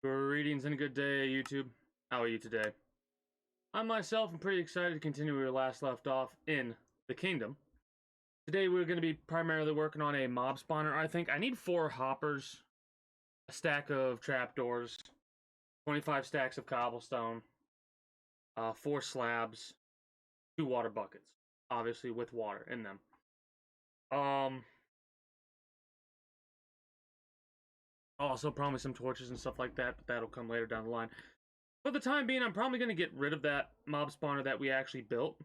Greetings and good day, YouTube. How are you today? I myself am pretty excited to continue where we last left off in the kingdom. Today we're going to be primarily working on a mob spawner. I think I need 4 hoppers, a stack of trapdoors, 25 stacks of cobblestone, 4 slabs, 2 water buckets, obviously with water in them. Also probably some torches and stuff like that, but that'll come later down the line. For the time being, I'm probably going to get rid of that mob spawner that we actually built.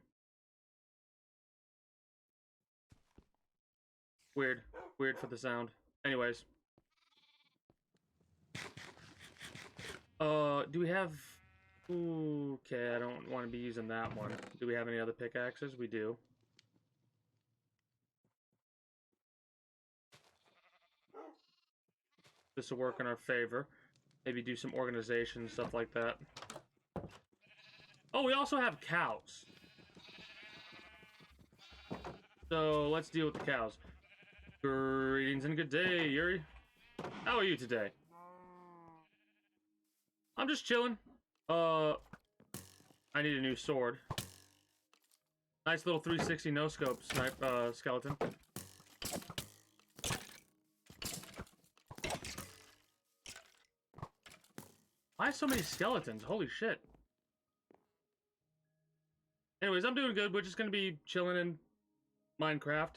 Weird for the sound. Anyways. Do we have... Okay, I don't want to be using that one. Do we have any other pickaxes? We do. This will work in our favor. Maybe do some organization, stuff like that. Oh, we also have cows. So, let's deal with the cows. Greetings and good day, Yuri. How are you today? I'm just chilling. I need a new sword. Nice little 360 no-scope skeleton. Why so many skeletons? Holy shit. Anyways, I'm doing good. We're just gonna be chilling in Minecraft.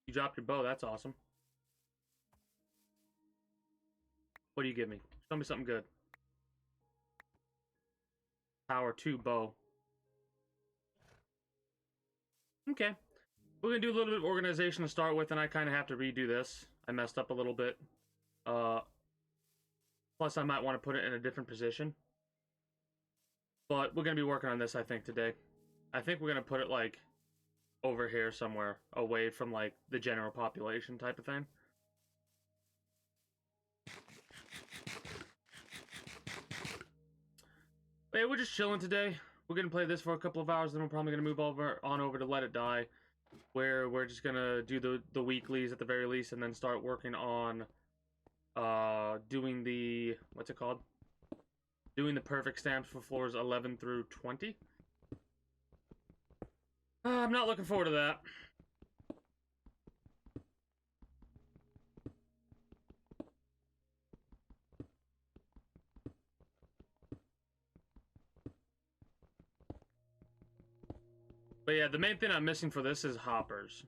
You dropped your bow. That's awesome. What do you give me? Show me something good. Power 2 bow. Okay. We're going to do a little bit of organization to start with, and I kind of have to redo this. I messed up a little bit. Plus, I might want to put it in a different position. But we're going to be working on this, I think, today. I think we're going to put it, like, over here somewhere, away from, like, the general population type of thing. But yeah, we're just chilling today. We're going to play this for a couple of hours, then we're probably going to move on over to Let It Die, where we're just going to do the weeklies at the very least, and then start working on doing the, what's it called? Doing the perfect stamps for floors 11 through 20. I'm not looking forward to that. But yeah, the main thing I'm missing for this is hoppers.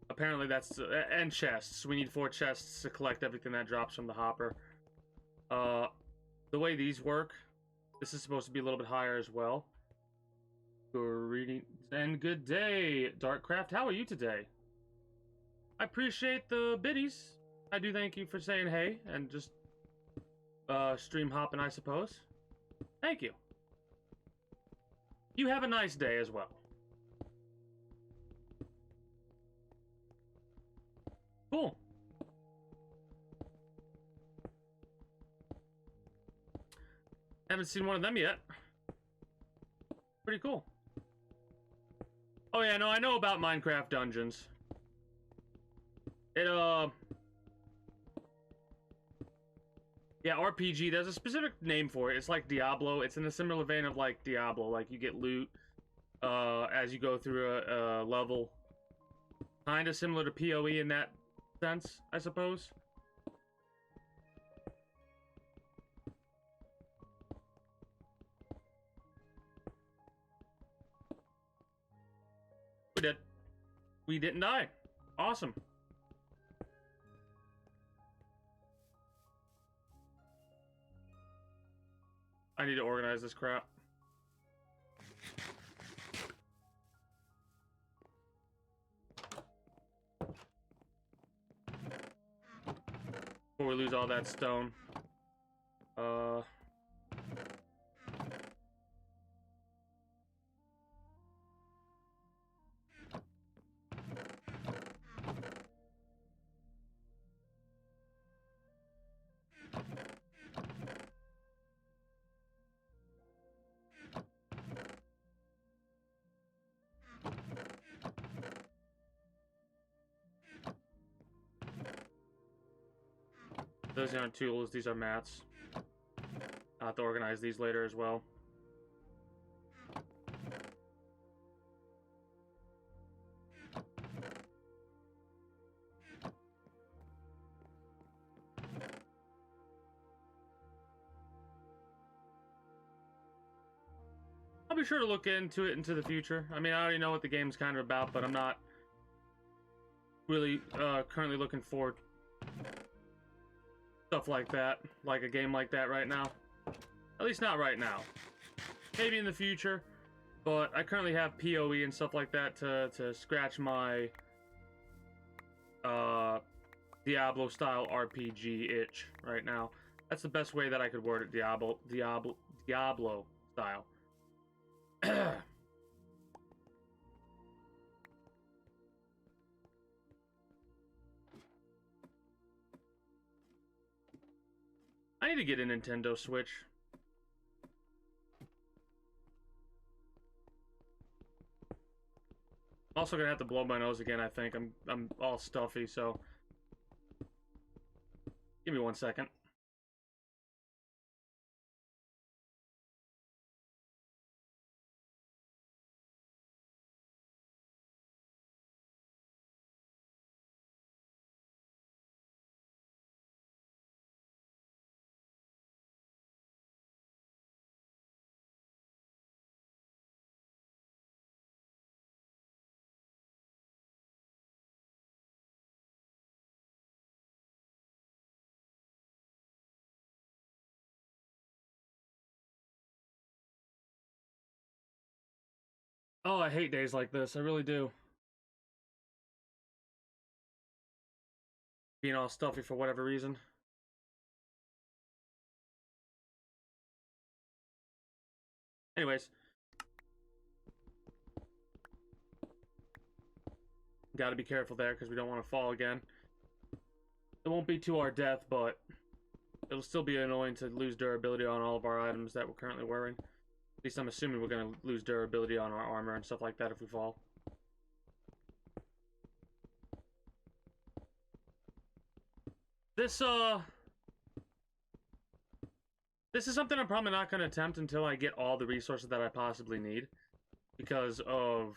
Apparently that's... and chests. We need 4 chests to collect everything that drops from the hopper. The way these work, this is supposed to be a little bit higher as well. Greetings and good day, Darkcraft. How are you today? I appreciate the biddies. I do thank you for saying hey and just stream hopping, I suppose. Thank you. You have a nice day as well. Cool. Haven't seen one of them yet. Pretty cool. Oh yeah, no, I know about Minecraft Dungeons. Yeah, RPG, there's a specific name for it. It's like Diablo. It's in a similar vein of like Diablo. Like you get loot as you go through a level. Kind of similar to PoE in that sense, I suppose. We did. We didn't die. Awesome. I need to organize this crap. Before we lose all that stone. Those aren't tools, these are mats. I'll have to organize these later as well. I'll be sure to look into it into the future. I mean, I already know what the game's kind of about, but I'm not really currently looking for stuff like that, like a game like that right now. At least not right now. Maybe in the future, but I currently have PoE and stuff like that to scratch my Diablo-style RPG itch right now. That's the best way that I could word it, Diablo style. I need to get a Nintendo Switch. Also gonna have to blow my nose again, I think. I'm all stuffy, so give me 1 second. Oh, I hate days like this. I really do. Being all stuffy for whatever reason. Anyways. Gotta be careful there, because we don't want to fall again. It won't be to our death, but it'll still be annoying to lose durability on all of our items that we're currently wearing. At least I'm assuming we're going to lose durability on our armor and stuff like that if we fall. This is something I'm probably not going to attempt until I get all the resources that I possibly need. Because of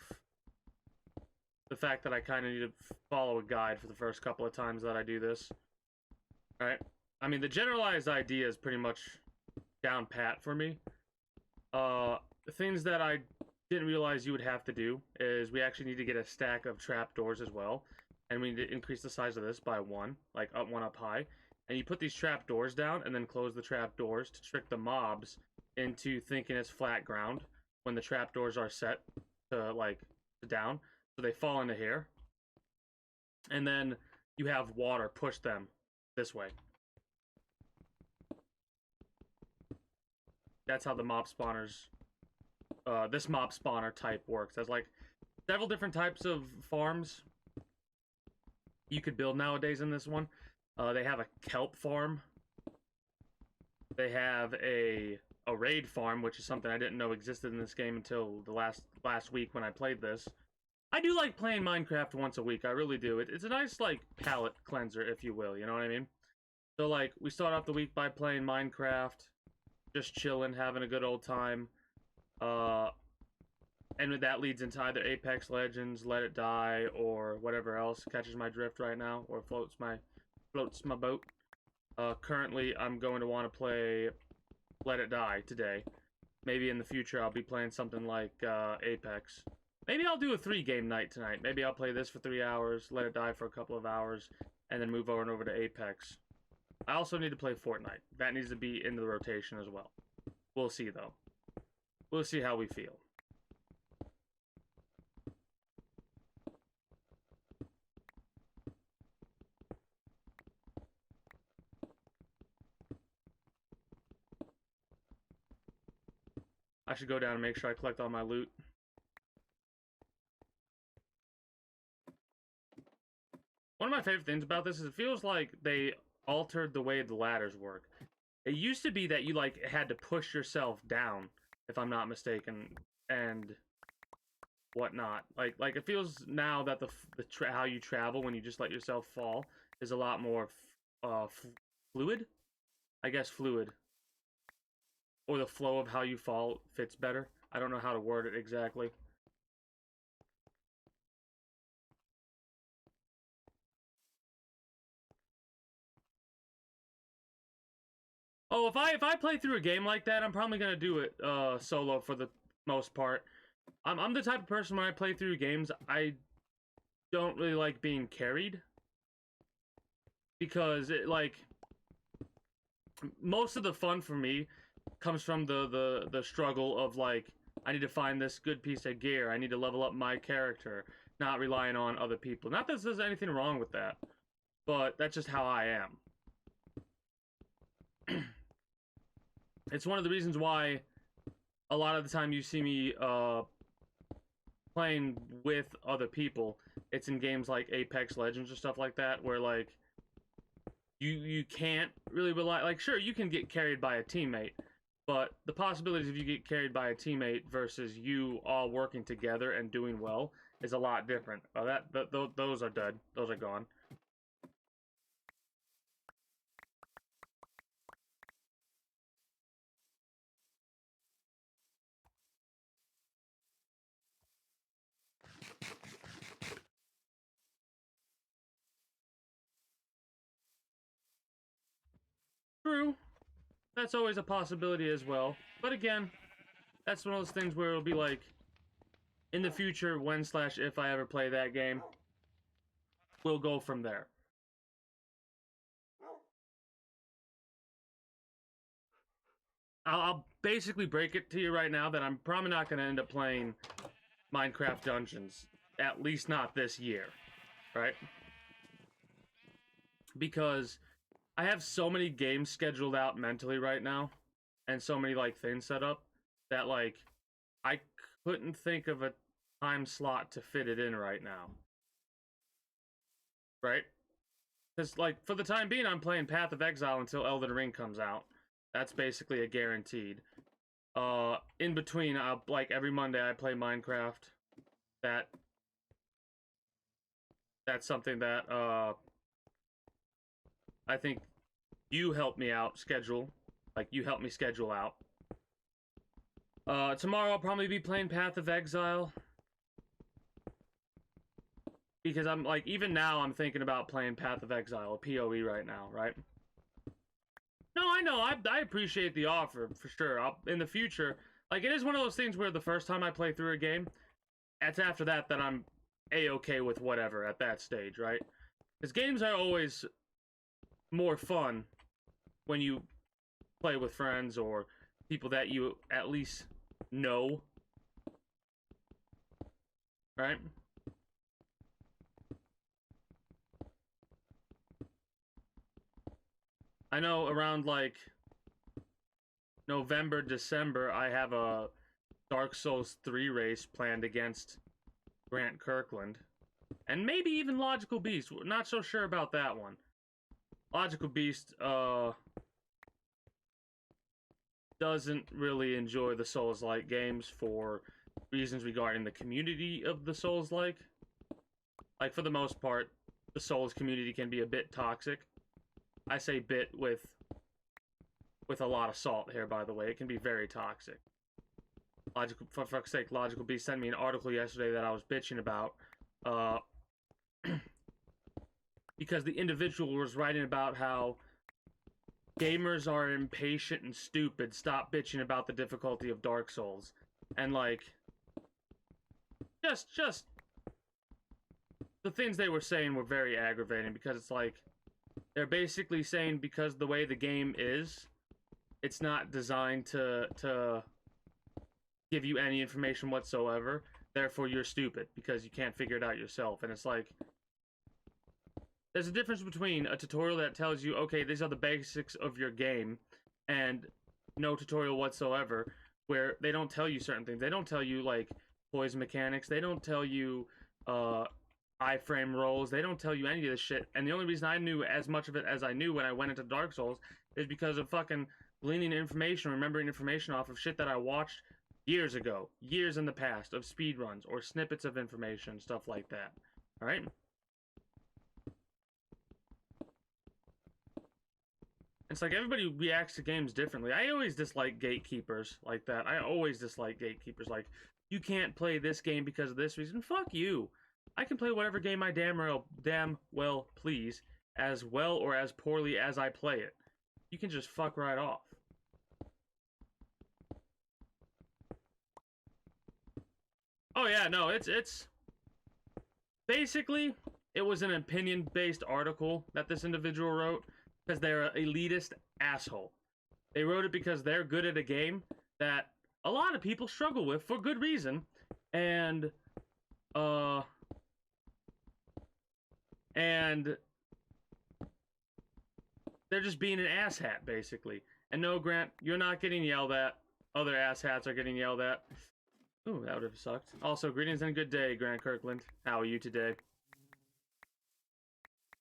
the fact that I kind of need to follow a guide for the first couple of times that I do this. Alright? I mean, the generalized idea is pretty much down pat for me. The things that I didn't realize you would have to do is we actually need to get a stack of trapdoors as well. And we need to increase the size of this by 1, like one up high. And you put these trapdoors down and then close the trapdoors to trick the mobs into thinking it's flat ground when the trapdoors are set to, like, down. So they fall into here. And then you have water push them this way. That's how the mob spawners, this mob spawner type works. There's like several different types of farms you could build nowadays in this one. They have a kelp farm. They have a raid farm, which is something I didn't know existed in this game until the last week when I played this. I do like playing Minecraft once a week. I really do. It's a nice, like, palate cleanser, if you will. You know what I mean? So, like, we start off the week by playing Minecraft, just chilling, having a good old time. And that leads into either Apex Legends, Let It Die, or whatever else catches my drift right now, or floats my boat. Currently, I'm going to want to play Let It Die today. Maybe in the future, I'll be playing something like Apex. Maybe I'll do a 3-game night tonight. Maybe I'll play this for 3 hours, Let It Die for a couple of hours, and then move over to Apex. I also need to play Fortnite. That needs to be in the rotation as well. We'll see, though. We'll see how we feel. I should go down and make sure I collect all my loot. One of my favorite things about this is it feels like they altered the way the ladders work. It used to be that you, like, had to push yourself down, if I'm not mistaken, and whatnot. Like it feels now that how you travel when you just let yourself fall is a lot more fluid? I guess fluid. Or the flow of how you fall fits better. I don't know how to word it exactly. Oh, if I play through a game like that, I'm probably gonna do it solo for the most part. I'm the type of person when I play through games, I don't really like being carried, because it like most of the fun for me comes from the struggle of like, I need to find this good piece of gear, I need to level up my character, not relying on other people. Not that there's anything wrong with that, but that's just how I am. It's one of the reasons why a lot of the time you see me playing with other people. It's in games like Apex Legends or stuff like that, where like you can't really rely. Like, sure, you can get carried by a teammate, but the possibilities of you get carried by a teammate versus you all working together and doing well is a lot different. Those are dead. Those are gone. True. That's always a possibility as well. But again, that's one of those things where it'll be like, in the future, when/if I ever play that game, we'll go from there. I'll basically break it to you right now that I'm probably not going to end up playing Minecraft Dungeons. At least not this year. Right? Because I have so many games scheduled out mentally right now, and so many like things set up, that like I couldn't think of a time slot to fit it in right now. Right? Because like for the time being, I'm playing Path of Exile until Elden Ring comes out. That's basically a guaranteed. In between, like every Monday I play Minecraft. That's something that I think you helped me out schedule. Like, you helped me schedule out. Tomorrow I'll probably be playing Path of Exile. Because I'm, like, even now I'm thinking about playing Path of Exile, PoE right now, right? No, I know, I appreciate the offer, for sure. In the future, like, it is one of those things where the first time I play through a game, it's after that I'm A-okay with whatever at that stage, right? Because games are always more fun when you play with friends or people that you at least know, right? I know around like November, December, I have a Dark Souls 3 race planned against Grant Kirkland. And maybe even Logical Beast. We're not so sure about that one. Logical Beast, doesn't really enjoy the Souls-like games for reasons regarding the community of the Souls-like. Like, for the most part, the Souls community can be a bit toxic. I say bit with a lot of salt here, by the way. It can be very toxic. For fuck's sake, Logical Beast sent me an article yesterday that I was bitching about. Because the individual was writing about how gamers are impatient and stupid. Stop bitching about the difficulty of Dark Souls. And, like, just the things they were saying were very aggravating, because it's like, they're basically saying because the way the game is, it's not designed to give you any information whatsoever, therefore you're stupid because you can't figure it out yourself. And it's like, there's a difference between a tutorial that tells you, okay, these are the basics of your game, and no tutorial whatsoever, where they don't tell you certain things. They don't tell you, like, poison mechanics. They don't tell you, iframe rolls. They don't tell you any of this shit. And the only reason I knew as much of it as I knew when I went into Dark Souls is because of fucking gleaning information, remembering information off of shit that I watched years ago, years in the past, of speedruns or snippets of information, stuff like that. Alright? It's like everybody reacts to games differently. I always dislike gatekeepers like that. I always dislike gatekeepers like, you can't play this game because of this reason. Fuck you. I can play whatever game I damn well please, as well or as poorly as I play it. You can just fuck right off. Oh yeah, no, it's basically, it was an opinion-based article that this individual wrote because they're an elitist asshole. They wrote it because they're good at a game that a lot of people struggle with for good reason, and they're just being an asshat, basically. And no, Grant, you're not getting yelled at. Other asshats are getting yelled at. Ooh, that would have sucked. Also, greetings and good day, Grant Kirkland. How are you today?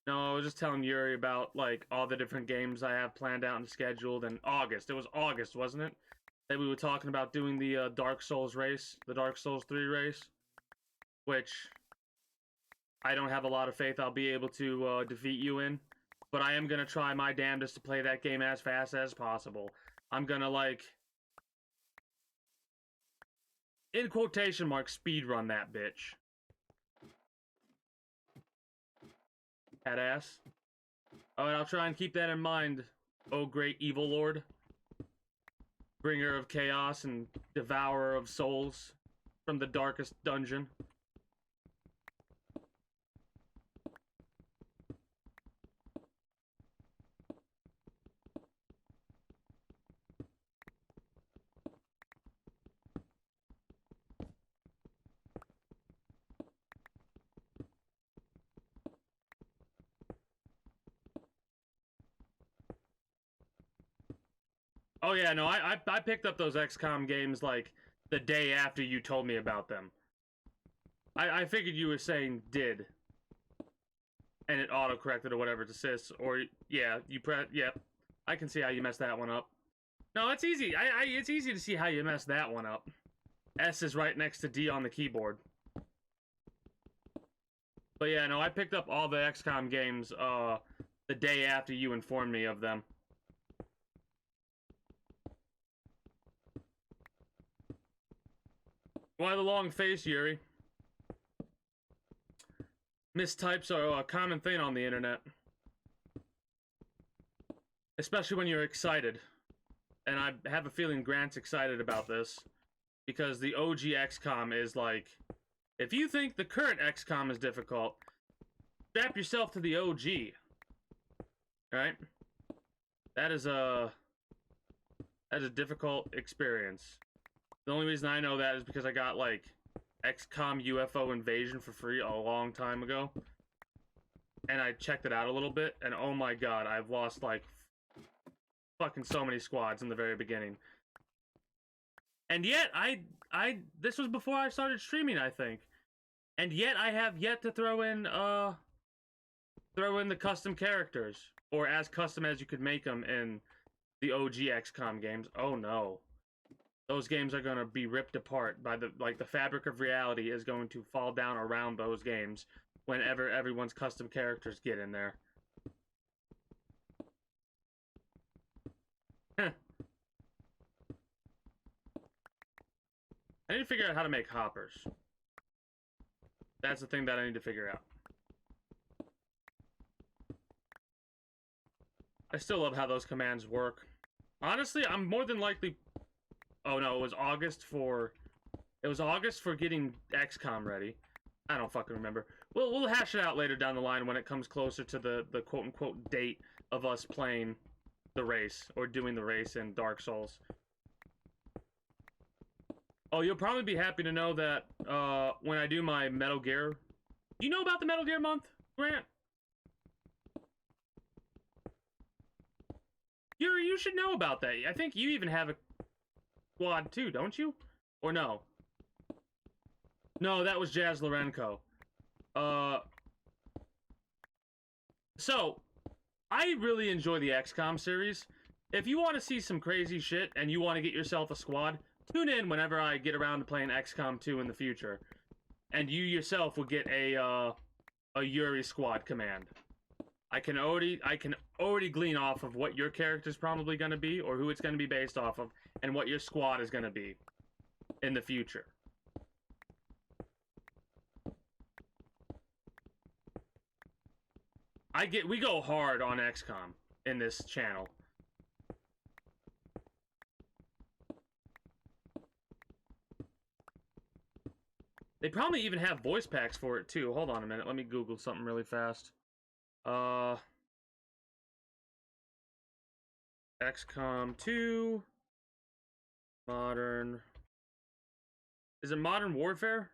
No, I was just telling Yuri about, like, all the different games I have planned out and scheduled in August. It was August, wasn't it? That we were talking about doing the Dark Souls race, the Dark Souls 3 race, which I don't have a lot of faith I'll be able to defeat you in, but I am going to try my damnedest to play that game as fast as possible. I'm going to, like, in quotation marks, speedrun that bitch. Badass. Alright, I'll try and keep that in mind, oh great evil lord. Bringer of chaos and devourer of souls from the darkest dungeon. Oh yeah, no, I picked up those XCOM games like the day after you told me about them. I figured you were saying did, and it auto-corrected or whatever to sys, or yeah, yeah. I can see how you messed that one up. No, it's easy. It's easy to see how you messed that one up. S is right next to D on the keyboard. But yeah, no, I picked up all the XCOM games the day after you informed me of them. Why the long face, Yuri? Mistypes are a common thing on the internet. Especially when you're excited. And I have a feeling Grant's excited about this. Because the OG XCOM is like... If you think the current XCOM is difficult, strap yourself to the OG. Alright? That is a difficult experience. The only reason I know that is because I got, like, XCOM UFO Invasion for free a long time ago. And I checked it out a little bit, and oh my god, I've lost, like, fucking so many squads in the very beginning. And yet, this was before I started streaming, I think. And yet, I have yet to throw in the custom characters. Or as custom as you could make them in the OG XCOM games. Oh no. Those games are going to be ripped apart by the fabric of reality is going to fall down around those games whenever everyone's custom characters get in there. I need to figure out how to make hoppers. That's the thing that I need to figure out. I still love how those commands work. Honestly, I'm more than likely... Oh no, it was August for getting XCOM ready. I don't fucking remember. We'll hash it out later down the line when it comes closer to the quote-unquote date of us playing the race, or doing the race in Dark Souls. Oh, you'll probably be happy to know that when I do my Metal Gear... Do you know about the Metal Gear month, Grant? You should know about that. I think you even have a squad too, don't you? Or no? No, that was Jazz Lorenko. So, I really enjoy the XCOM series. If you want to see some crazy shit and you want to get yourself a squad, tune in whenever I get around to playing XCOM 2 in the future. And you yourself will get a Yuri squad command. I can already glean off of what your character's probably going to be, or who it's going to be based off of, and what your squad is going to be in the future. We go hard on XCOM in this channel. They probably even have voice packs for it too. Hold on a minute, let me Google something really fast. XCOM 2 Modern. Is it Modern Warfare?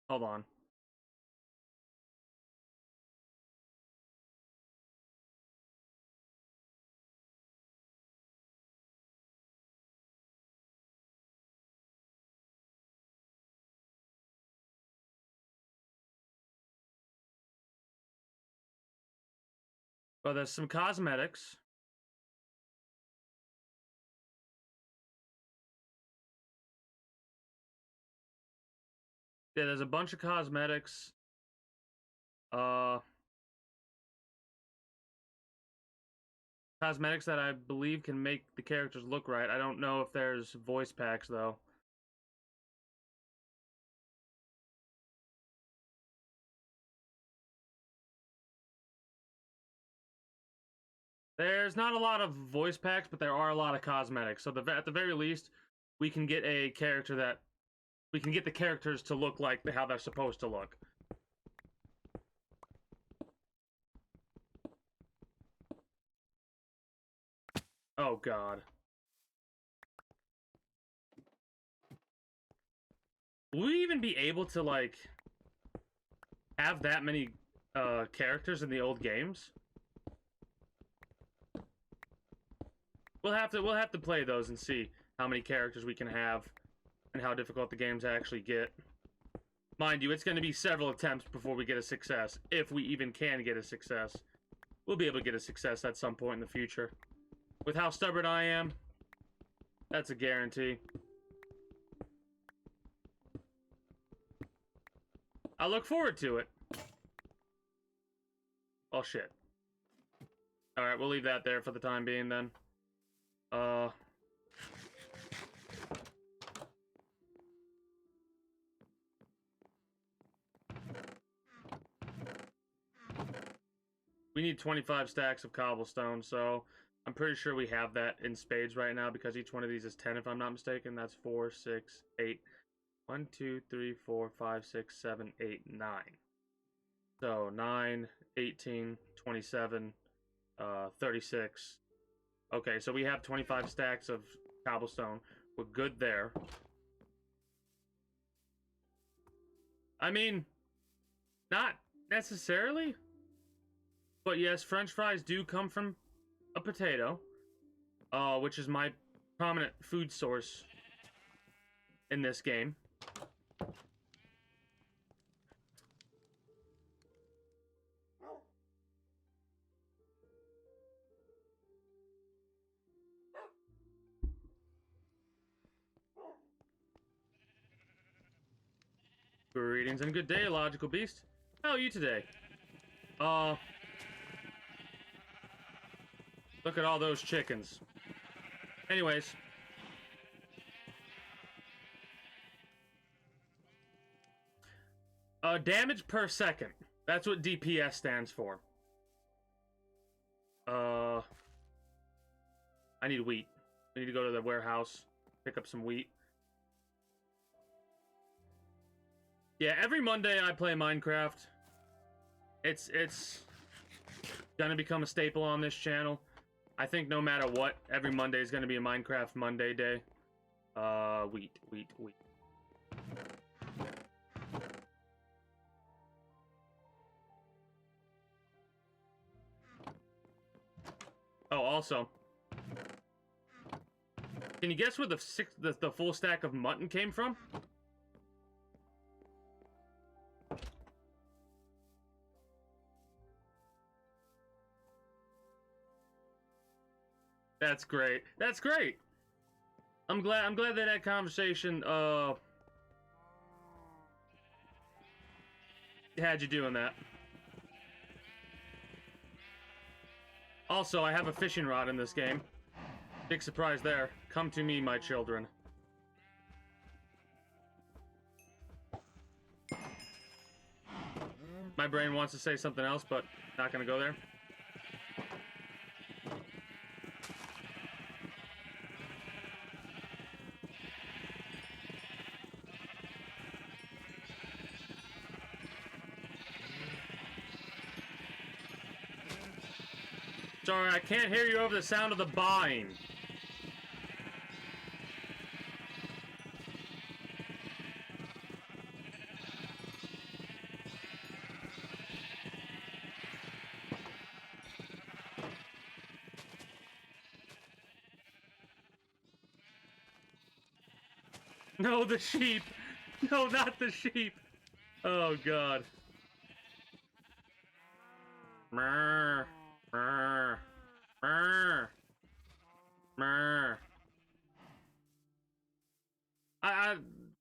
Hold on. Well, there's some cosmetics. Yeah, there's a bunch of cosmetics. Cosmetics that I believe can make the characters look right. I don't know if there's voice packs, though. There's not a lot of voice packs, but there are a lot of cosmetics. So at the very least, we can get a character that... We can get the characters to look like how they're supposed to look. Oh, God. Will we even be able to, like, have that many characters in the old games? We'll have to play those and see how many characters we can have and how difficult the games actually get. Mind you, it's going to be several attempts before we get a success, if we even can get a success. We'll be able to get a success at some point in the future. With how stubborn I am, that's a guarantee. I look forward to it. Oh, shit. Alright, we'll leave that there for the time being, then. We need 25 stacks of cobblestone, so I'm pretty sure we have that in spades right now because each one of these is 10, if I'm not mistaken. That's 4, 6, 8. 1, 2, 3, 4, 5, 6, 7, 8, 9. So 9, 18, 27, 36. Okay, so we have 25 stacks of cobblestone. We're good there. I mean, not necessarily. But yes, French fries do come from a potato, which is my prominent food source in this game. Greetings and good day, logical beast. How are you today? Look at all those chickens. Anyways. Damage per second. That's what DPS stands for. I need wheat. I need to go to the warehouse, pick up some wheat. Yeah, every Monday I play Minecraft. It's gonna become a staple on this channel. I think no matter what, every Monday is gonna be a Minecraft Monday day. Wheat. Oh, also, can you guess where the full stack of mutton came from? That's great. That's great. I'm glad that conversation had you doing that. Also, I have a fishing rod in this game. Big surprise there. Come to me, my children. My brain wants to say something else, but not gonna go there. Sorry, I can't hear you over the sound of the buying. No, the sheep. No, not the sheep. Oh, God. Mrr. Mrr. Mrr. Mrr.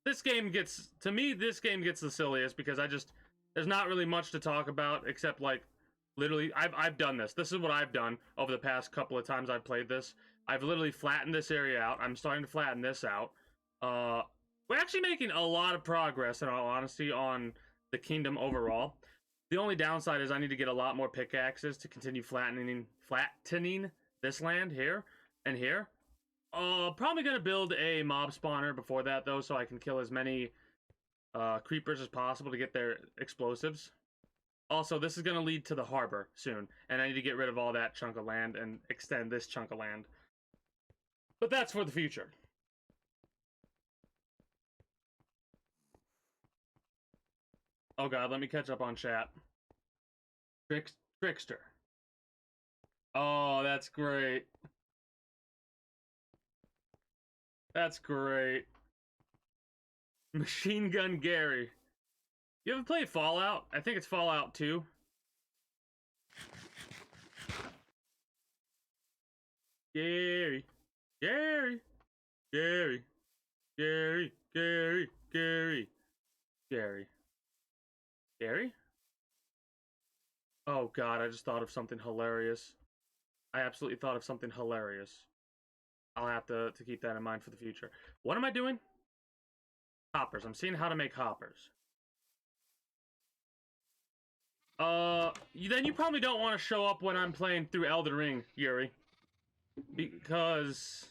This game gets, to me, this game gets the silliest because there's not really much to talk about except, like, literally, I've done this. This is what I've done over the past couple of times I've played this. I've literally flattened this area out. I'm starting to flatten this out. We're actually making a lot of progress, in all honesty, on the kingdom overall. The only downside is I need to get a lot more pickaxes to continue flattening this land here and here. Probably gonna build a mob spawner before that, though, so I can kill as many creepers as possible to get their explosives. Also, this is gonna lead to the harbor soon, and I need to get rid of all that chunk of land and extend this chunk of land. But that's for the future. Oh god, let me catch up on chat. Trickster. Oh, that's great. That's great. Machine Gun Gary. You ever played Fallout? I think it's Fallout 2. Gary. Gary. Gary. Gary. Gary. Gary. Gary. Gary? Oh god, I just thought of something hilarious. I absolutely thought of something hilarious. I'll have to keep that in mind for the future. What am I doing? Hoppers. I'm seeing how to make hoppers. Then you probably don't want to show up when I'm playing through Elden Ring, Yuri. Because...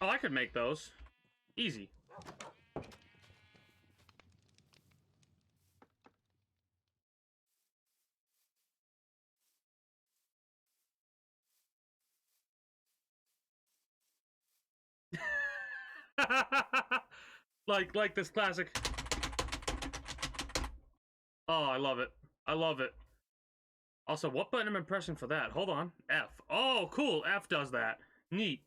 Oh, I could make those. Easy. like this classic. Oh, I love it. I love it. Also, what button am I pressing for that? Hold on. F. Oh, cool. F does that. Neat.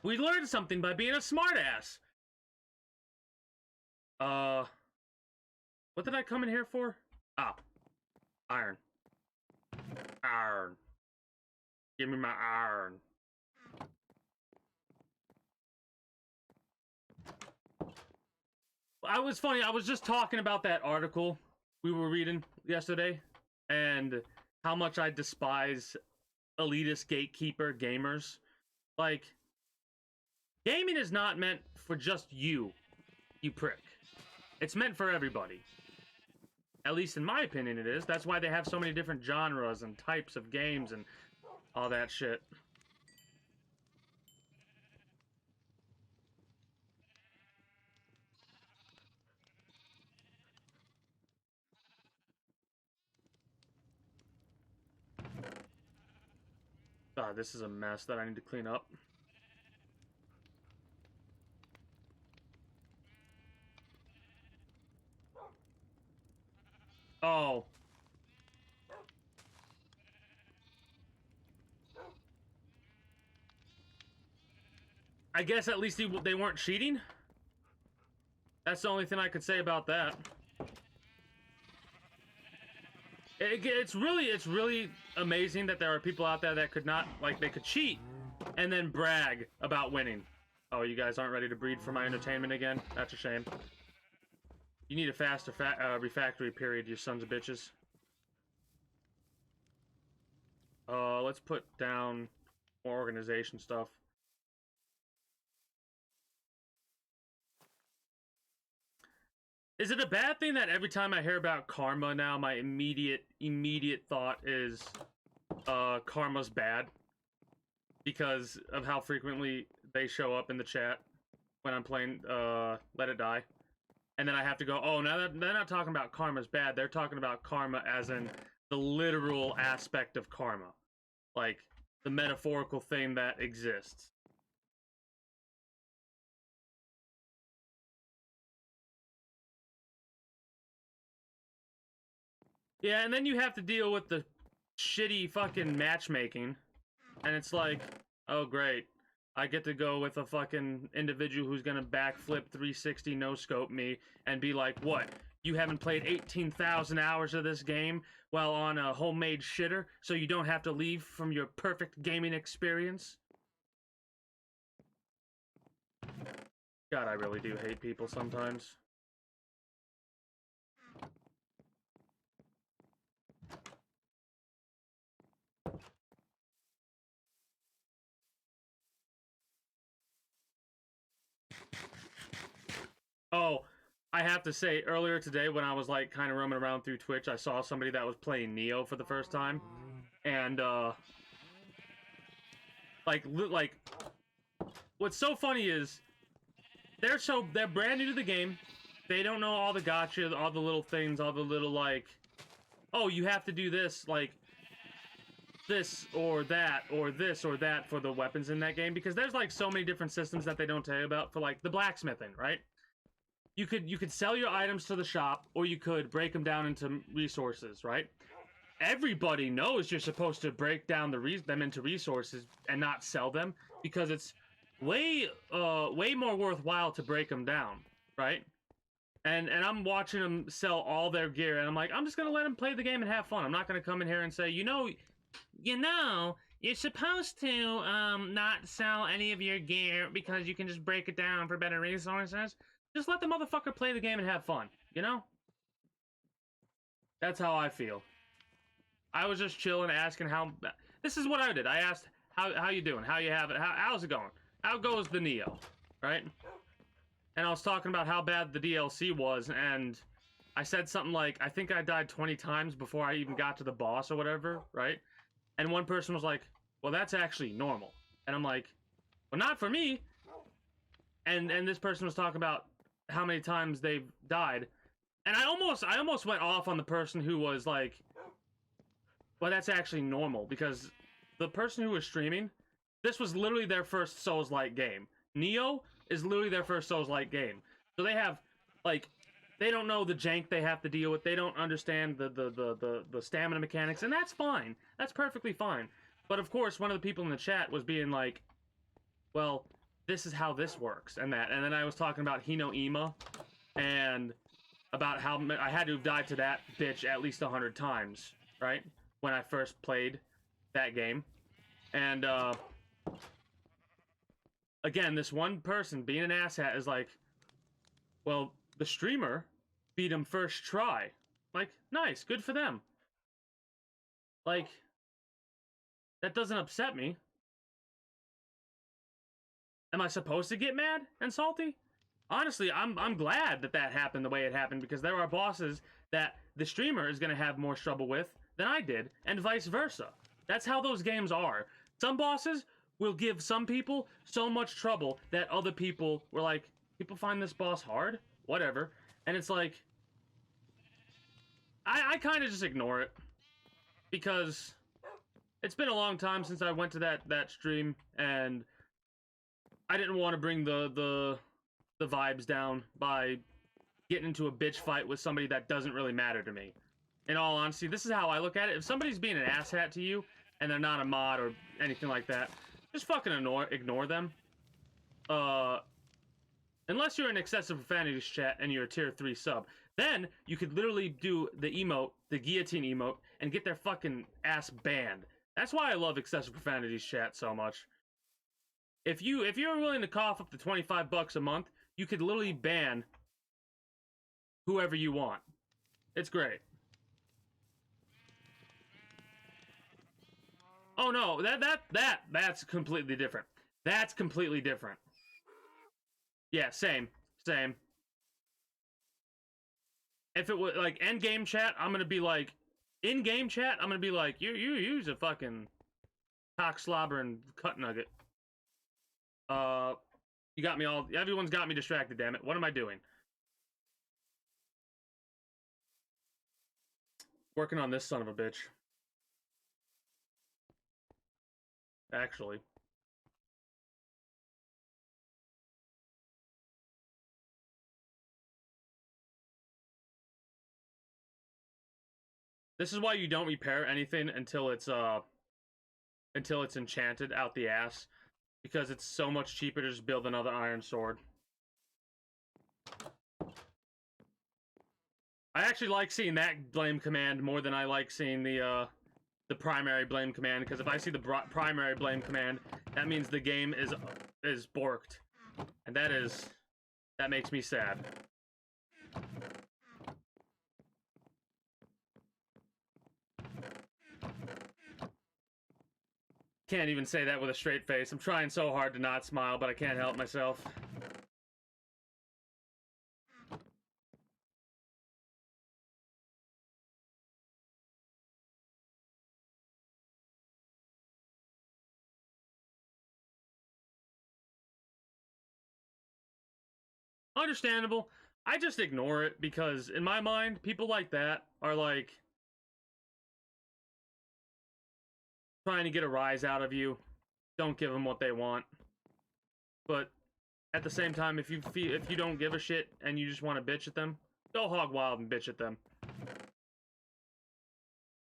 We learned something by being a smartass. What did I come in here for? Ah. Iron. Iron. Give me my iron. I was funny. I was just talking about that article we were reading yesterday and how much I despise elitist gatekeeper gamers. Like, gaming is not meant for just you prick. It's meant for everybody. At least in my opinion it is. That's why they have so many different genres and types of games and all that shit. God, this is a mess that I need to clean up. Oh. I guess at least they weren't cheating. That's the only thing I could say about that. It's really amazing that there are people out there that could not, like, they could cheat and then brag about winning. Oh, you guys aren't ready to breed for my entertainment again? That's a shame. You need a faster refactory period, you sons of bitches. Let's put down more organization stuff. Is it a bad thing that every time I hear about karma now, my immediate thought is, karma's bad? Because of how frequently they show up in the chat when I'm playing, Let It Die. And then I have to go, oh, now they're not talking about karma's bad, they're talking about karma as in the literal aspect of karma. Like, the metaphorical thing that exists. Yeah, and then you have to deal with the shitty fucking matchmaking. And it's like, oh great, I get to go with a fucking individual who's gonna backflip 360 no-scope me and be like, what? You haven't played 18,000 hours of this game while on a homemade shitter, so you don't have to leave from your perfect gaming experience? God, I really do hate people sometimes. Oh, I have to say, earlier today when I was like kind of roaming around through Twitch, I saw somebody that was playing Neo for the first time, and like what's so funny is they're brand new to the game. They don't know all the gotcha, all the little things, all the little like, oh, you have to do this, like this or that or this or that for the weapons in that game, because there's like so many different systems that they don't tell you about for like the blacksmithing, right? You could sell your items to the shop, or you could break them down into resources, right? Everybody knows you're supposed to break down them into resources and not sell them, because it's way more worthwhile to break them down, right? And I'm watching them sell all their gear, and I'm like, I'm just gonna let them play the game and have fun. I'm not gonna come in here and say, you know, you're supposed to not sell any of your gear because you can just break it down for better resources. Just let the motherfucker play the game and have fun, you know? That's how I feel. I was just chilling, asking how... This is what I did. I asked, how you doing? How you have it? How's it going? How goes the Neo? Right? And I was talking about how bad the DLC was, and I said something like, I think I died 20 times before I even got to the boss or whatever, right? And one person was like, well, that's actually normal. And I'm like, well, not for me. And this person was talking about how many times they've died, and I almost went off on the person who was like, well, that's actually normal, because the person who was streaming, this was literally their first Souls-like game. Neo is literally their first Souls-like game, so they have, like, they don't know the jank they have to deal with, they don't understand the stamina mechanics, and that's fine, that's perfectly fine. But of course, one of the people in the chat was being like, well, this is how this works, and then I was talking about Hino Ima, and about how I had to have died to that bitch at least 100 times, right? When I first played that game. And, again, this one person, being an asshat, is like, well, the streamer beat him first try. Like, nice, good for them. Like, that doesn't upset me. Am I supposed to get mad and salty? Honestly, I'm glad that happened the way it happened, because there are bosses that the streamer is going to have more trouble with than I did, and vice versa. That's how those games are. Some bosses will give some people so much trouble that other people were like, people find this boss hard? Whatever. And it's like, I kind of just ignore it, because it's been a long time since I went to that stream, and I didn't want to bring the vibes down by getting into a bitch fight with somebody that doesn't really matter to me. In all honesty, this is how I look at it. If somebody's being an asshat to you, and they're not a mod or anything like that, just fucking ignore them. unless you're in excessive profanities chat and you're a tier 3 sub, then you could literally do the emote, the guillotine emote, and get their fucking ass banned. That's why I love excessive profanities chat so much. If you're willing to cough up to $25 a month, you could literally ban whoever you want. It's great. Oh no, that's completely different. That's completely different. Yeah, same. If it was like end game chat, I'm gonna be like, in game chat, I'm gonna be like, you use a fucking cock slobber and cut nugget. You got me all. Everyone's got me distracted. Damn it! What am I doing? Working on this son of a bitch. Actually. This is why you don't repair anything until it's enchanted out the ass, because it's so much cheaper to just build another iron sword. I actually like seeing that blame command more than I like seeing the primary blame command, because if I see the primary blame command, that means the game is borked, and that makes me sad. Can't even say that with a straight face. I'm trying so hard to not smile, but I can't help myself. Understandable. I just ignore it because in my mind, people like that are like trying to get a rise out of you. Don't give them what they want. But at the same time, if you don't give a shit and you just want to bitch at them, go hog wild and bitch at them.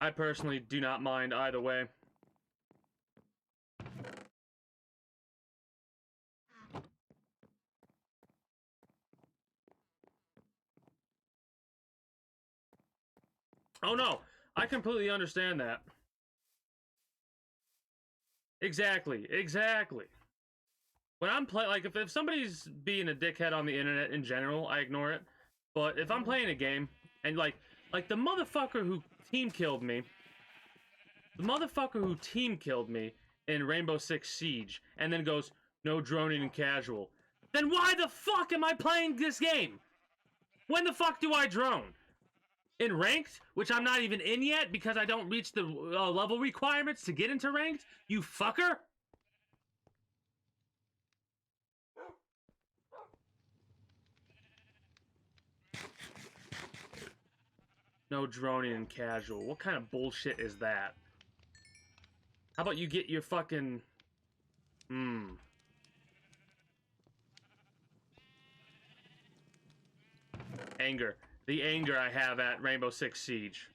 I personally do not mind either way. Oh no, I completely understand that. Exactly. When I'm playing, like, if somebody's being a dickhead on the internet in general, I ignore it. But if I'm playing a game, and like the motherfucker who team killed me in Rainbow Six Siege, and then goes, no droning and casual, then why the fuck am I playing this game? When the fuck do I drone? In ranked, which I'm not even in yet because I don't reach the level requirements to get into ranked, you fucker? No droning and casual. What kind of bullshit is that? How about you get your fucking... Anger. The anger I have at Rainbow Six Siege.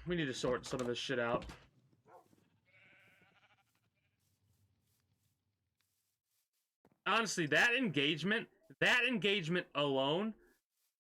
We need to sort some of this shit out. Honestly, that engagement alone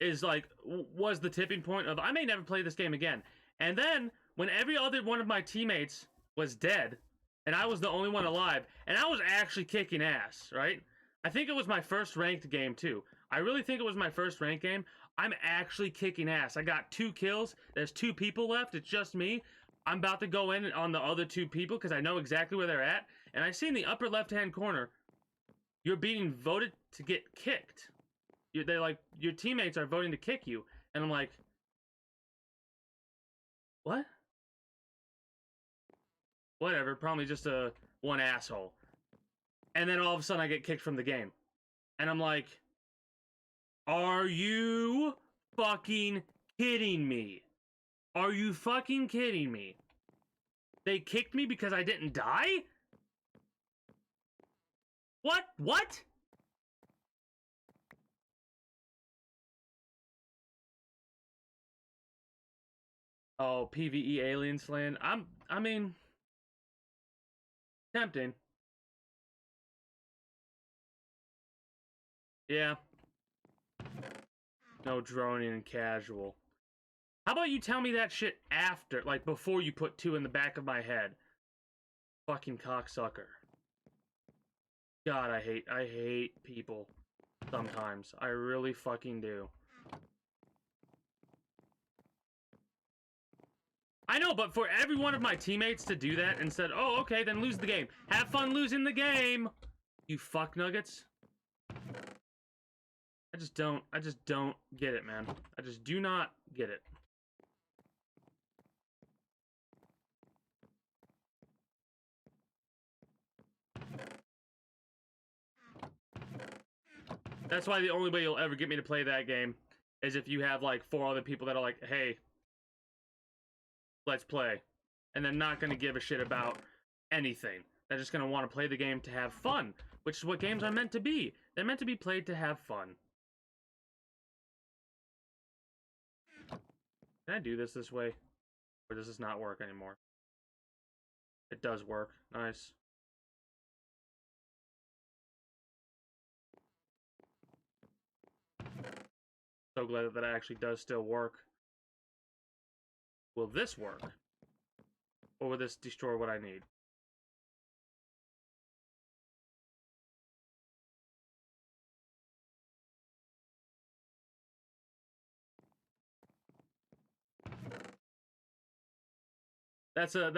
is like, was the tipping point of, I may never play this game again. And then, when every other one of my teammates was dead, and I was the only one alive, and I was actually kicking ass, right? I think it was my first ranked game, too. I really think it was my first ranked game. I'm actually kicking ass. I got 2 kills. There's 2 people left. It's just me. I'm about to go in on the other 2 people because I know exactly where they're at. And I see in the upper left-hand corner, you're being voted to get kicked. They're like, your teammates are voting to kick you. And I'm like, what? Whatever, probably just one asshole. And then all of a sudden I get kicked from the game. And I'm like, are you fucking kidding me? Are you fucking kidding me? They kicked me because I didn't die? What? Oh, PvE alien slaying. I mean, tempting. Yeah. No droning and casual. How about you tell me that shit after, like before you put 2 in the back of my head? Fucking cocksucker. God, I hate people. Sometimes. I really fucking do. I know, but for every one of my teammates to do that and said, oh, okay, then lose the game. Have fun losing the game, you fuck nuggets. I just don't get it, man. I just do not get it. That's why the only way you'll ever get me to play that game is if you have like 4 other people that are like, hey, let's play. And they're not going to give a shit about anything. They're just going to want to play the game to have fun, which is what games are meant to be. They're meant to be played to have fun. Can I do this way? Or does this not work anymore? It does work. Nice. So glad that actually does still work. Will this work? Or will this destroy what I need? That's a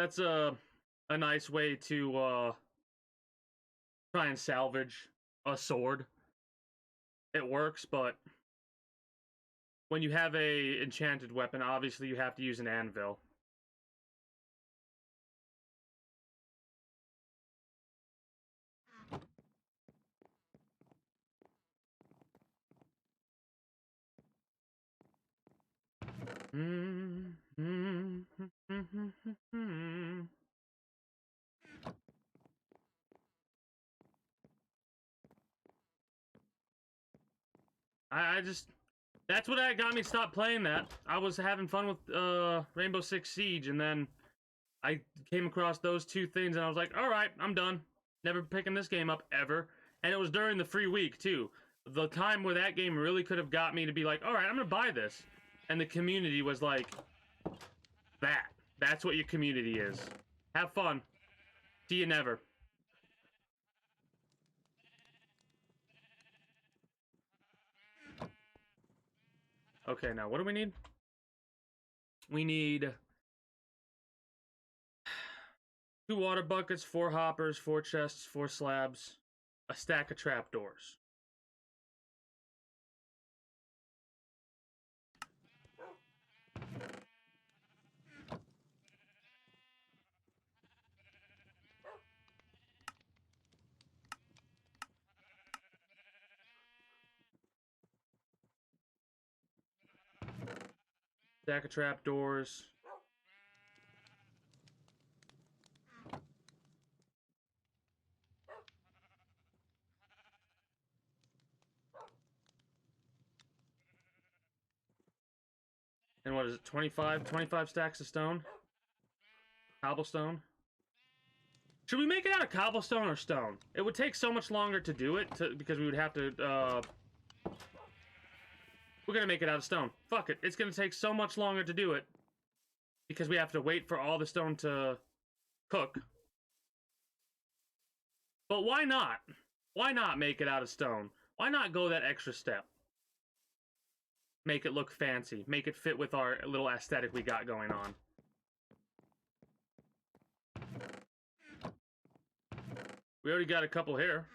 nice way to try and salvage a sword. It works, but when you have a enchanted weapon, obviously you have to use an anvil. I just that's what got me to stop playing that. I was having fun with Rainbow Six Siege, and then I came across those 2 things, and I was like, all right, I'm done. Never picking this game up ever. And it was during the free week too. The time where that game really could have got me to be like, all right, I'm gonna buy this. And the community was like, that. That's what your community is. Have fun. See you never. Okay, now what do we need? We need 2 water buckets, 4 hoppers, 4 chests, 4 slabs, a stack of trapdoors. Stack of trapdoors. And what is it, 25 stacks of stone? Cobblestone? Should we make it out of cobblestone or stone? It would take so much longer to do it, because we would have to, we're gonna make it out of stone. Fuck it, it's gonna take so much longer to do it, because we have to wait for all the stone to cook. But why not? Why not make it out of stone? Why not go that extra step? Make it look fancy. Make it fit with our little aesthetic we got going on. We already got a couple here.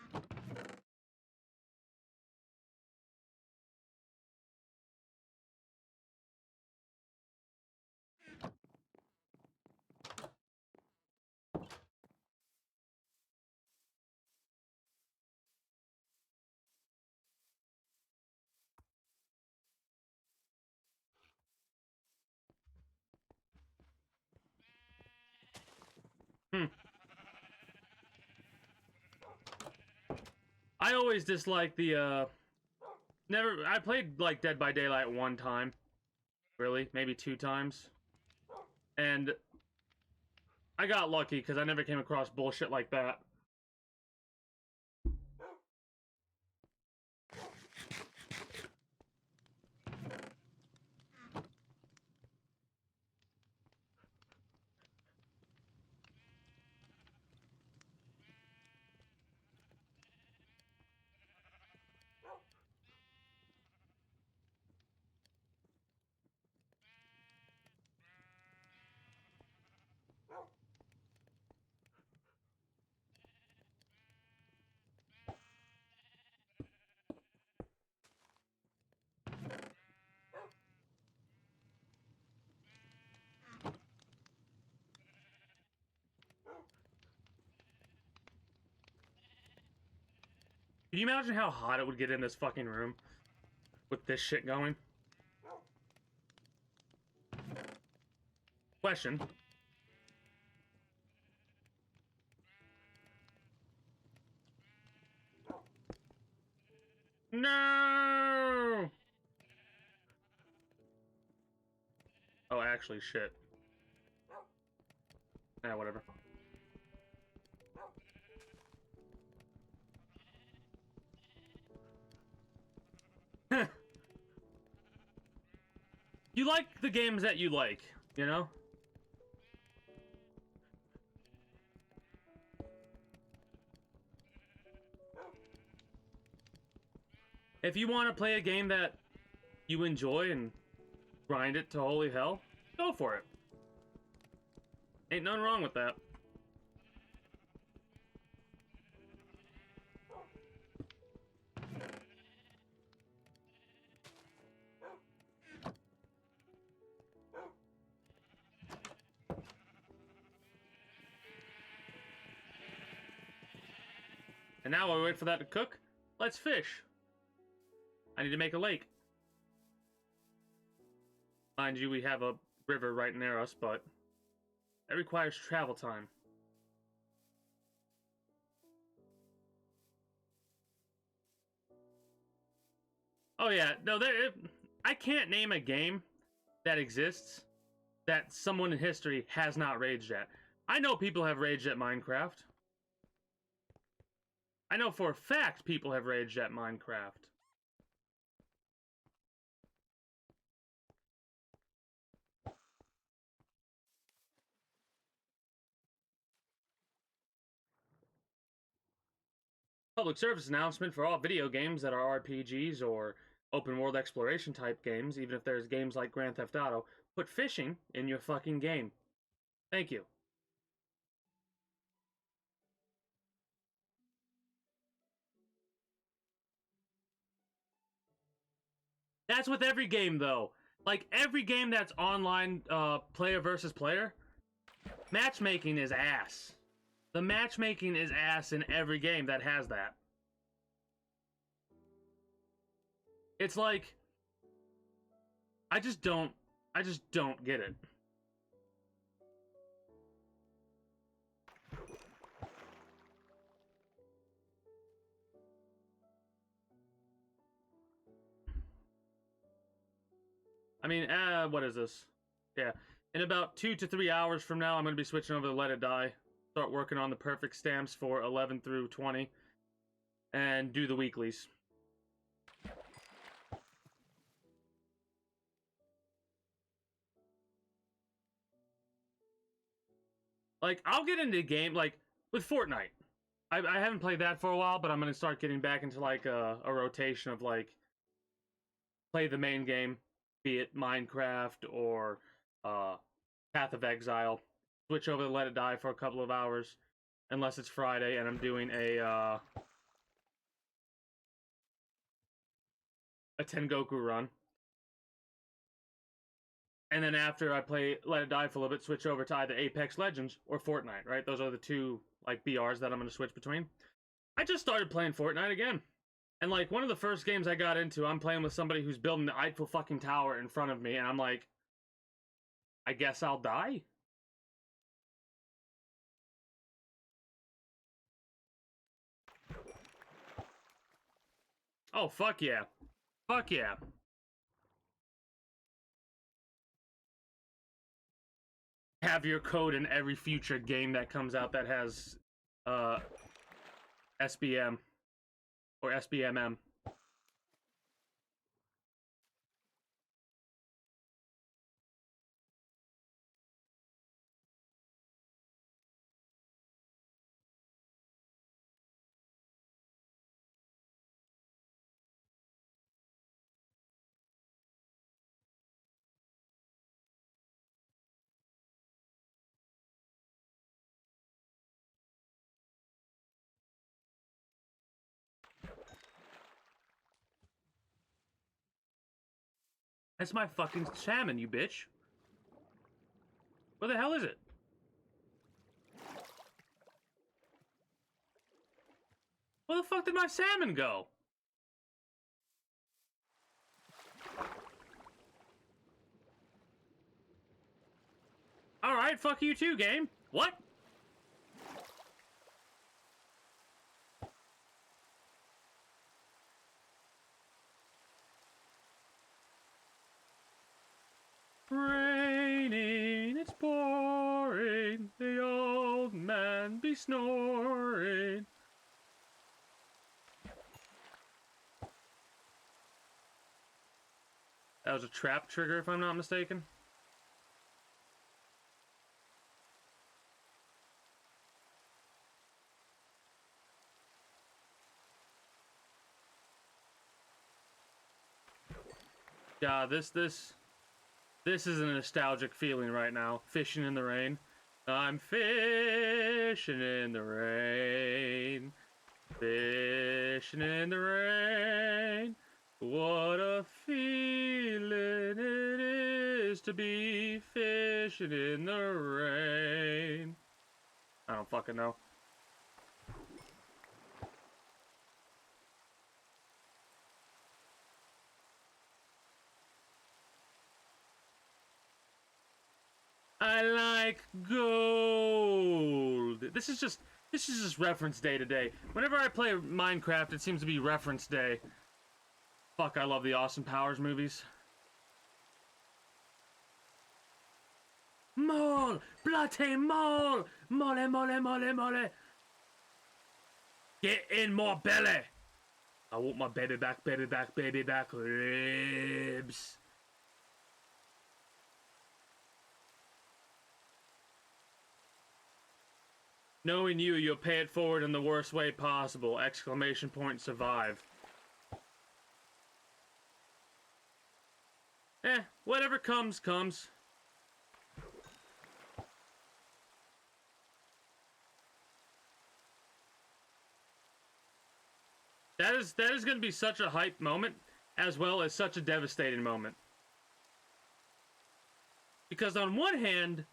I always dislike the, I played, like, Dead by Daylight 1 time. Really? Maybe 2 times. And I got lucky because I never came across bullshit like that. Can you imagine how hot it would get in this fucking room with this shit going? Question. No! Oh, actually, shit. Yeah, whatever. You like the games that you like, you know? If you want to play a game that you enjoy and grind it to holy hell, go for it. Ain't nothing wrong with that. And now while we wait for that to cook, let's fish. I need to make a lake. Mind you, we have a river right near us, but that requires travel time. Oh yeah, no, I can't name a game that exists that someone in history has not raged at. I know people have raged at Minecraft. I know for a fact people have raged at Minecraft. Public service announcement for all video games that are RPGs or open world exploration type games, even if there's games like Grand Theft Auto, put fishing in your fucking game. Thank you. That's with every game, though. Like, every game that's online, player versus player, matchmaking is ass. The matchmaking is ass in every game that has that. It's like, I just don't get it. I mean, what is this? Yeah. In about 2 to 3 hours from now, I'm going to be switching over to Let It Die. Start working on the perfect stamps for 11 through 20. And do the weeklies. Like, I'll get into game, like, with Fortnite. I haven't played that for a while, but I'm going to start getting back into, like, a rotation of, like, play the main game, be it Minecraft or Path of Exile. Switch over to Let It Die for a couple of hours, unless it's Friday and I'm doing a Tengoku run. And then after I play Let It Die for a little bit, switch over to either Apex Legends or Fortnite, right? Those are the two, like, BRs that I'm going to switch between. I just started playing Fortnite again. And, like, one of the first games I got into, I'm playing with somebody who's building the Eiffel fucking Tower in front of me, and I'm like, I guess I'll die? Oh, fuck yeah. Fuck yeah. have your code in every future game that comes out that has SBM or SBMM. That's my fucking salmon, you bitch. Where the hell is it? Where the fuck did my salmon go? Alright, fuck you too, game. What? Raining, it's pouring, the old man be snoring. That was a trap trigger, if I'm not mistaken. Yeah, this is a nostalgic feeling right now. Fishing in the rain. I'm fishing in the rain. Fishing in the rain. What a feeling it is to be fishing in the rain. I don't fucking know. I like gold. This is just reference day to day. Whenever I play Minecraft, it seems to be reference day. Fuck, I love the Austin Powers movies. Mole! Bloody mole! Mole, mole, mole, mole! Get in my belly! I want my baby back, baby back, baby back ribs. Knowing you, you'll pay it forward in the worst way possible! Exclamation point, survive. Whatever comes, comes. That is going to be such a hype moment, as well as such a devastating moment. Because on one hand,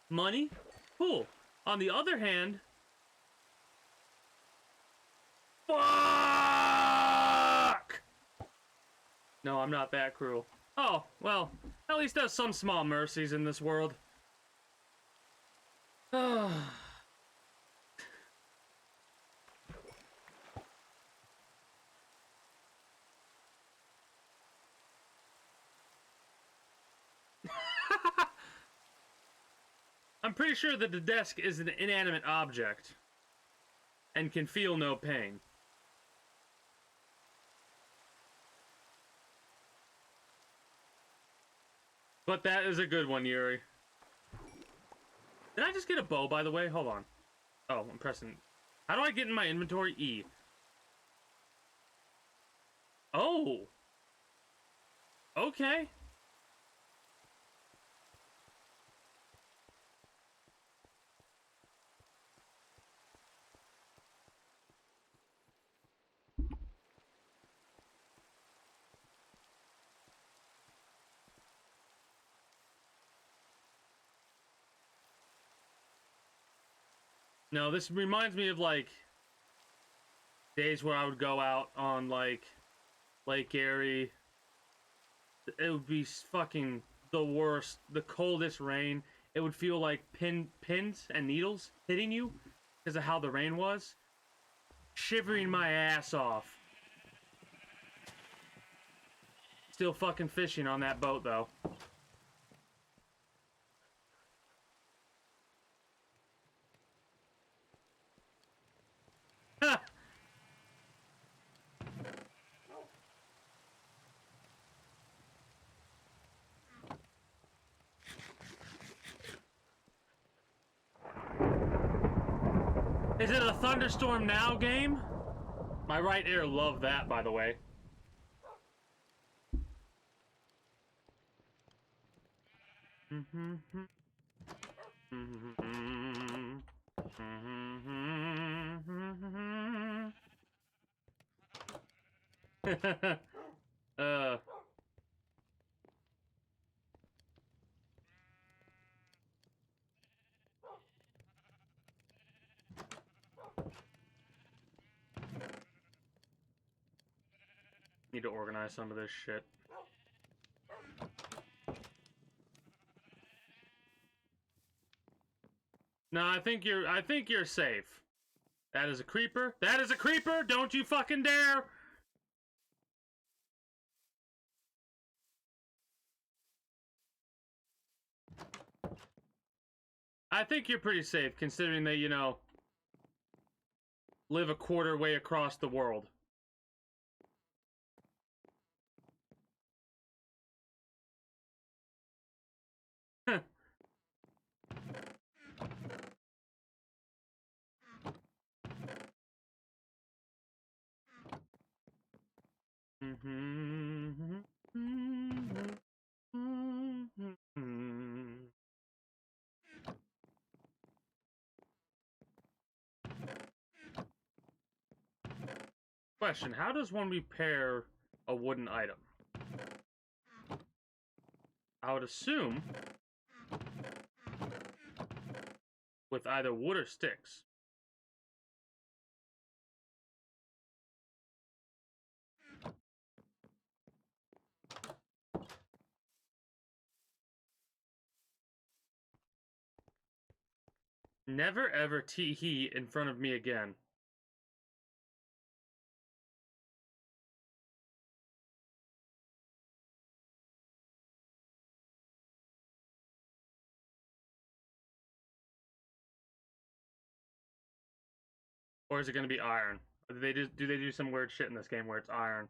money, cool. On the other hand, fuck! No, I'm not that cruel. Oh, well, at least there's some small mercies in this world. I'm pretty sure that the desk is an inanimate object and can feel no pain. But that is a good one, Yuri. Did I just get a bow, by the way? Hold on. Oh, I'm pressing... How do I get in my inventory? E. Oh! Okay. No, this reminds me of, like, days where I would go out on, like, Lake Erie. It would be fucking the worst, the coldest rain. It would feel like pins and needles hitting you because of how the rain was. Shivering my ass off. Still fucking fishing on that boat, though. Is it a thunderstorm now game? My right ear loved that, by the way. uh. Need to organize some of this shit. No, I think you're safe. That is a creeper. That is a creeper! Don't you fucking dare! I think you're pretty safe, considering that, you know, live a quarter way across the world. Question, how does one repair a wooden item? I would assume with either wood or sticks. Never ever tee-hee in front of me again. Or is it going to be iron? Do they do some weird shit in this game where it's iron?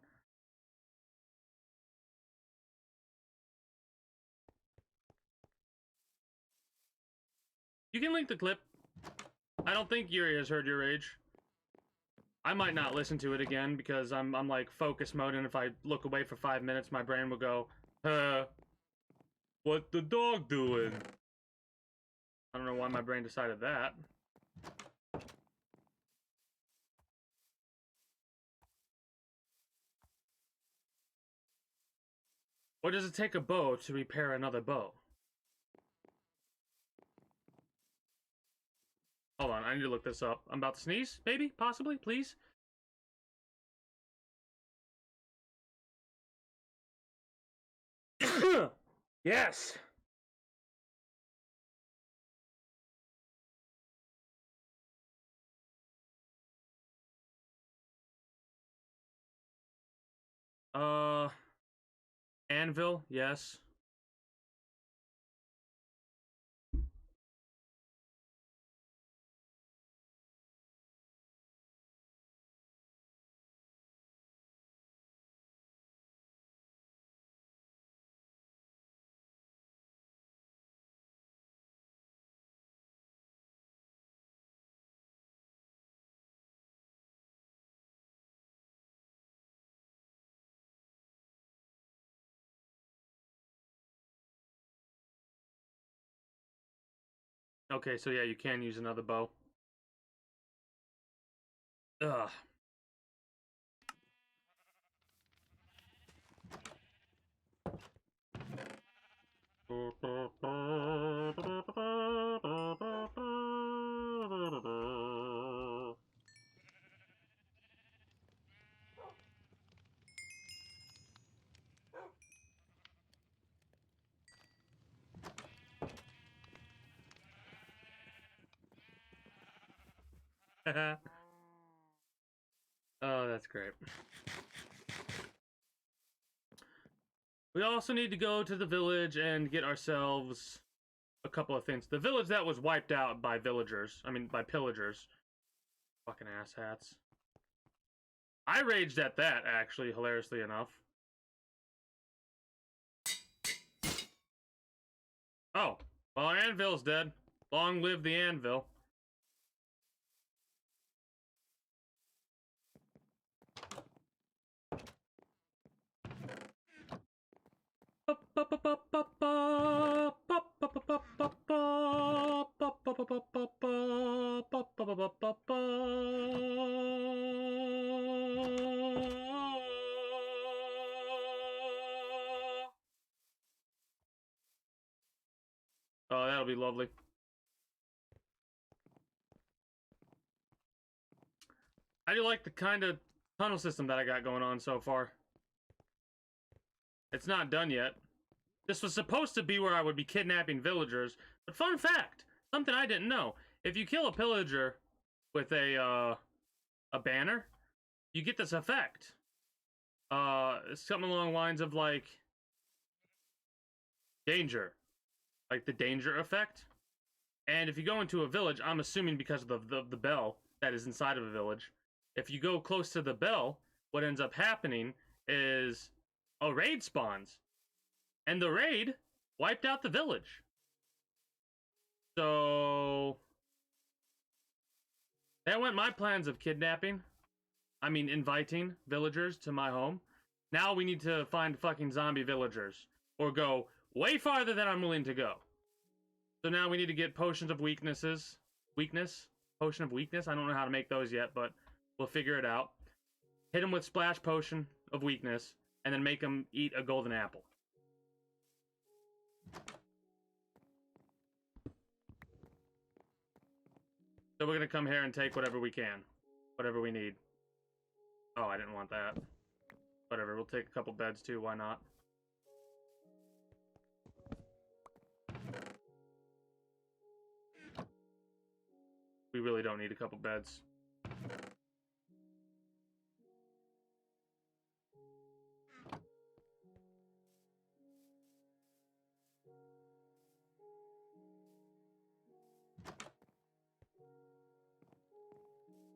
You can link the clip. I don't think Yuri has heard your rage. I might not listen to it again because I'm like focus mode, and if I look away for 5 minutes, my brain will go, what the dog doing? I don't know why my brain decided that. Or does it take a bow to repair another bow? Hold on, I need to look this up. I'm about to sneeze, maybe, possibly, please. Yes. Anvil, yes. Okay, so yeah, you can use another bow. Ugh. Oh, that's great. We also need to go to the village and get ourselves a couple of things. The village that was wiped out by villagers. I mean, by pillagers. Fucking asshats. I raged at that, actually, hilariously enough. Oh, well, our anvil's dead. Long live the anvil. Oh, that'll be lovely. I do like the kind of tunnel system that I got going on so far. It's not done yet. This was supposed to be where I would be kidnapping villagers, but fun fact, something I didn't know. If you kill a pillager with a banner, you get this effect. Something along the lines of, like, danger. Like the danger effect. And if you go into a village, I'm assuming because of the bell that is inside of a village, if you go close to the bell, what ends up happening is a raid spawns. And the raid wiped out the village. So that went my plans of kidnapping. I mean, inviting villagers to my home. Now we need to find fucking zombie villagers. Or go way farther than I'm willing to go. So now we need to get potions of weaknesses. Weakness? Potion of weakness? I don't know how to make those yet, but we'll figure it out. Hit them with splash potion of weakness. And then make them eat a golden apple. So we're gonna come here and take whatever we can. Whatever we need. Oh, I didn't want that. Whatever, we'll take a couple beds too, why not? We really don't need a couple beds.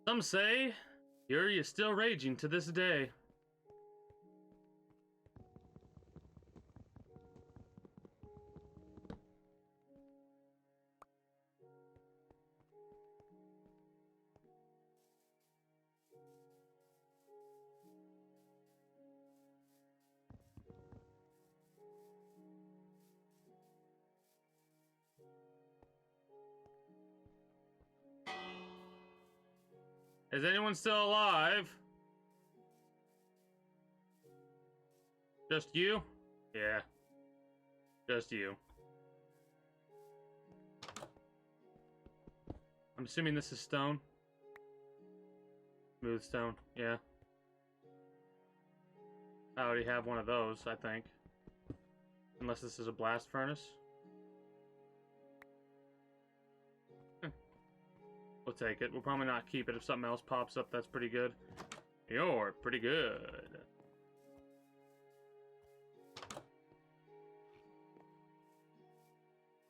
Some say Yuri is still raging to this day. Is anyone still alive? Just you? Yeah. Just you. I'm assuming this is stone. Smooth stone, yeah. I already have one of those, I think. Unless this is a blast furnace. We'll take it. We'll probably not keep it. If something else pops up, that's pretty good. You're pretty good.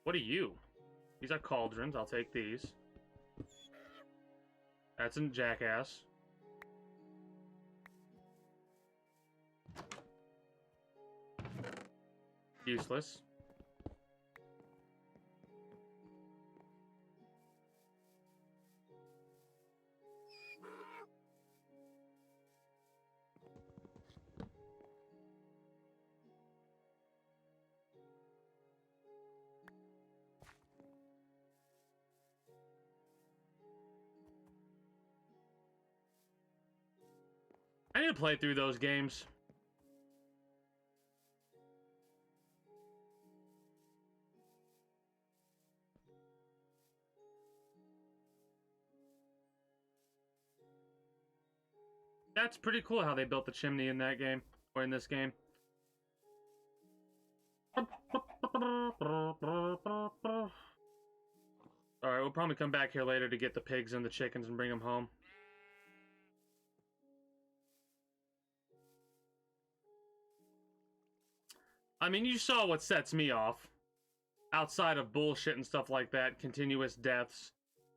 What are you? These are cauldrons. I'll take these. That's a jackass. Useless. I need to play through those games. That's pretty cool how they built the chimney in that game, or in this game. Alright, we'll probably come back here later to get the pigs and the chickens and bring them home. I mean, you saw what sets me off. Outside of bullshit and stuff like that, continuous deaths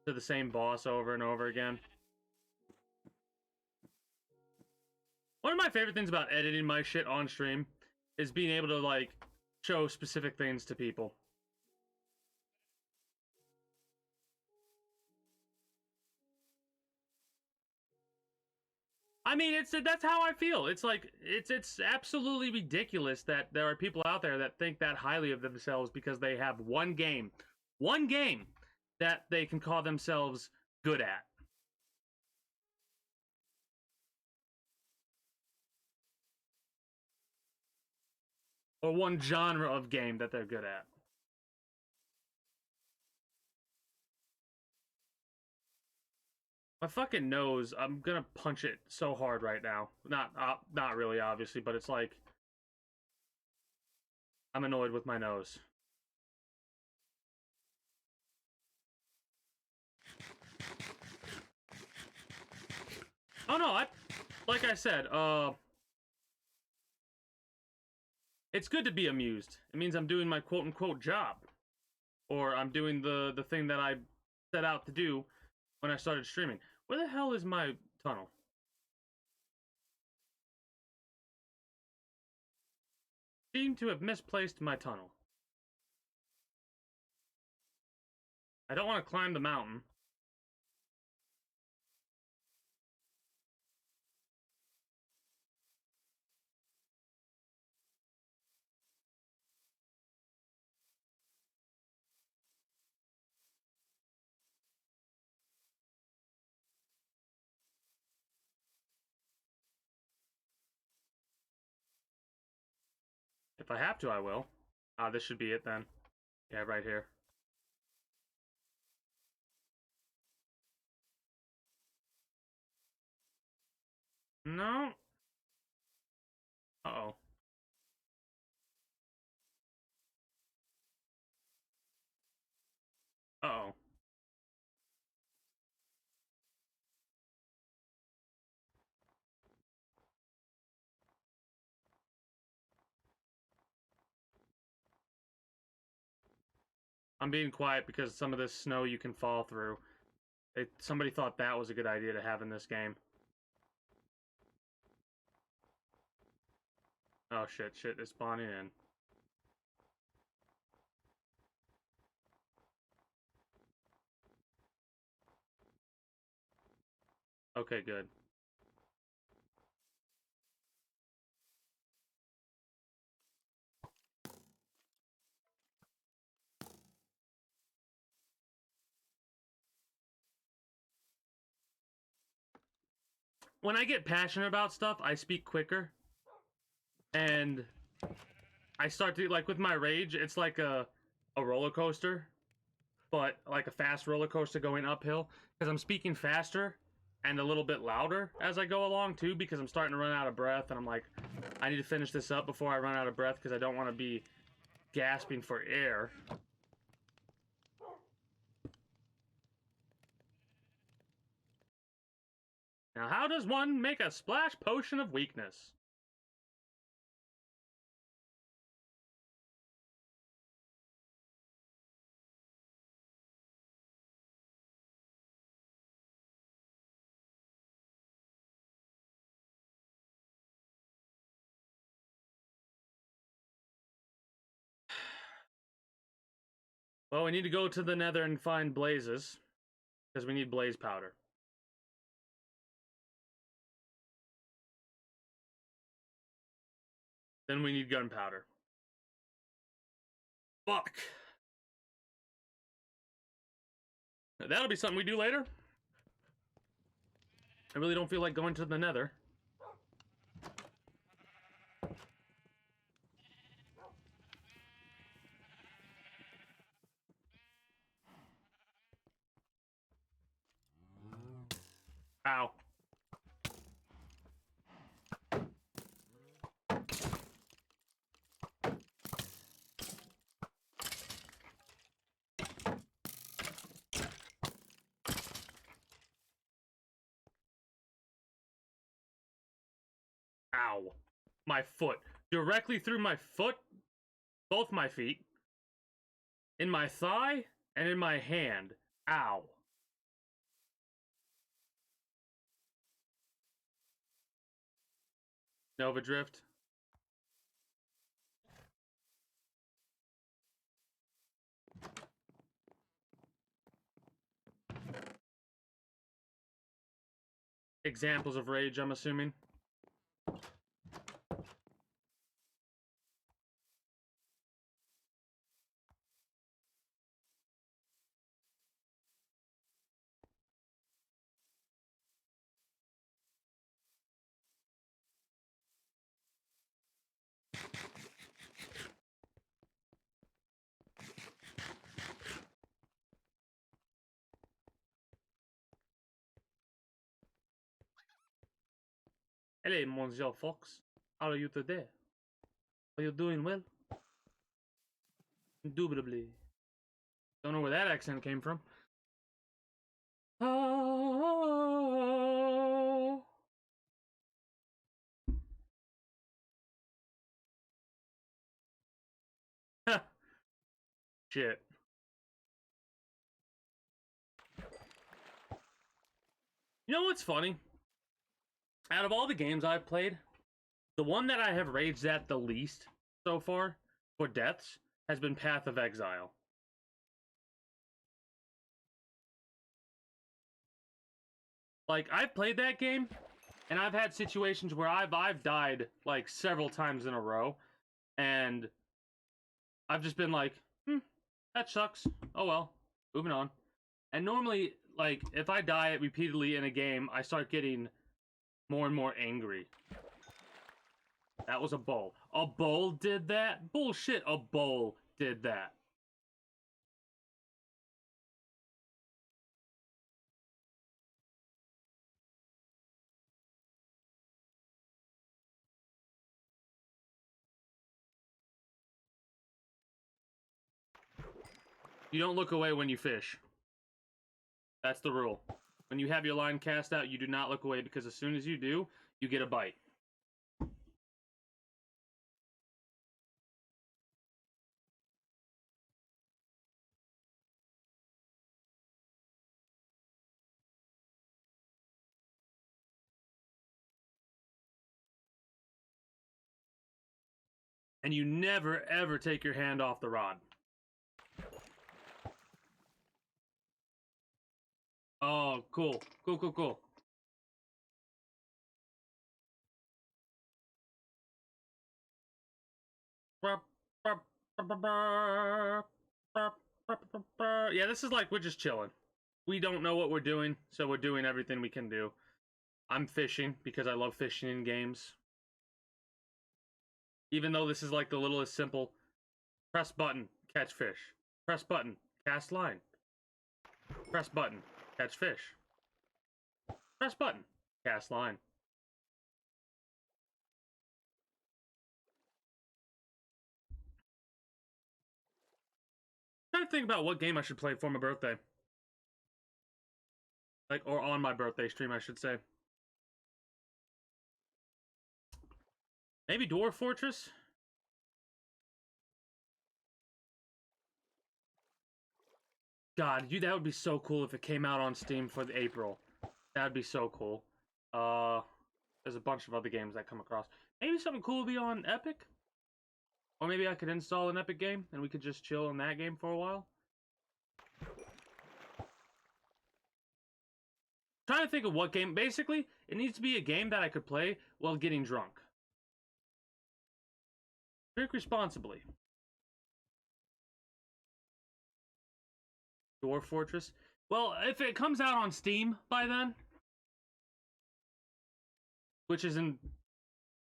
to the same boss over and over again. One of my favorite things about editing my shit on stream is being able to, like, show specific things to people. I mean, that's how I feel. It's like it's absolutely ridiculous that there are people out there that think that highly of themselves because they have one game that they can call themselves good at. Or one genre of game that they're good at. My fucking nose, I'm gonna punch it so hard right now. Not really, obviously, but it's like I'm annoyed with my nose. Oh no, like I said, it's good to be amused. It means I'm doing my quote-unquote job. Or I'm doing the thing that I set out to do when I started streaming. Where the hell is my tunnel? Seem to have misplaced my tunnel. I don't want to climb the mountain. If I have to, I will. This should be it then. Yeah, right here. No. Uh-oh. Uh-oh. I'm being quiet because some of this snow you can fall through. Somebody thought that was a good idea to have in this game. Oh shit, it's spawning in. Okay, good. When I get passionate about stuff, I speak quicker. And I start to, like, with my rage, it's like a roller coaster, but like a fast roller coaster going uphill, because I'm speaking faster and a little bit louder as I go along too, because I'm starting to run out of breath, and I'm like, I need to finish this up before I run out of breath, because I don't want to be gasping for air. Now, how does one make a splash potion of weakness? Well, we need to go to the nether and find blazes, because we need blaze powder. Then we need gunpowder. Fuck. That'll be something we do later. I really don't feel like going to the nether. Ow. Ow. My foot. Directly through my foot, both my feet, in my thigh, and in my hand. Ow. Nova Drift. Examples of rage, I'm assuming. Hello, Monsieur Fox. How are you today? Are you doing well? Indubitably. Don't know where that accent came from. Oh. Shit. You know what's funny? Out of all the games I've played, the one that I have raged at the least so far for deaths has been Path of Exile. Like, I've played that game, and I've had situations where I've died like several times in a row, and I've just been like, that sucks. Oh well, moving on. And normally, like, if I die repeatedly in a game, I start getting more and more angry. That was a bull. A bull did that? Bullshit, a bull did that. You don't look away when you fish. That's the rule. When you have your line cast out, you do not look away, because as soon as you do, you get a bite. And you never, ever take your hand off the rod. Oh, cool. Cool, cool, cool. Yeah, this is like we're just chilling. We don't know what we're doing, so we're doing everything we can do. I'm fishing because I love fishing in games. Even though this is like the littlest simple, press button, catch fish. Press button, cast line. Press button, catch fish. Press button, cast line. I'm trying to think about what game I should play for my birthday. Like, or on my birthday stream, I should say. Maybe Dwarf Fortress? God, that would be so cool if it came out on Steam for the April. That'd be so cool. There's a bunch of other games that come across. Maybe something cool will be on Epic? Or maybe I could install an Epic game, and we could just chill in that game for a while. Trying to think of what game. Basically, it needs to be a game that I could play while getting drunk. Drink responsibly. Dwarf Fortress. Well, if it comes out on Steam by then, which is in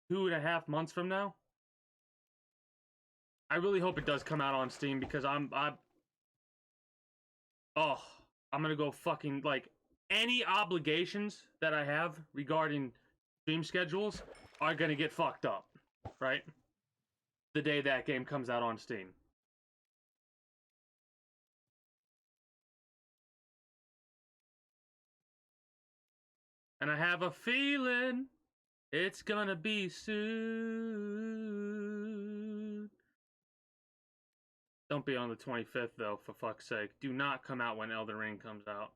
2.5 months from now, I really hope it does come out on Steam, because I'm gonna go fucking, like, any obligations that I have regarding stream schedules are gonna get fucked up, right? The day that game comes out on Steam. And I have a feeling it's gonna be soon. Don't be on the 25th, though, for fuck's sake. Do not come out when Elden Ring comes out.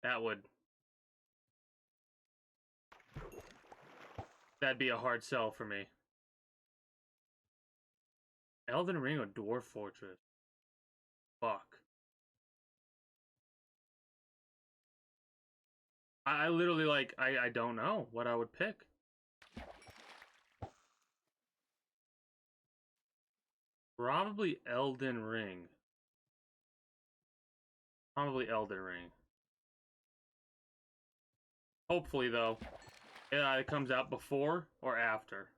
That That'd be a hard sell for me. Elden Ring or Dwarf Fortress? Fuck. I literally, like, I don't know what I would pick. Probably Elden Ring. Probably Elden Ring. Hopefully, though, it comes out before or after.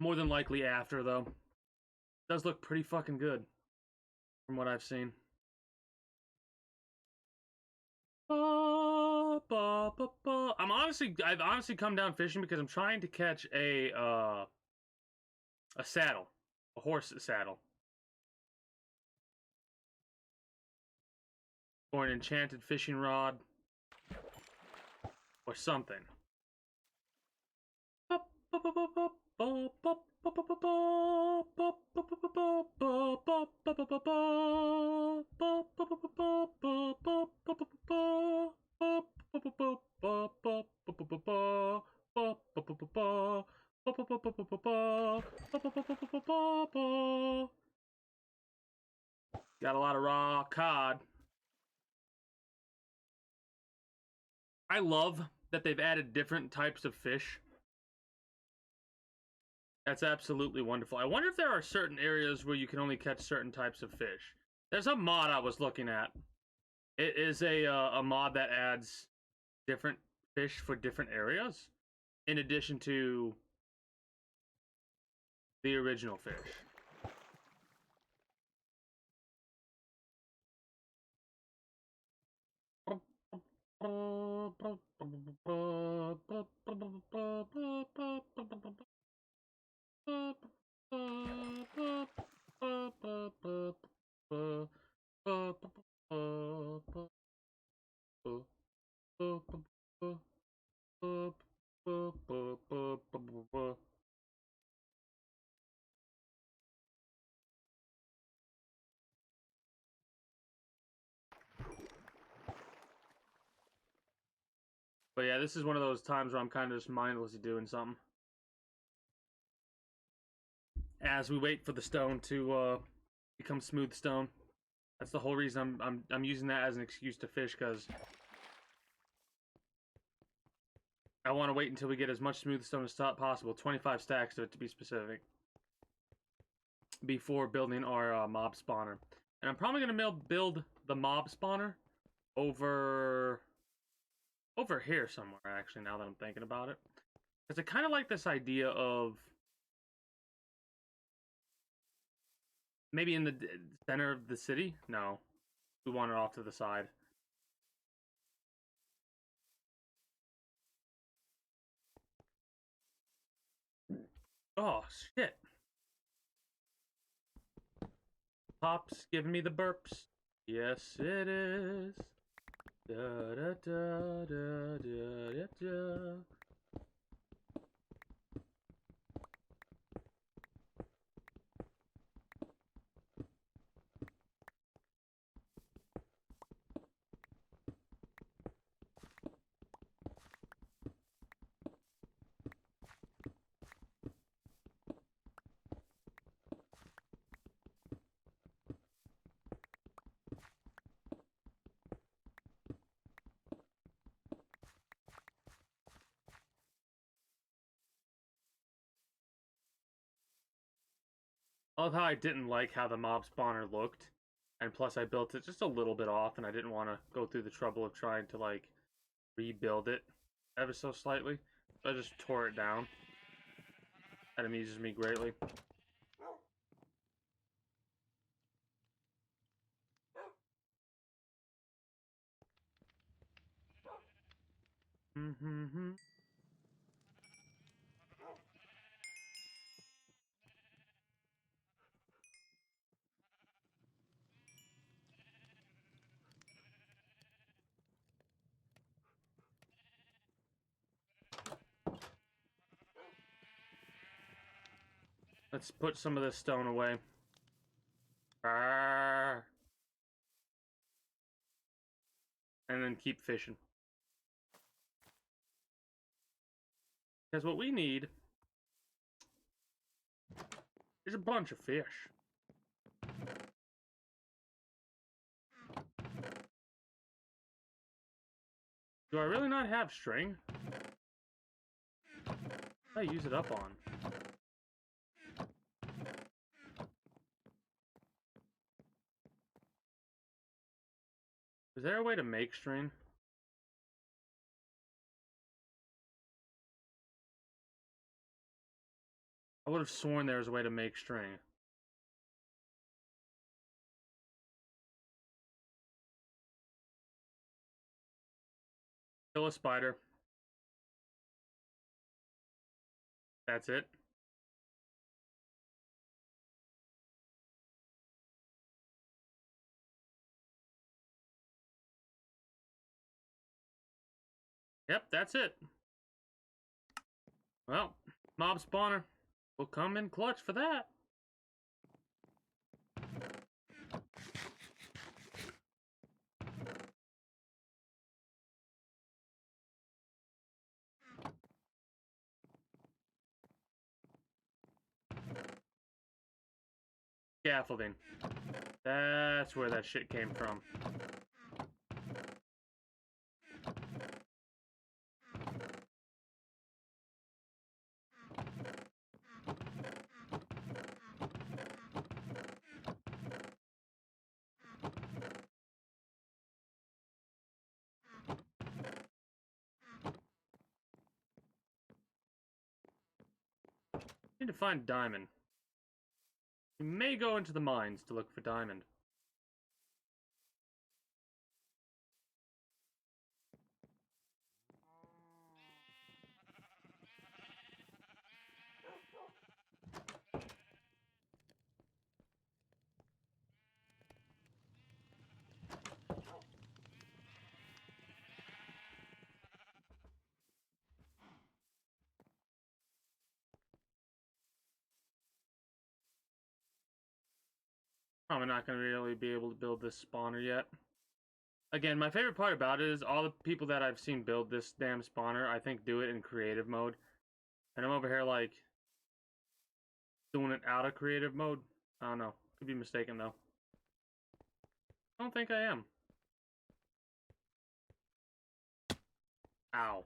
More than likely after, though. Does look pretty fucking good from what I've seen. I've honestly come down fishing because I'm trying to catch a saddle, a horse saddle, or an enchanted fishing rod, or something. Got a lot of raw cod. I love that they've added different types of fish. That's absolutely wonderful. I wonder if there are certain areas where you can only catch certain types of fish. There's a mod I was looking at. It is a mod that adds different fish for different areas, in addition to the original fish. But yeah, this is one of those times where I'm kind of just mindlessly doing something. As we wait for the stone to become smooth stone. That's the whole reason I'm using that as an excuse to fish, because I want to wait until we get as much smooth stone as possible, 25 stacks of it to be specific, before building our mob spawner. And I'm probably gonna build the mob spawner over here somewhere, actually, now that I'm thinking about it. Because I kind of like this idea of maybe in the center of the city. No, we want it off to the side. Oh, shit. Pop's giving me the burps. Yes, it is. Da da da da da da da. I love how I didn't like how the mob spawner looked, and plus I built it just a little bit off, and I didn't want to go through the trouble of trying to, like, rebuild it ever so slightly. So I just tore it down. That amuses me greatly. Mm-hmm. Let's put some of this stone away. Arrgh. And then keep fishing. Because what we need is a bunch of fish. Do I really not have string? What did I use it up on? Is there a way to make string? I would have sworn there was a way to make string. Kill a spider. That's it. Yep, that's it. Well, mob spawner will come in clutch for that. Scaffolding. That's where that shit came from. Need to find diamond. We may go into the mines to look for diamond. Probably not going to really be able to build this spawner yet. Again, my favorite part about it is all the people that I've seen build this damn spawner, I think, do it in creative mode. And I'm over here, like, doing it out of creative mode. I don't know. Could be mistaken, though. I don't think I am. Ow.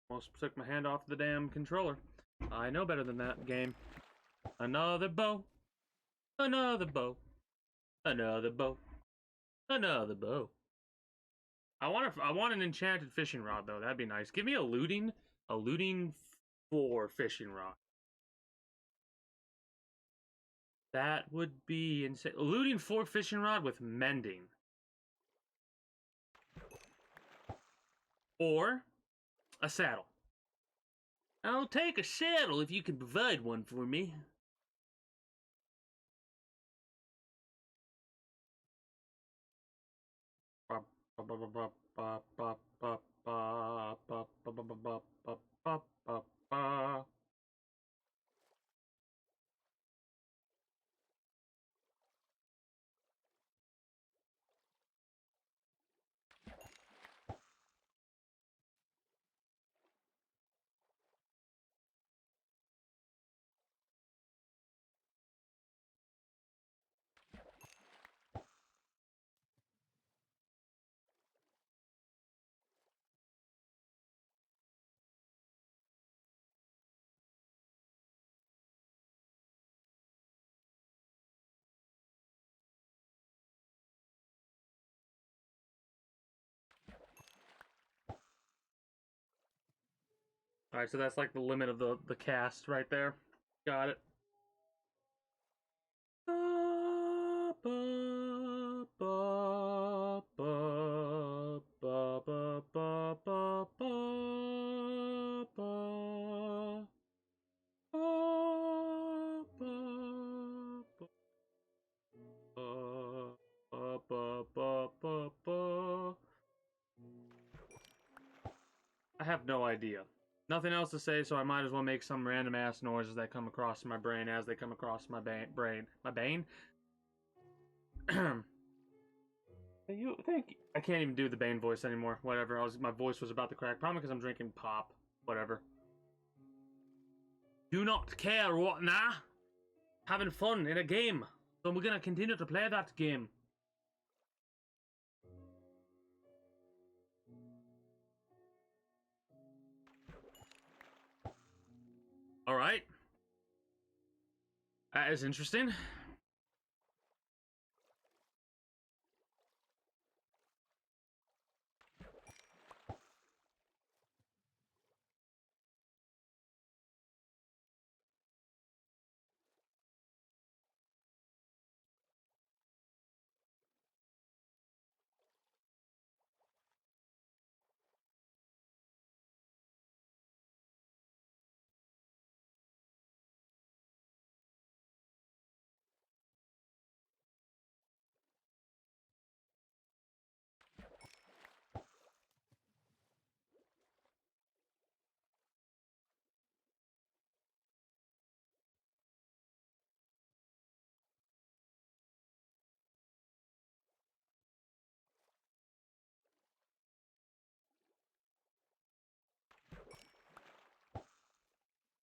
Almost took my hand off the damn controller. I know better than that, game. Another bow. Another bow. Another bow. Another bow. I want an enchanted fishing rod, though. That'd be nice. Give me a looting 4 fishing rod. That would be insane. Looting 4 fishing rod with mending. Or a saddle. I'll take a saddle if you can provide one for me. Alright, so that's like the limit of the cast right there. Got it. I have no idea. Nothing else to say, so I might as well make some random ass noises that come across my brain as they come across my brain. My bane? You think I can't even do the Bane voice anymore. Whatever. My voice was about to crack. Probably because I'm drinking pop. Whatever. Do not care what now. Having fun in a game. So we're gonna continue to play that game. Alright. That is interesting.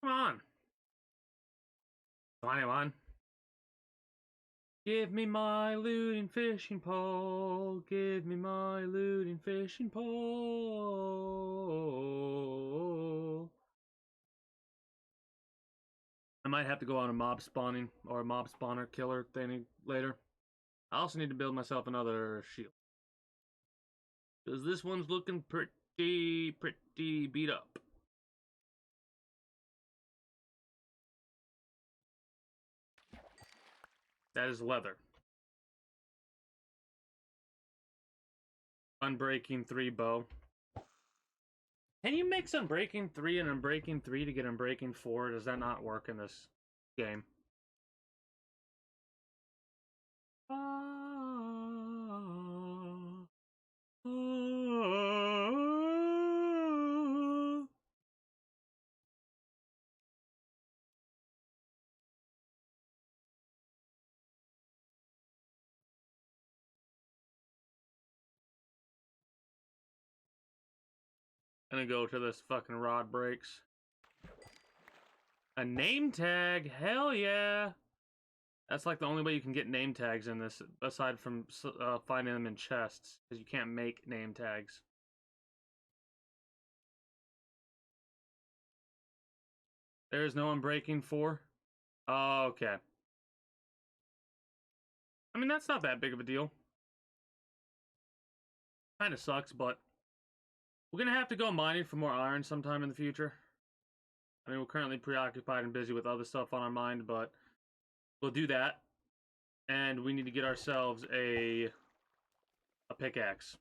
Come on. 21. Give me my looting fishing pole. Give me my looting fishing pole. I might have to go on a mob spawning or a mob spawner killer thing later. I also need to build myself another shield. Because this one's looking pretty beat up. That is leather. Unbreaking 3 bow. Can you mix Unbreaking 3 and Unbreaking 3 to get Unbreaking 4? Does that not work in this game? Gonna go to this fucking rod breaks. A name tag? Hell yeah! That's like the only way you can get name tags in this, aside from finding them in chests, because you can't make name tags. There's no Unbreaking 4? Oh, okay. I mean, that's not that big of a deal. Kinda sucks, but we're gonna have to go mining for more iron sometime in the future. I mean, we're currently preoccupied and busy with other stuff on our mind, but we'll do that. And we need to get ourselves a pickaxe.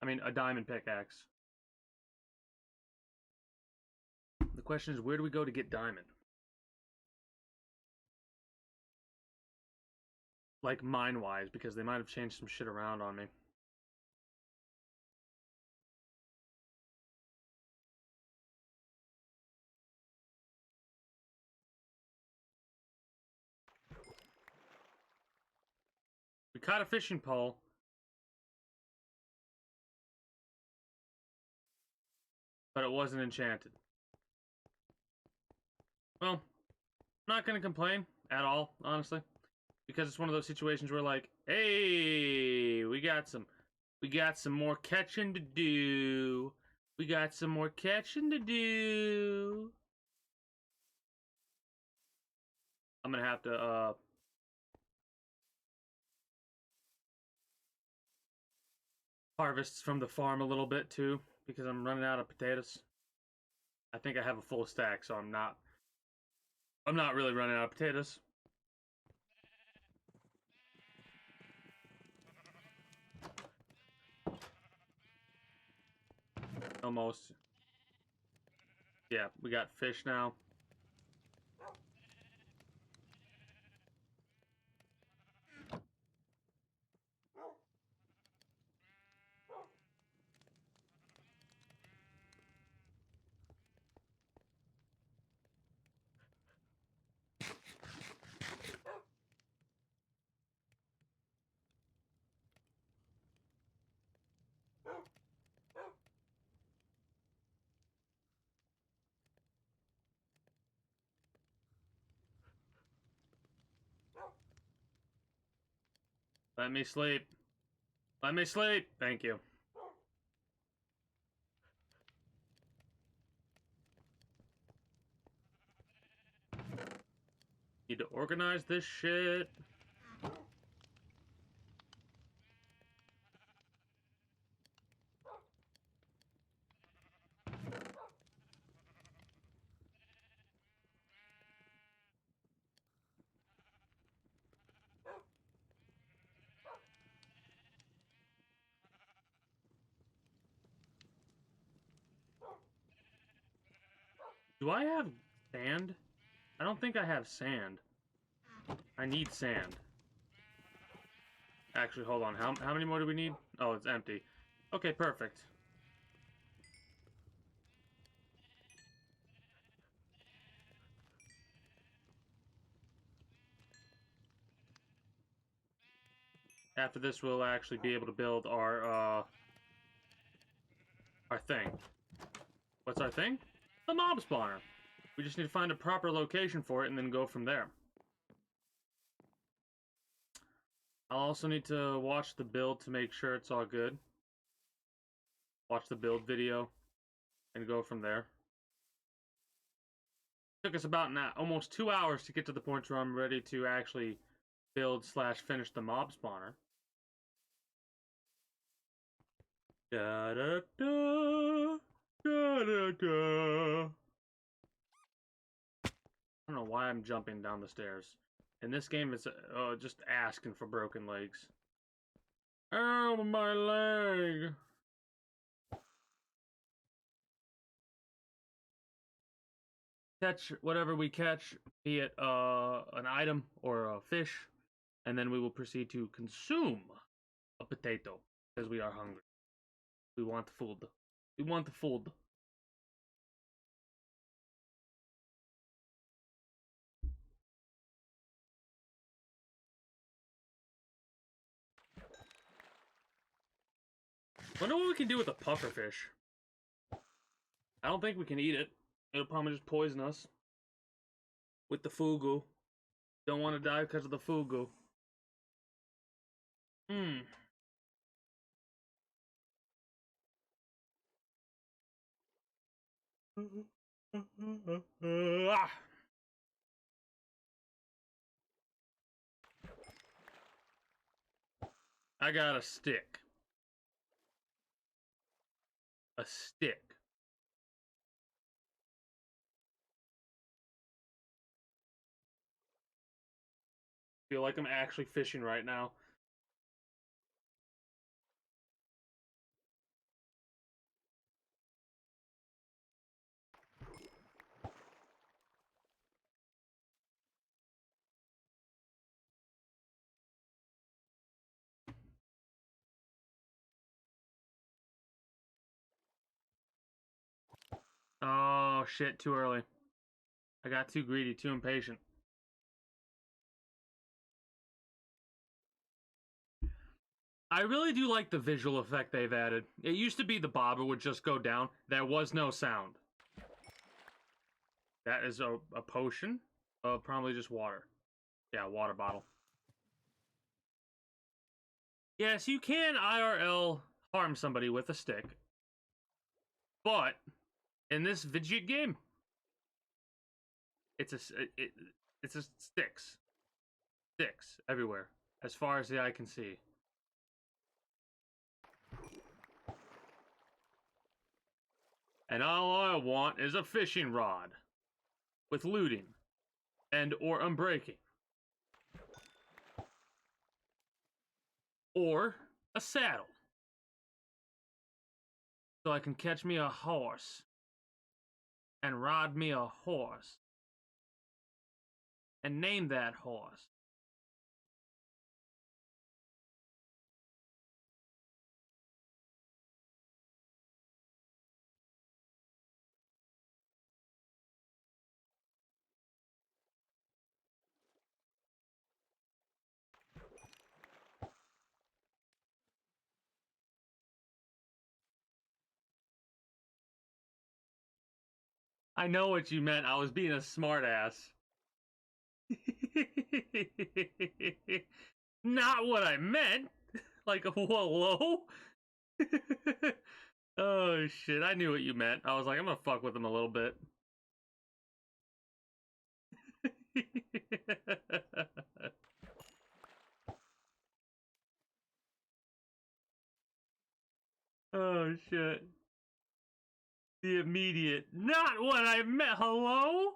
I mean, a diamond pickaxe. The question is, where do we go to get diamond? Like, mine-wise, because they might have changed some shit around on me. We caught a fishing pole. But it wasn't enchanted. Well, I'm not gonna complain at all, honestly. Because it's one of those situations where, like, hey, we got some more catching to do. We got some more catching to do. I'm gonna have to, harvest from the farm a little bit, too. Because I'm running out of potatoes. I think I have a full stack, so I'm not really running out of potatoes. Almost. Yeah, we got fish now. Let me sleep. Let me sleep. Thank you. Need to organize this shit. Do I have sand? I don't think I have sand. I need sand. Actually, hold on. How many more do we need? Oh, it's empty. Okay, perfect. After this, we'll actually be able to build our thing. What's our thing? The mob spawner. We just need to find a proper location for it and then go from there. I'll also need to watch the build to make sure it's all good. Watch the build video and go from there. It took us about almost 2 hours to get to the point where I'm ready to actually build / finish the mob spawner. Da da da da da da. I don't know why I'm jumping down the stairs. In this game, it's just asking for broken legs. Ow, my leg! Catch whatever we catch, be it an item or a fish, and then we will proceed to consume a potato, because we are hungry. We want the food. We want the food. Wonder what we can do with a pufferfish. I don't think we can eat it. It'll probably just poison us. With the fugu. Don't want to die because of the fugu. Hmm. I got a stick. A stick. Feel like I'm actually fishing right now. Oh shit, too early. I got too greedy, too impatient. I really do like the visual effect they've added. It used to be the bobber would just go down. There was no sound. That is a potion? Probably just water. Yeah, water bottle. Yes, you can IRL harm somebody with a stick. But, in this video game, it's a sticks. Sticks everywhere. As far as the eye can see. And all I want is a fishing rod. With looting. And or unbreaking. Or a saddle. So I can catch me a horse. And ride me a horse. And name that horse. I know what you meant. I was being a smartass. Not what I meant. Like, hello? Oh, shit. I knew what you meant. I was like, I'm gonna fuck with him a little bit. Oh, shit. The immediate. Not what I meant. Hello?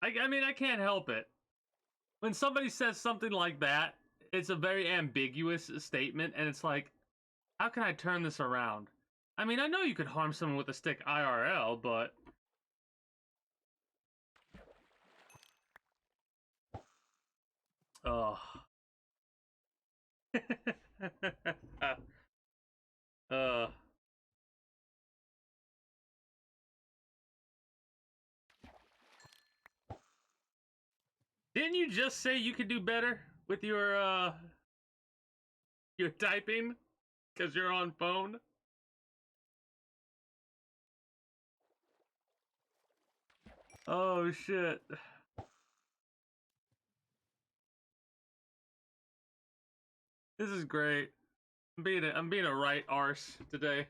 I mean, I can't help it. When somebody says something like that, it's a very ambiguous statement, and it's like, how can I turn this around? I mean, I know you could harm someone with a stick IRL, but... Oh. uh. Didn't you just say you could do better with your typing? Because you're on phone? Oh, shit. This is great. I'm being a right arse today.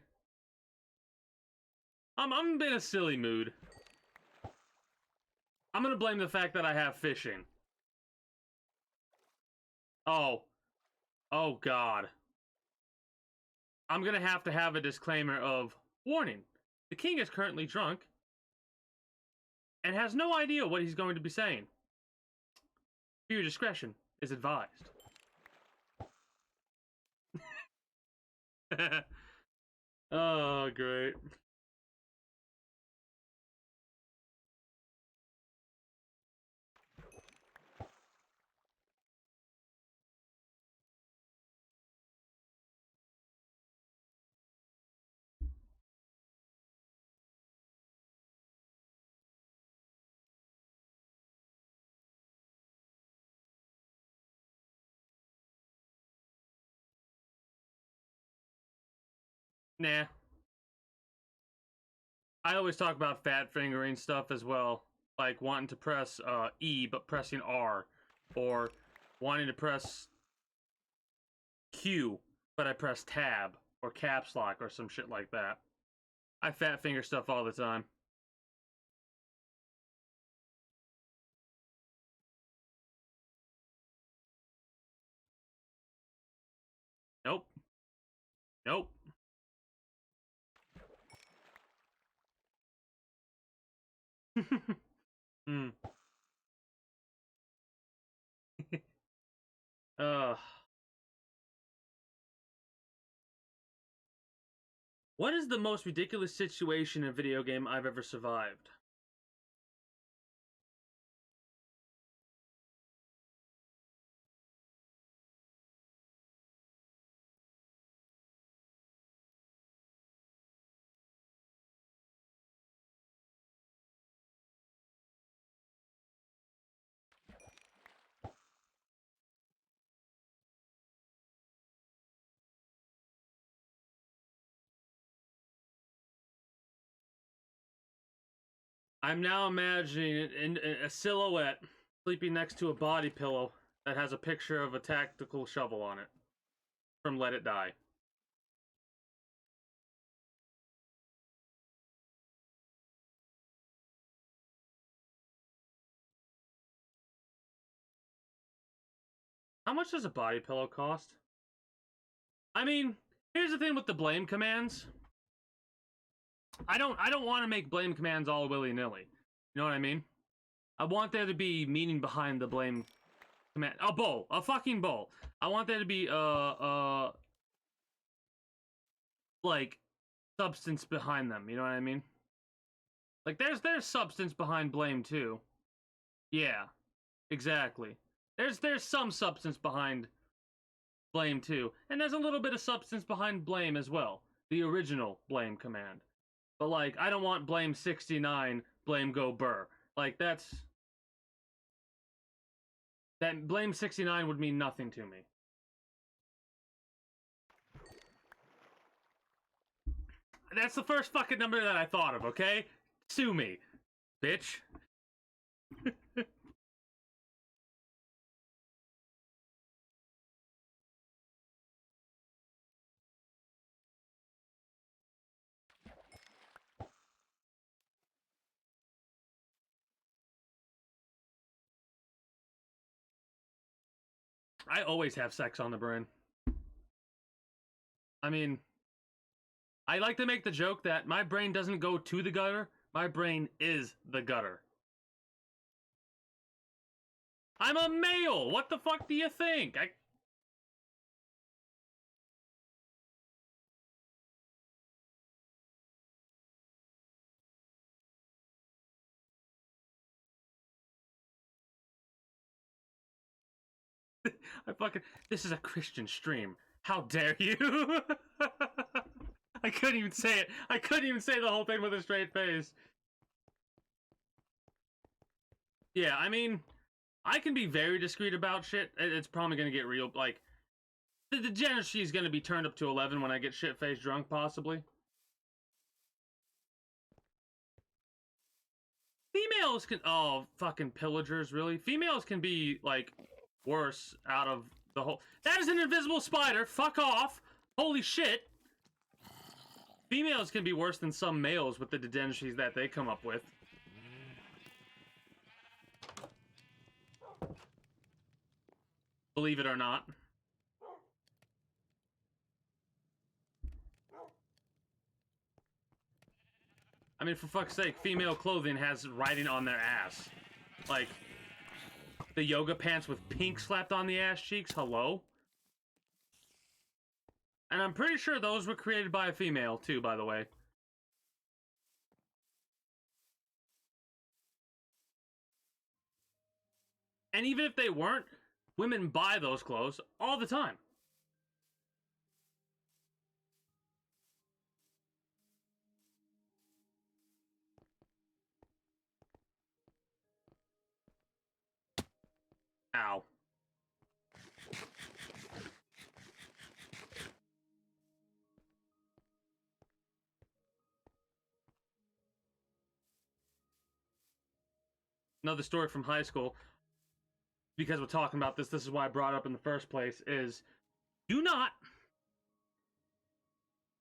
I'm in a silly mood. I'm gonna blame the fact that I have fishing. Oh. Oh, God. I'm gonna have to have a disclaimer of, warning, the king is currently drunk and has no idea what he's going to be saying. Your discretion is advised. Oh, great. Nah. I always talk about fat fingering stuff as well. Like wanting to press E but pressing R. Or wanting to press Q but I press tab. Or caps lock or some shit like that. I fat finger stuff all the time. Nope. Nope. Hmm. What is the most ridiculous situation in a video game I've ever survived? I'm now imagining it in a silhouette sleeping next to a body pillow that has a picture of a tactical shovel on it from Let It Die. How much does a body pillow cost? I mean, here's the thing with the blame commands. I don't want to make blame commands all willy-nilly. You know what I mean? I want there to be meaning behind the blame command. A bowl. A fucking bowl. I want there to be like substance behind them, you know what I mean? Like there's substance behind blame too. Yeah. Exactly. There's some substance behind blame too. And there's a little bit of substance behind blame as well. The original blame command. But like I don't want blame 69, blame go burr. Like that blame 69 would mean nothing to me. That's the first fucking number that I thought of, okay? Sue me, bitch. I always have sex on the brain. I mean, I like to make the joke that my brain doesn't go to the gutter, my brain is the gutter. I'm a male! What the fuck do you think? This is a Christian stream. How dare you? I couldn't even say it. I couldn't even say the whole thing with a straight face. Yeah, I mean, I can be very discreet about shit. It's probably gonna get real, like, the degeneracy is gonna be turned up to 11 when I get shit-faced drunk, possibly. Females can, oh, fucking pillagers, really? Females can be, like, worse out of the whole... That is an invisible spider! Fuck off! Holy shit! Females can be worse than some males with the degeneracies that they come up with. Believe it or not. I mean, for fuck's sake, female clothing has writing on their ass. Like, the yoga pants with pink slapped on the ass cheeks, hello? And I'm pretty sure those were created by a female, too, by the way. And even if they weren't, women buy those clothes all the time. Ow. Another story from high school, because we're talking about this is why I brought it up in the first place, is do not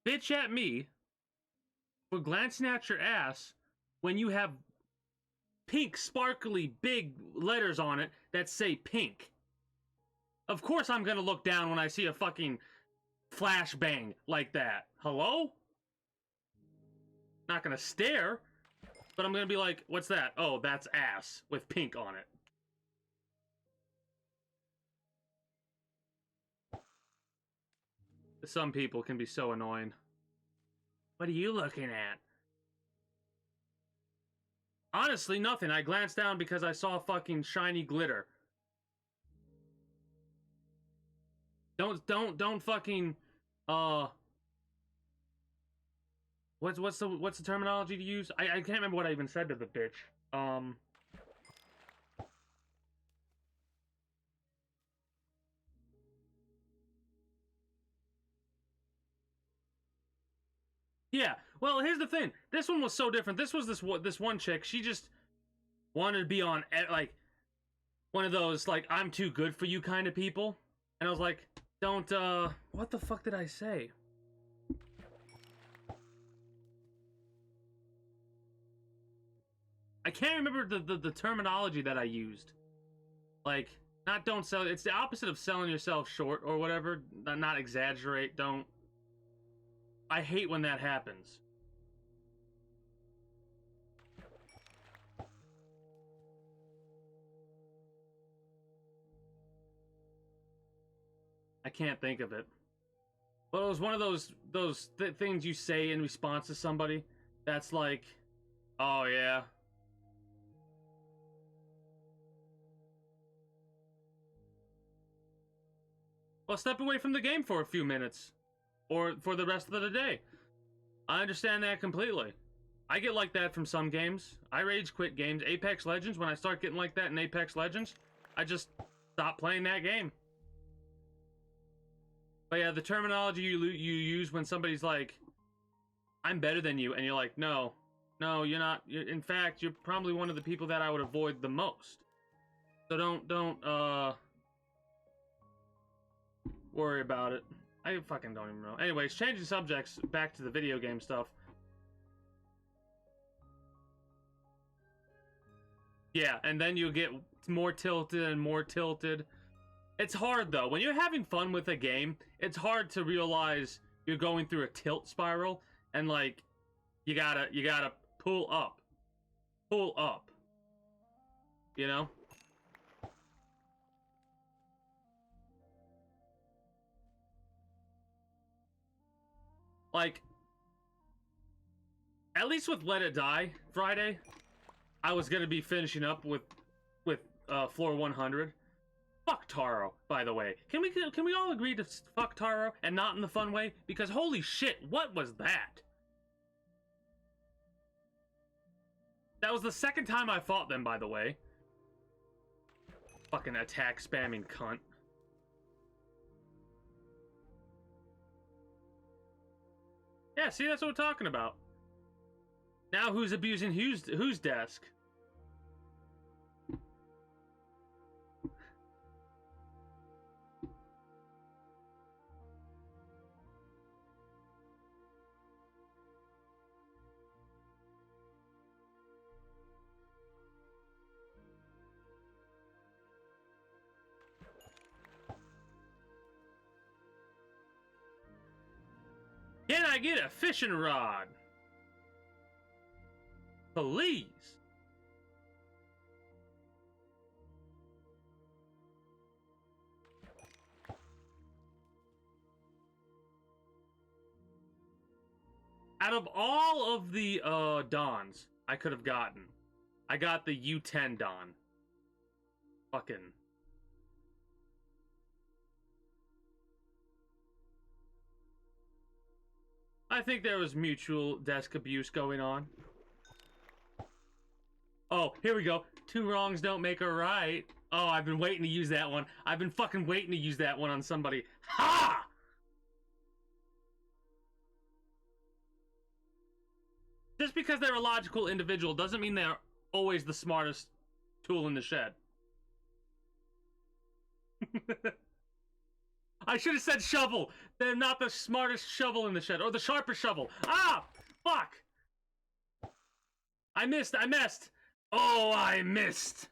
bitch at me for glancing at your ass when you have pink, sparkly, big letters on it that say pink. Of course I'm gonna look down when I see a fucking flashbang like that. Hello? Not gonna stare, but I'm gonna be like, what's that? Oh, that's ass with pink on it. Some people can be so annoying. What are you looking at? Honestly, nothing. I glanced down because I saw fucking shiny glitter. Don't fucking what's the terminology to use? I can't remember what I even said to the bitch. Yeah, well, here's the thing. This one was so different. This was this one chick. She just wanted to be on, like, one of those, like, I'm too good for you kind of people. And I was like, don't, what the fuck did I say? I can't remember the terminology that I used. Like, not don't sell, it's the opposite of selling yourself short or whatever. Not exaggerate, don't. I hate when that happens. I can't think of it. But it was one of those things you say in response to somebody that's like, oh yeah. Well, step away from the game for a few minutes. Or for the rest of the day. I understand that completely. I get like that from some games. I rage quit games. Apex Legends, when I start getting like that in Apex Legends, I just stop playing that game. But yeah, the terminology you use when somebody's like, I'm better than you, and you're like, no, you're not. In fact, you're probably one of the people that I would avoid the most. So don't worry about it. I fucking don't even know. Anyways, changing subjects, back to the video game stuff. Yeah, and then you get more tilted and more tilted. It's hard though. When you're having fun with a game, it's hard to realize you're going through a tilt spiral and like you gotta pull up. Pull up. You know? Like at least with Let It Die Friday, I was gonna be finishing up with floor 100. Fuck Taro, by the way. Can we all agree to fuck Taro and not in the fun way? Because holy shit, what was that? That was the second time I fought them, by the way. Fucking attack spamming cunt. Yeah, see, that's what we're talking about. Now who's abusing whose desk? Can I get a fishing rod? Please. Out of all of the Dons I could have gotten, I got the U10 Don. Fucking. I think there was mutual desk abuse going on. Oh, here we go. Two wrongs don't make a right. Oh, I've been waiting to use that one. I've been fucking waiting to use that one on somebody. Ha! Just because they're a logical individual doesn't mean they're always the smartest tool in the shed. I should have said shovel. They're not the smartest shovel in the shed. Or the sharpest shovel. Ah! Fuck! I missed. Oh, I missed.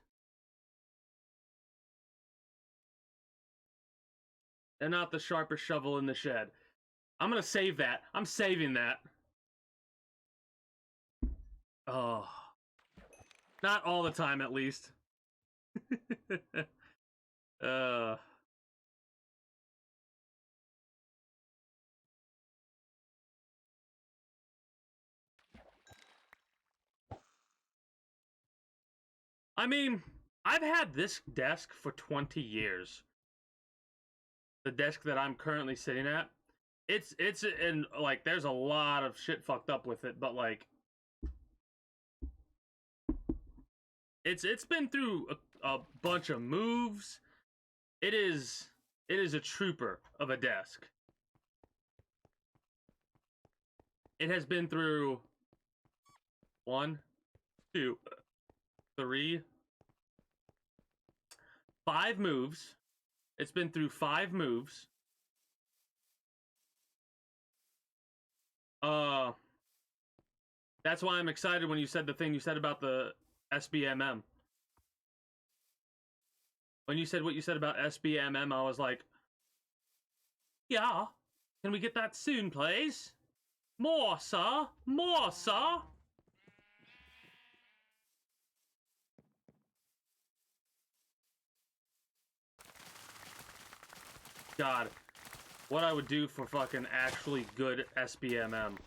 They're not the sharpest shovel in the shed. I'm gonna save that. I'm saving that. Oh. Not all the time, at least. I mean, I've had this desk for 20 years. The desk that I'm currently sitting at. It's and like there's a lot of shit fucked up with it, but like it's been through a bunch of moves. It is a trooper of a desk. It has been through 1, 2, 3, 5 moves. It's been through 5 moves. That's why I'm excited when you said the thing you said about the SBMM. When you said what you said about SBMM, I was like, yeah, can we get that soon, please? More, sir. More, sir. God, what I would do for fucking actually good SBMM.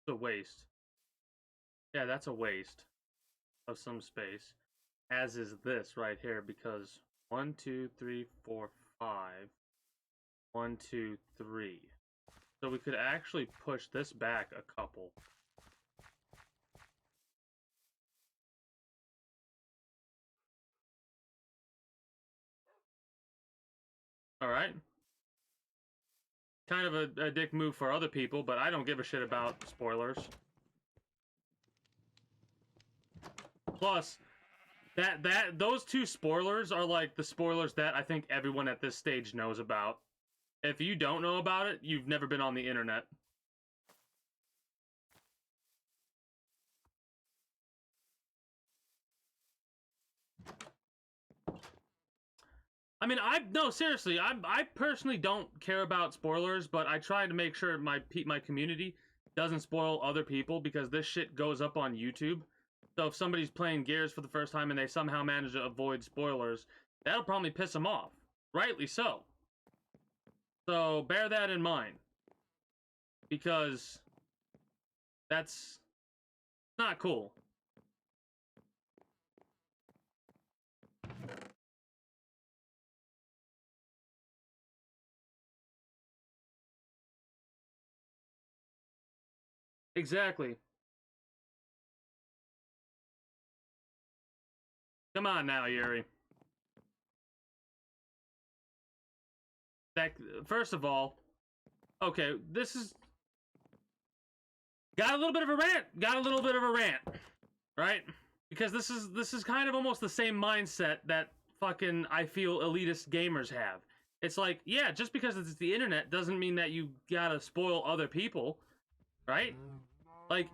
It's a waste. Yeah, that's a waste of some space. As is this right here, because 1, 2, 3, 4, 5. 1, 2, 3. So we could actually push this back a couple. Alright. Kind of a dick move for other people, but I don't give a shit about spoilers. Plus, those two spoilers are like the spoilers that I think everyone at this stage knows about. If you don't know about it, you've never been on the internet. I mean, no, seriously, I personally don't care about spoilers, but I try to make sure my community doesn't spoil other people, because this shit goes up on YouTube. So if somebody's playing Gears for the first time and they somehow manage to avoid spoilers, that'll probably piss them off. Rightly so. So bear that in mind, because that's not cool. Exactly. Come on now, Yuri. First of all, okay, this is... Got a little bit of a rant. Right? Because this is kind of almost the same mindset that fucking, I feel, elitist gamers have. It's like, yeah, just because it's the internet doesn't mean that you gotta spoil other people, right? Like,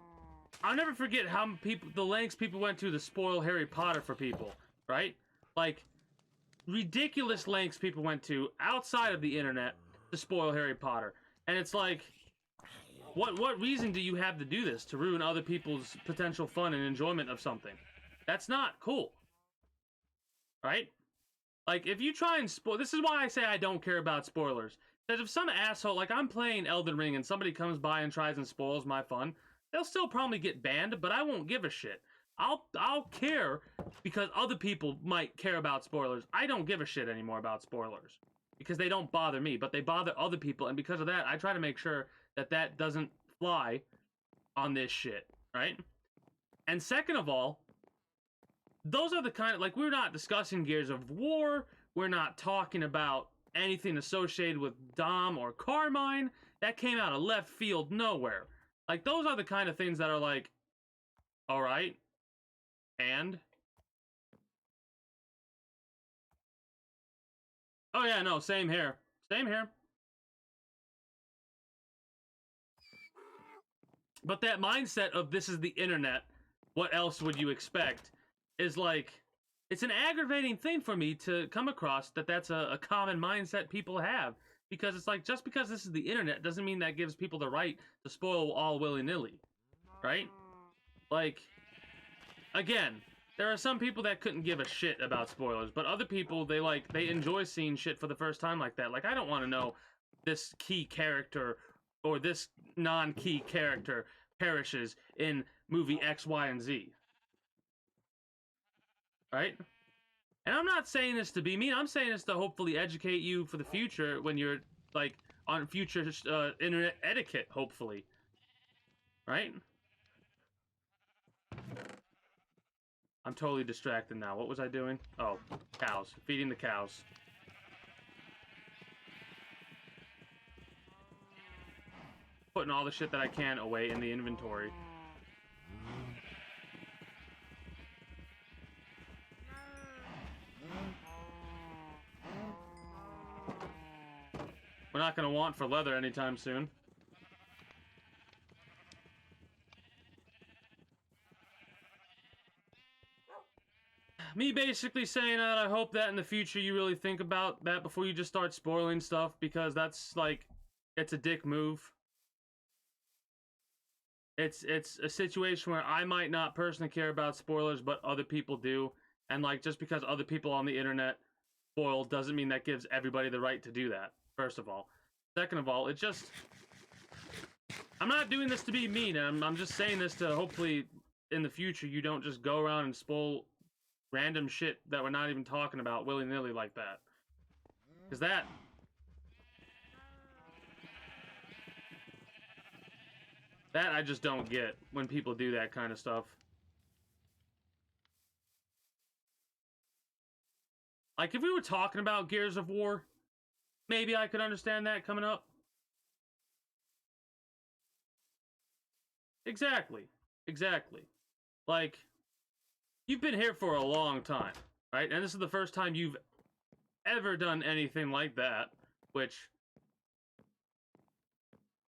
I'll never forget how the lengths people went to spoil Harry Potter for people, right? Like, ridiculous lengths people went to outside of the internet to spoil Harry Potter. And it's like, what reason do you have to do this? To ruin other people's potential fun and enjoyment of something? That's not cool. Right? Like, if you try and spoil... This is why I say I don't care about spoilers. Because if some asshole... Like, I'm playing Elden Ring and somebody comes by and tries and spoils my fun, they'll still probably get banned, but I won't give a shit. I'll care because other people might care about spoilers. I don't give a shit anymore about spoilers. Because they don't bother me, but they bother other people, and because of that, I try to make sure that doesn't fly on this shit, right? And second of all, those are the kind of... Like, we're not discussing Gears of War. We're not talking about anything associated with Dom or Carmine. That came out of left field nowhere. Like, those are the kind of things that are like, alright, and... Oh yeah, no, same here. Same here. But that mindset of this is the internet, what else would you expect, is like, it's an aggravating thing for me to come across that's a common mindset people have. Because it's like, just because this is the internet doesn't mean that gives people the right to spoil all willy-nilly. Right? Like, again, there are some people that couldn't give a shit about spoilers, but other people, they enjoy seeing shit for the first time like that. Like, I don't want to know this key character or this non-key character perishes in movie X, Y, and Z. Right? And I'm not saying this to be mean. I'm saying this to hopefully educate you for the future when you're, like, on future internet etiquette, hopefully. Right? I'm totally distracted now. What was I doing? Oh, cows. Feeding the cows. Putting all the shit that I can away in the inventory. We're not gonna want for leather anytime soon. Me basically saying that I hope that in the future you really think about that before you just start spoiling stuff, because that's like, it's a dick move. It's a situation where I might not personally care about spoilers, but other people do. And like, just because other people on the internet spoil doesn't mean that gives everybody the right to do that, first of all. Second of all, it just... I'm not doing this to be mean. I'm just saying this to hopefully in the future you don't just go around and spoil random shit that we're not even talking about willy-nilly like that. Because that I just don't get when people do that kind of stuff. Like, if we were talking about Gears of War, maybe I could understand that coming up. Exactly. Exactly. Like, you've been here for a long time, right? And this is the first time you've ever done anything like that, which,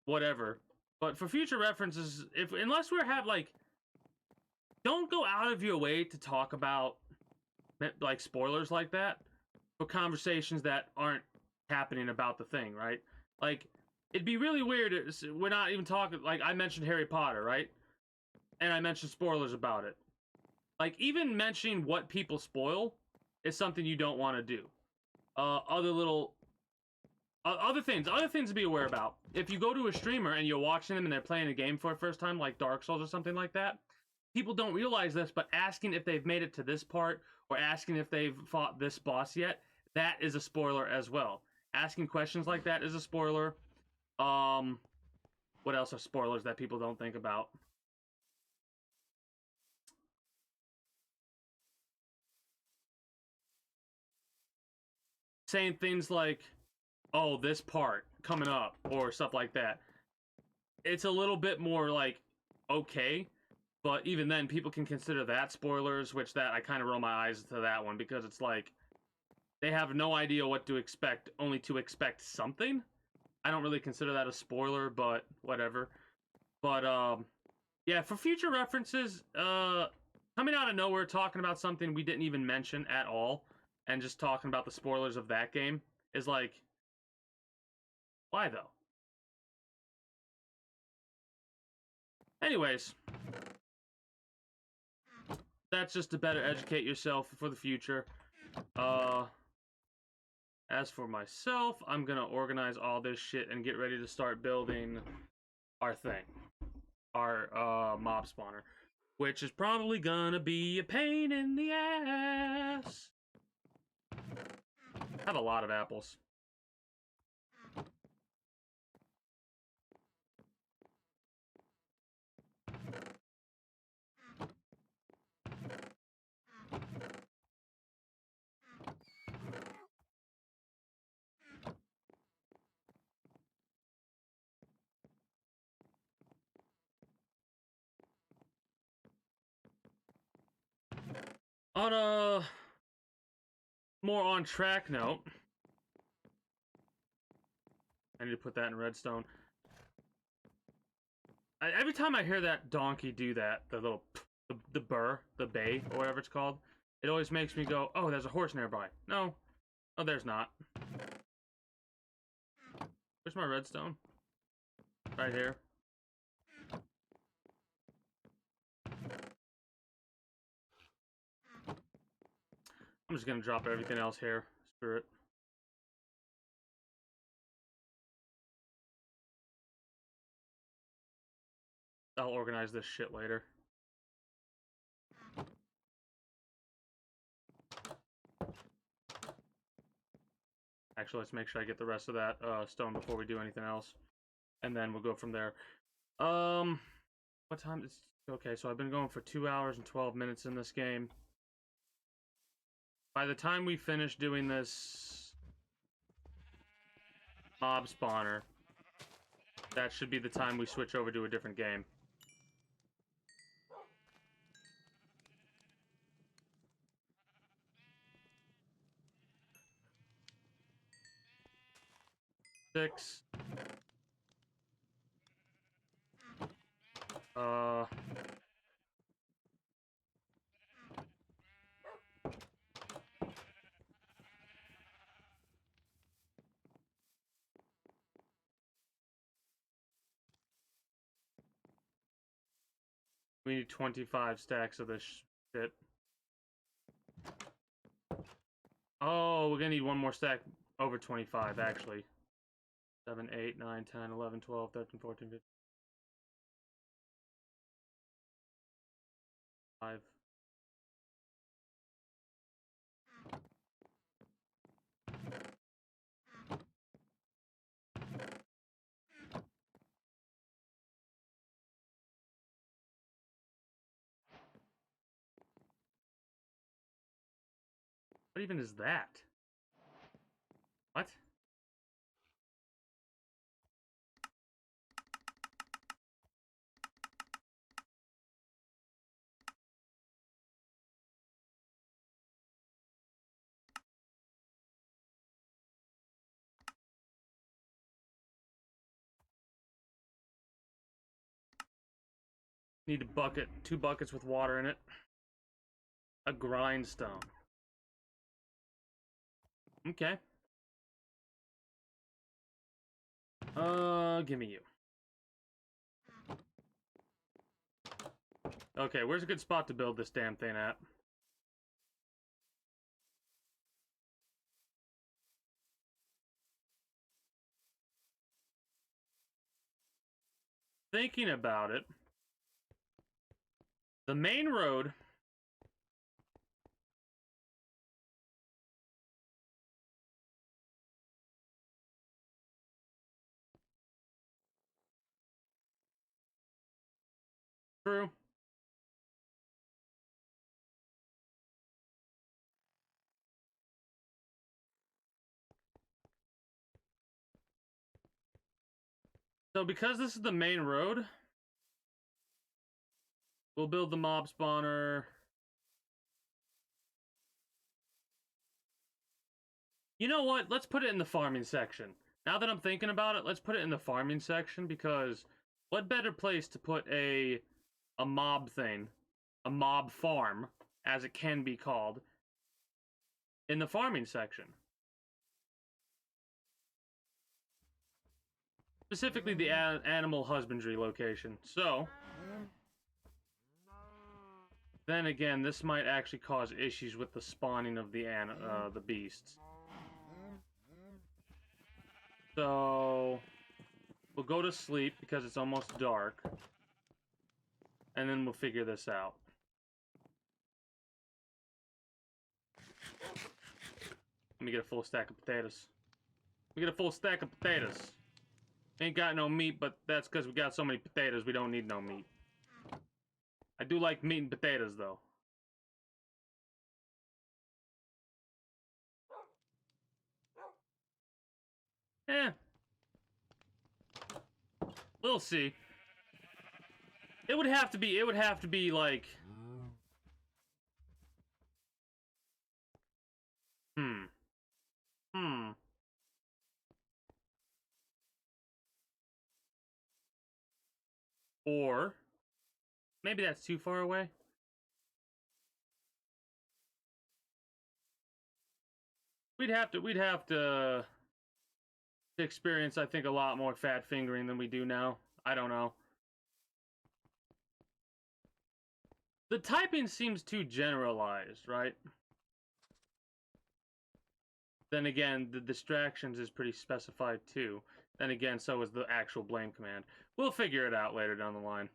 whatever. But for future references, unless we have, like, don't go out of your way to talk about, like, spoilers like that for conversations that aren't happening about the thing, right? Like, it'd be really weird. We're not even talking, like, I mentioned Harry Potter, right? And I mentioned spoilers about it. Like, even mentioning what people spoil is something you don't want to do. Other things to be aware about. If you go to a streamer and you're watching them and they're playing a game for the first time, like Dark Souls or something like that, people don't realize this, but asking if they've made it to this part or asking if they've fought this boss yet, that is a spoiler as well. Asking questions like that is a spoiler. What else are spoilers that people don't think about? Saying things like, oh, this part coming up, or stuff like that. It's a little bit more like, okay, but even then, people can consider that spoilers, which that I kind of roll my eyes to that one, because it's like, they have no idea what to expect, only to expect something. I don't really consider that a spoiler, but whatever. But, yeah, for future references, coming out of nowhere, talking about something we didn't even mention at all, and just talking about the spoilers of that game, is like, why though? Anyways, that's just to better educate yourself for the future. As for myself, I'm gonna organize all this shit and get ready to start building our thing. Our, mob spawner. Which is probably gonna be a pain in the ass. I have a lot of apples. On a more on track note, I need to put that in redstone. Every time I hear that donkey do that, the little, the burr, the bay, or whatever it's called, it always makes me go, oh, there's a horse nearby. No. Oh, there's not. Where's my redstone? Right here. I'm just gonna drop everything else here. Screw it. I'll organize this shit later. Actually, let's make sure I get the rest of that stone before we do anything else. And then we'll go from there. What time is... Okay, so I've been going for 2 hours and 12 minutes in this game. By the time we finish doing this mob spawner, that should be the time we switch over to a different game. Six. We need 25 stacks of this shit. Oh, we're gonna need one more stack over 25, actually. 7, 8, 9, 10, 11, 12, 13, 14, 15. 5. What even is that? What? Need a bucket, 2 buckets with water in it. A grindstone. Okay. Give me you. Okay, where's a good spot to build this damn thing at? Thinking about it, the main road true. So because this is the main road, we'll build the mob spawner. You know what? Let's put it in the farming section. Now that I'm thinking about it, let's put it in the farming section, because what better place to put a mob thing, a mob farm, as it can be called, in the farming section. Specifically the animal husbandry location. So, then again, this might actually cause issues with the spawning of the beasts. So, we'll go to sleep because it's almost dark. And then we'll figure this out. Let me get a full stack of potatoes. We get a full stack of potatoes. Ain't got no meat, but that's because we got so many potatoes, we don't need no meat. I do like meat and potatoes, though. Eh. We'll see. It would have to be like... Or... maybe that's too far away. We'd have to experience, I think, a lot more fat fingering than we do now. I don't know. The typing seems too generalized, right? Then again, the distractions is pretty specified too. Then again, so is the actual blame command. We'll figure it out later down the line.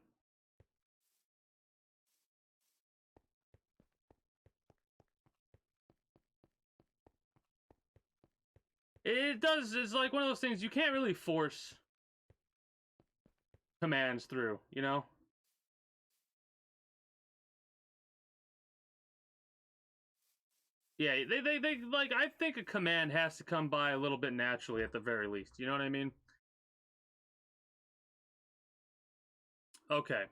It does, it's like one of those things you can't really force commands through, you know? Yeah, they like, I think a command has to come by a little bit naturally at the very least, you know what I mean? Okay.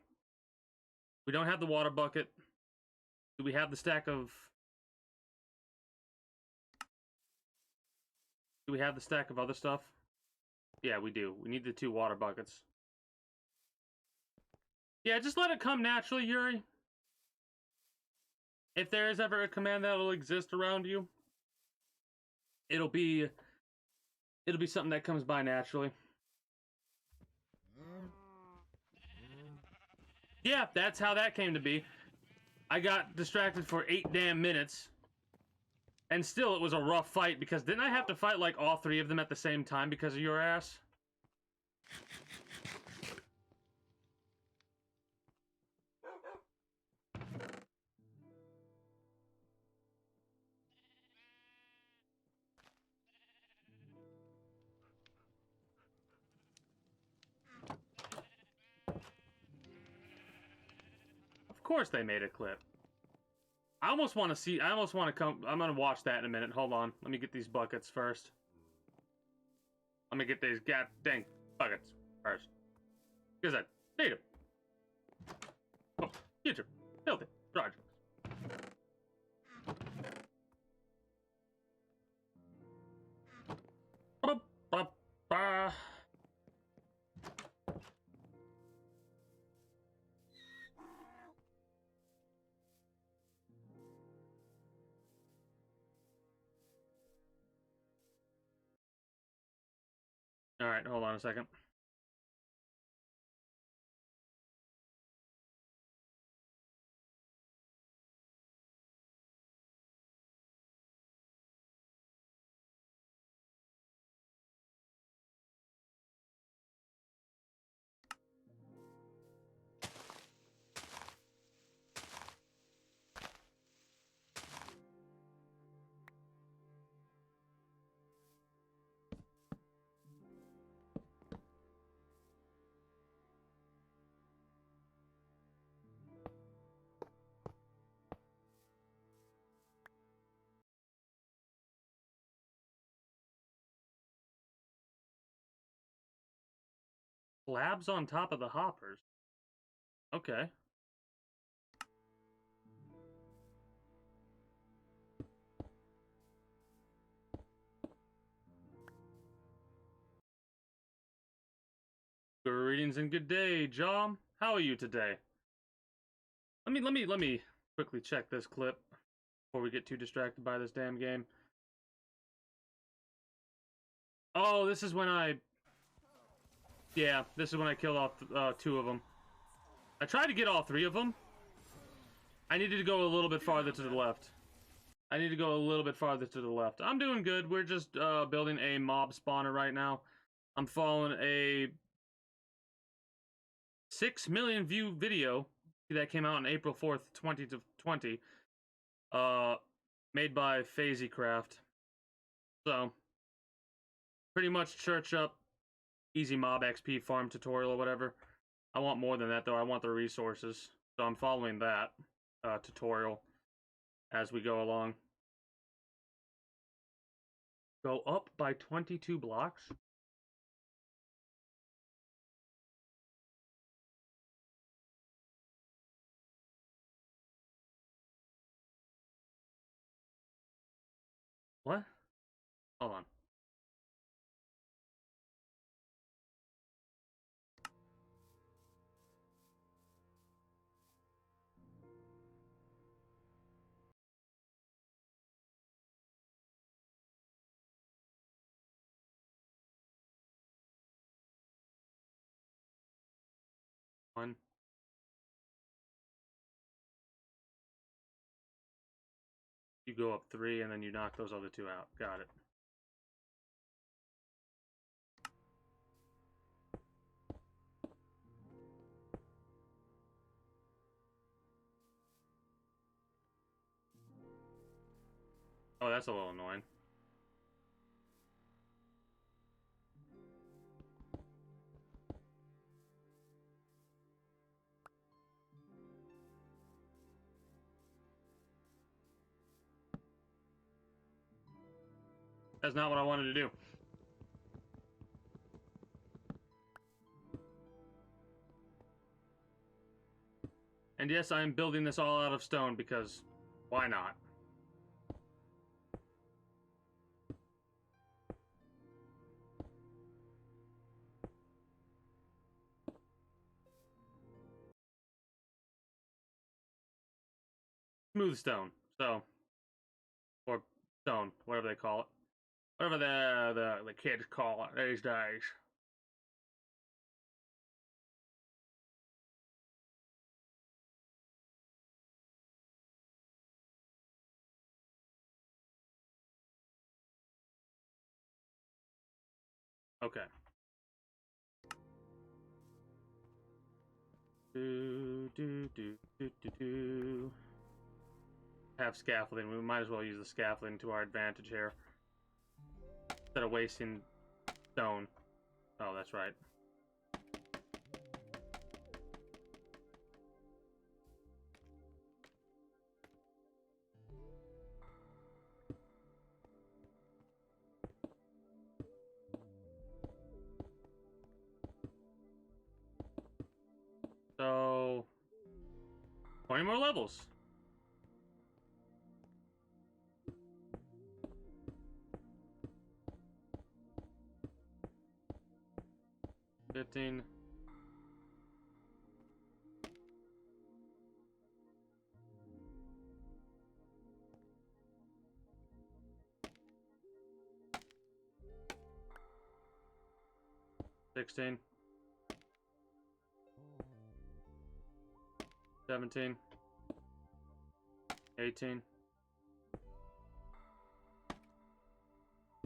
We don't have the water bucket. Do we have the stack of... do we have the stack of other stuff? Yeah, we do. We need the 2 water buckets. Yeah, just let it come naturally, Yuri. If there is ever a command that will exist around you, it'll be something that comes by naturally. Yeah, that's how that came to be. I got distracted for 8 damn minutes. And still, it was a rough fight, because didn't I have to fight, like, all 3 of them at the same time because of your ass? course they made a clip. I almost want to see. I almost want to come. I'm gonna watch that in a minute. Hold on. Let me get these buckets first. Let me get these goddamn buckets first. Because I need them. Oh, future. Filthy. Projects. All right, hold on a second. Slabs on top of the hoppers. Okay. Greetings and good day, Jom. How are you today? Let me quickly check this clip before we get too distracted by this damn game. Oh, this is when I... Yeah, this is when I killed off 2 of them. I tried to get all 3 of them. I needed to go a little bit farther to the left. I'm doing good. We're just building a mob spawner right now. I'm following a 6 million view video that came out on April 4th, 2020. Made by FazyCraft. So, pretty much church up easy mob XP farm tutorial or whatever. I want more than that though. I want the resources. So I'm following that tutorial as we go along. Go up by 22 blocks. What? Hold on. One. You go up 3 and then you knock those other 2 out. Got it. Oh, that's a little annoying. That's not what I wanted to do. And yes, I am building this all out of stone because why not? Smooth stone, so, or stone, whatever they call it, whatever the kids call it these days. Okay. Have scaffolding. We might as well use the scaffolding to our advantage here instead of wasting stone. Oh, that's right. 20 more levels. $15. $16. 17. 18.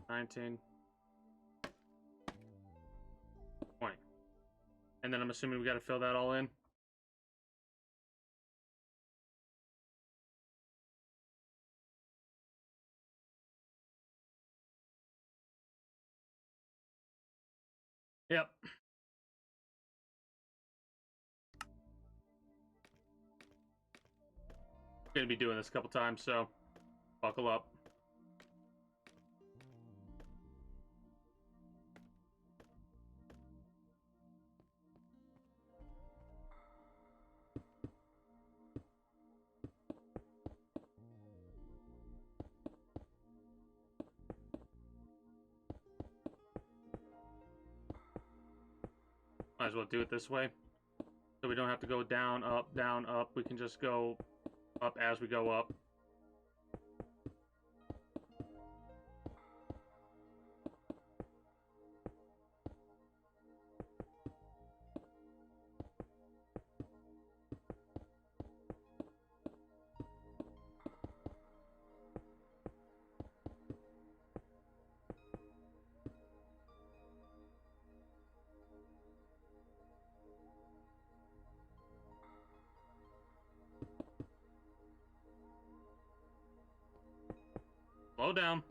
19. 20. And then I'm assuming we got to fill that all in. Yep. Gonna be doing this a couple times, so buckle up. Might as well do it this way, so we don't have to go down, up, down, up. We can just go up as we go up. Slow down.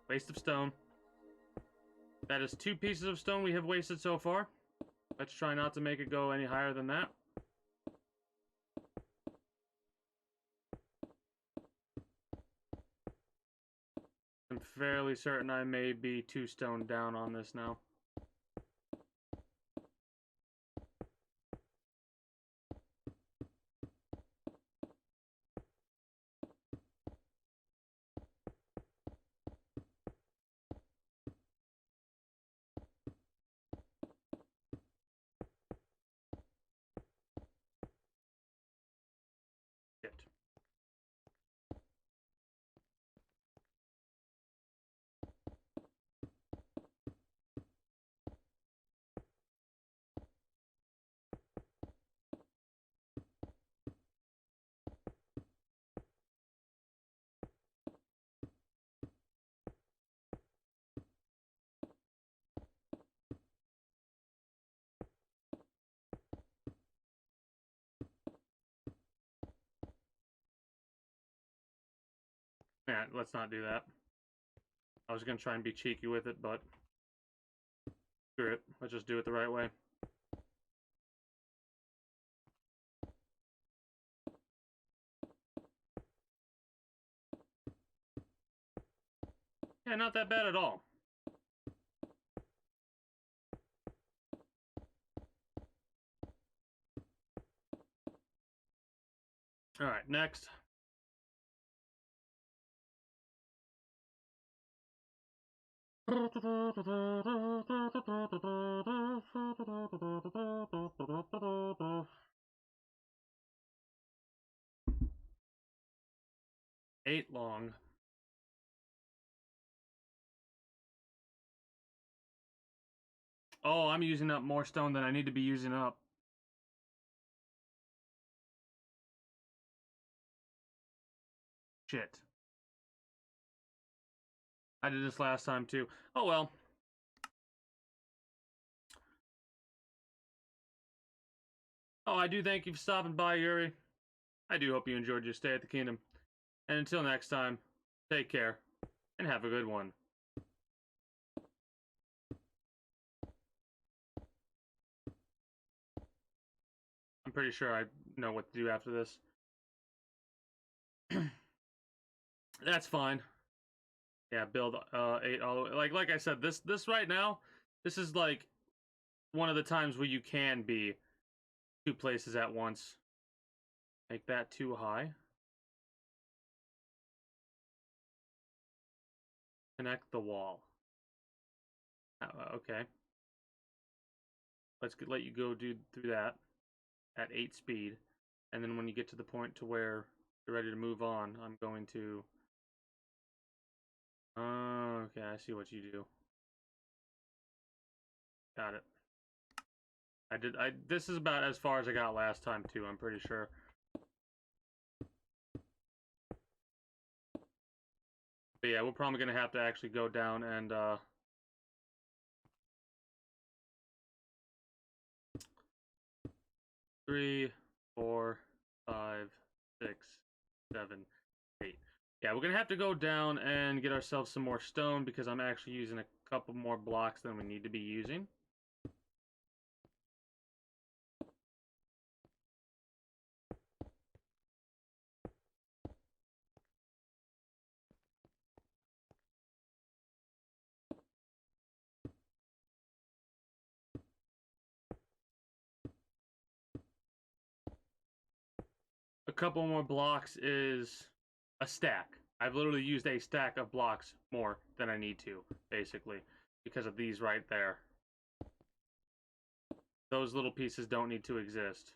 Waste of stone. That is 2 pieces of stone we have wasted so far. Let's try not to make it go any higher than that. I'm fairly certain I may be 2 stone down on this now. Yeah, let's not do that. I was gonna try and be cheeky with it, but screw it. Let's just do it the right way. Yeah, not that bad at all. Alright, next. Eight long. Oh, I'm using up more stone than I need to be using up. Shit. I did this last time too. Oh well. Oh, I do thank you for stopping by, Yuri. I do hope you enjoyed your stay at the kingdom. And until next time, take care, and have a good one. I'm pretty sure I know what to do after this. That's fine. Yeah, build 8 all the way. Like I said, this right now, this is like one of the times where you can be two places at once. Make that too high. Connect the wall. Okay. Let you go through that at 8 speed. And then when you get to the point to where you're ready to move on, I'm going to... okay, I see what you do. Got it. This is about as far as I got last time, too, I'm pretty sure. But yeah, we're probably going to have to actually go down and, 3, 4, 5, 6, 7, 8. Yeah, we're gonna have to go down and get ourselves some more stone because I'm actually using a couple more blocks than we need to be using. A couple more blocks is a stack. I've literally used a stack of blocks more than I need to, basically, because of these right there. Those little pieces don't need to exist.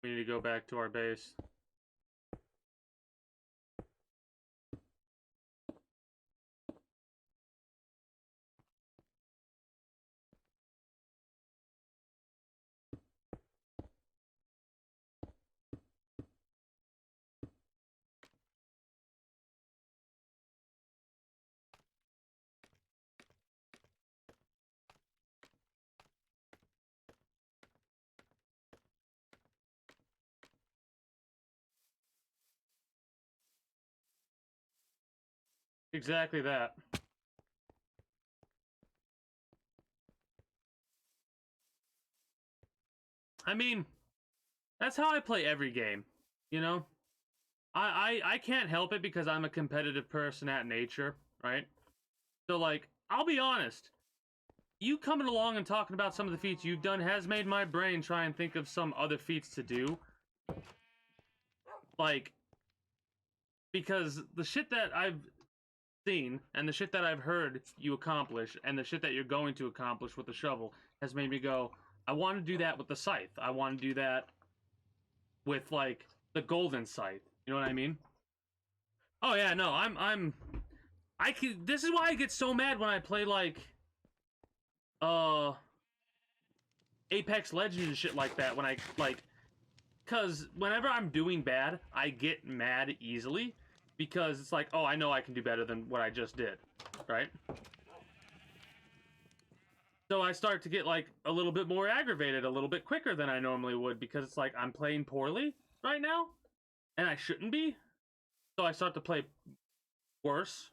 We need to go back to our base. Exactly that. I mean, that's how I play every game, you know? I can't help it because I'm a competitive person at nature, right? So, like, I'll be honest. You coming along and talking about some of the feats you've done has made my brain try and think of some other feats to do. Like, because the shit that I've seen and the shit that I've heard you accomplish and the shit that you're going to accomplish with the shovel has made me go, I want to do that with the scythe. I want to do that with, like, the golden scythe. You know what I mean? Oh yeah, no, this is why I get so mad when I play, like, Apex Legends and shit like that, when I, like, because whenever I'm doing bad, I get mad easily, because it's like, oh, I know I can do better than what I just did, right? So I start to get, like, a little bit more aggravated a little bit quicker than I normally would, because it's like, I'm playing poorly right now, and I shouldn't be, so I start to play worse.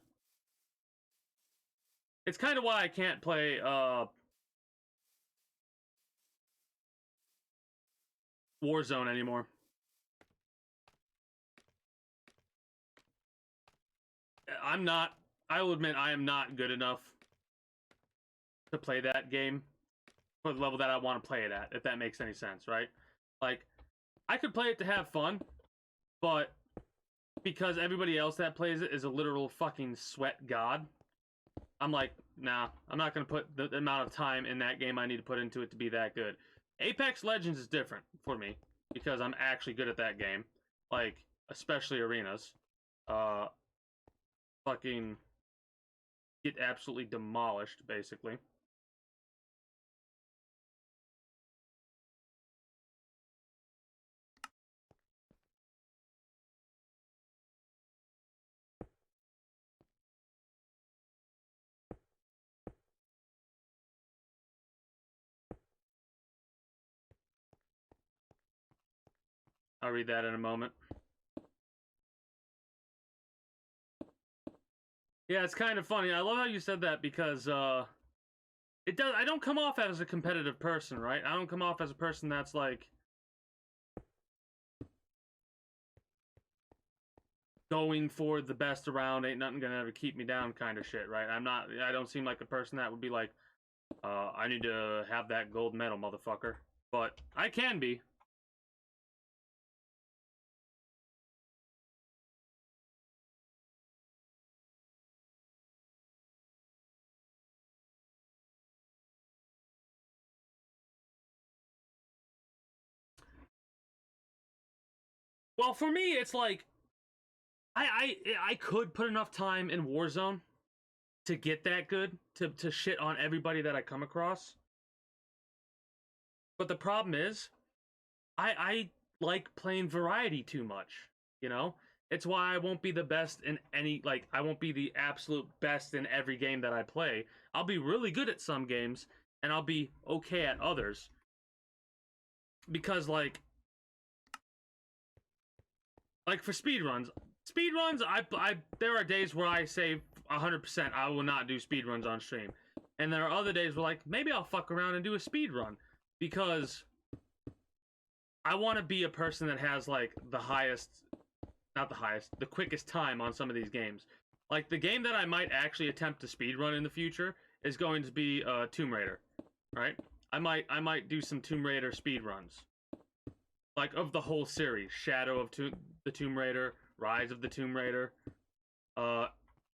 It's kind of why I can't play, Warzone anymore. I will admit, I am not good enough to play that game for the level that I want to play it at, if that makes any sense, right? Like, I could play it to have fun, but because everybody else that plays it is a literal fucking sweat god, I'm like, nah, I'm not going to put the amount of time in that game I need to put into it to be that good. Apex Legends is different for me, because I'm actually good at that game. Like, especially arenas. Fucking get absolutely demolished, basically. I'll read that in a moment. Yeah, it's kind of funny. I love how you said that because it does. I don't come off as a competitive person, right? I don't come off as a person that's like, going for the best around, ain't nothing gonna ever keep me down kind of shit, right? I don't seem like the person that would be like, I need to have that gold medal, motherfucker. But I can be. Well, for me, it's like I could put enough time in Warzone to get that good to shit on everybody that I come across. But the problem is, I like playing variety too much. You know, it's why I won't be the best in any like I won't be the absolute best in every game that I play. I'll be really good at some games and I'll be okay at others because like for speedruns, I there are days where I say 100% I will not do speedruns on stream, and there are other days where like maybe I'll fuck around and do a speedrun because I want to be a person that has like the highest, not the highest, the quickest time on some of these games. Like the game that I might actually attempt to speedrun in the future is going to be Tomb Raider, right? I might do some Tomb Raider speedruns. Like of the whole series, Shadow of the Tomb Raider, Rise of the Tomb Raider.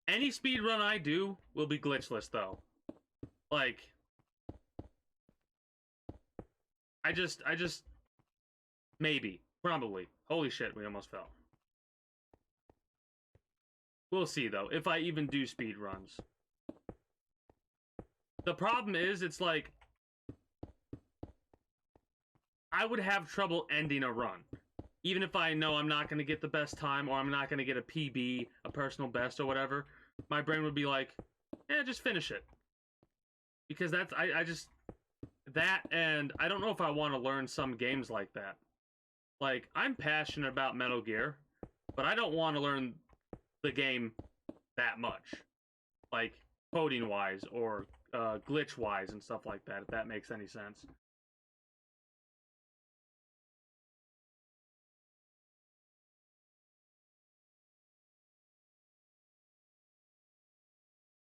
Any speed run I do will be glitchless though. Like, I just maybe, probably. Holy shit, we almost fell. We'll see though if I even do speed runs. The problem is, it's like I would have trouble ending a run. Even if I know I'm not going to get the best time or I'm not going to get a PB, a personal best or whatever, my brain would be like, yeah, just finish it. Because that's, I just, that and I don't know if I want to learn some games like that. Like, I'm passionate about Metal Gear, but I don't want to learn the game that much. Like, coding-wise or glitch-wise and stuff like that, if that makes any sense.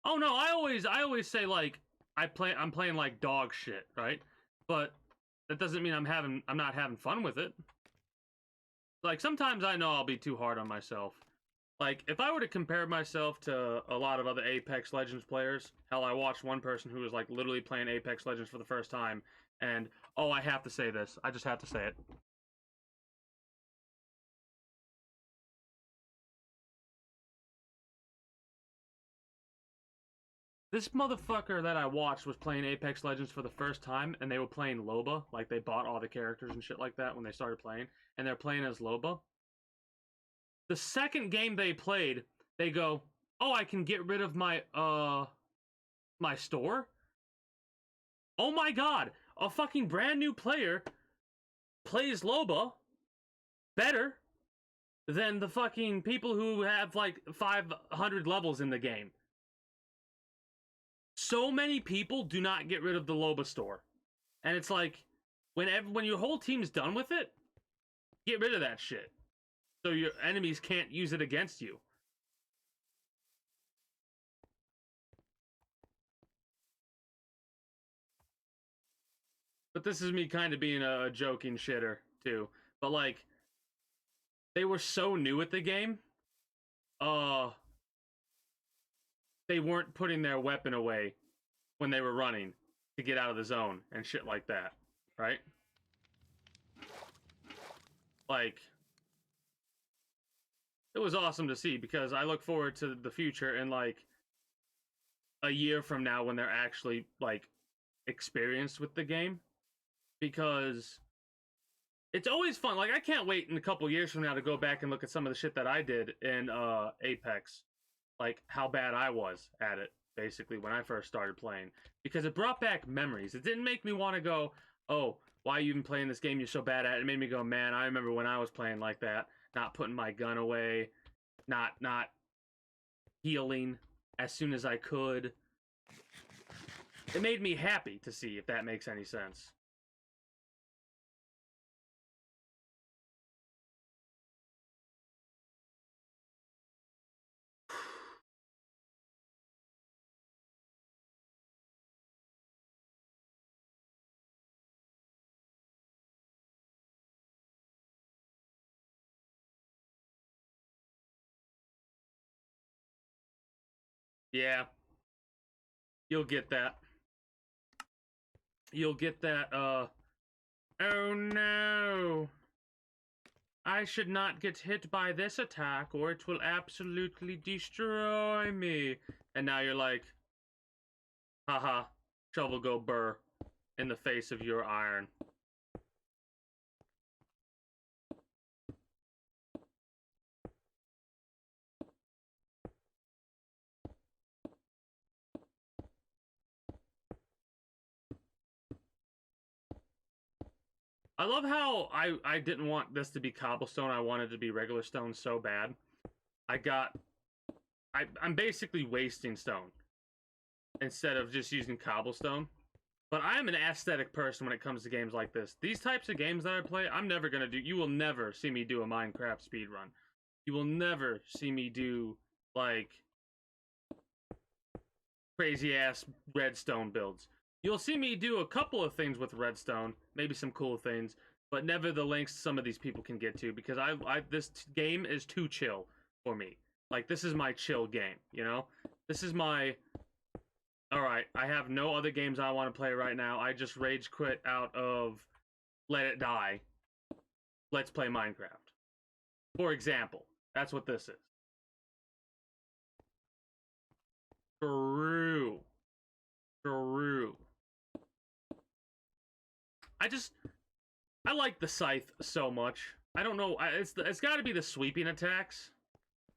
Oh no, I always say like I'm playing like dog shit, right? But that doesn't mean I'm not having fun with it. Like sometimes I know I'll be too hard on myself. Like if I were to compare myself to a lot of other Apex Legends players, hell I watched one person who was like literally playing Apex Legends for the first time and oh, I have to say this. I just have to say it. This motherfucker that I watched was playing Apex Legends for the first time, and they were playing Loba. Like, they bought all the characters and shit like that when they started playing, and they're playing as Loba. The second game they played, they go, oh, I can get rid of my store? Oh my god, a fucking brand new player plays Loba better than the fucking people who have, like, 500 levels in the game. So many people do not get rid of the Loba store. And it's like, when your whole team's done with it, get rid of that shit. So your enemies can't use it against you. But this is me kind of being a joking shitter, too. But, like, they were so new at the game, uh, they weren't putting their weapon away when they were running to get out of the zone and shit like that, right? Like, it was awesome to see because I look forward to the future and like a year from now when they're actually like experienced with the game because it's always fun. Like I can't wait in a couple years from now to go back and look at some of the shit that I did in Apex, like how bad I was at it basically when I first started playing because it brought back memories. It didn't make me want to go, "Oh, why are you even playing this game you're so bad at it?" It made me go, "Man, I remember when I was playing like that, not putting my gun away, not healing as soon as I could." It made me happy to see if that makes any sense. Yeah, you'll get that. You'll get that, oh no! I should not get hit by this attack or it will absolutely destroy me. And now you're like, haha, shovel go burr in the face of your iron. I love how I didn't want this to be cobblestone. I wanted it to be regular stone so bad. I'm basically wasting stone instead of just using cobblestone. But I'm an aesthetic person when it comes to games like this. These types of games that I play, I'm never gonna do. You will never see me do a Minecraft speedrun. You will never see me do like crazy ass redstone builds. You'll see me do a couple of things with redstone, maybe some cool things, but never the lengths some of these people can get to because this game is too chill for me. Like this is my chill game, you know? This is my all right, I have no other games I want to play right now. I just rage quit out of Let It Die. Let's play Minecraft. For example, that's what this is. True. True. I like the scythe so much. I don't know. It's got to be the sweeping attacks,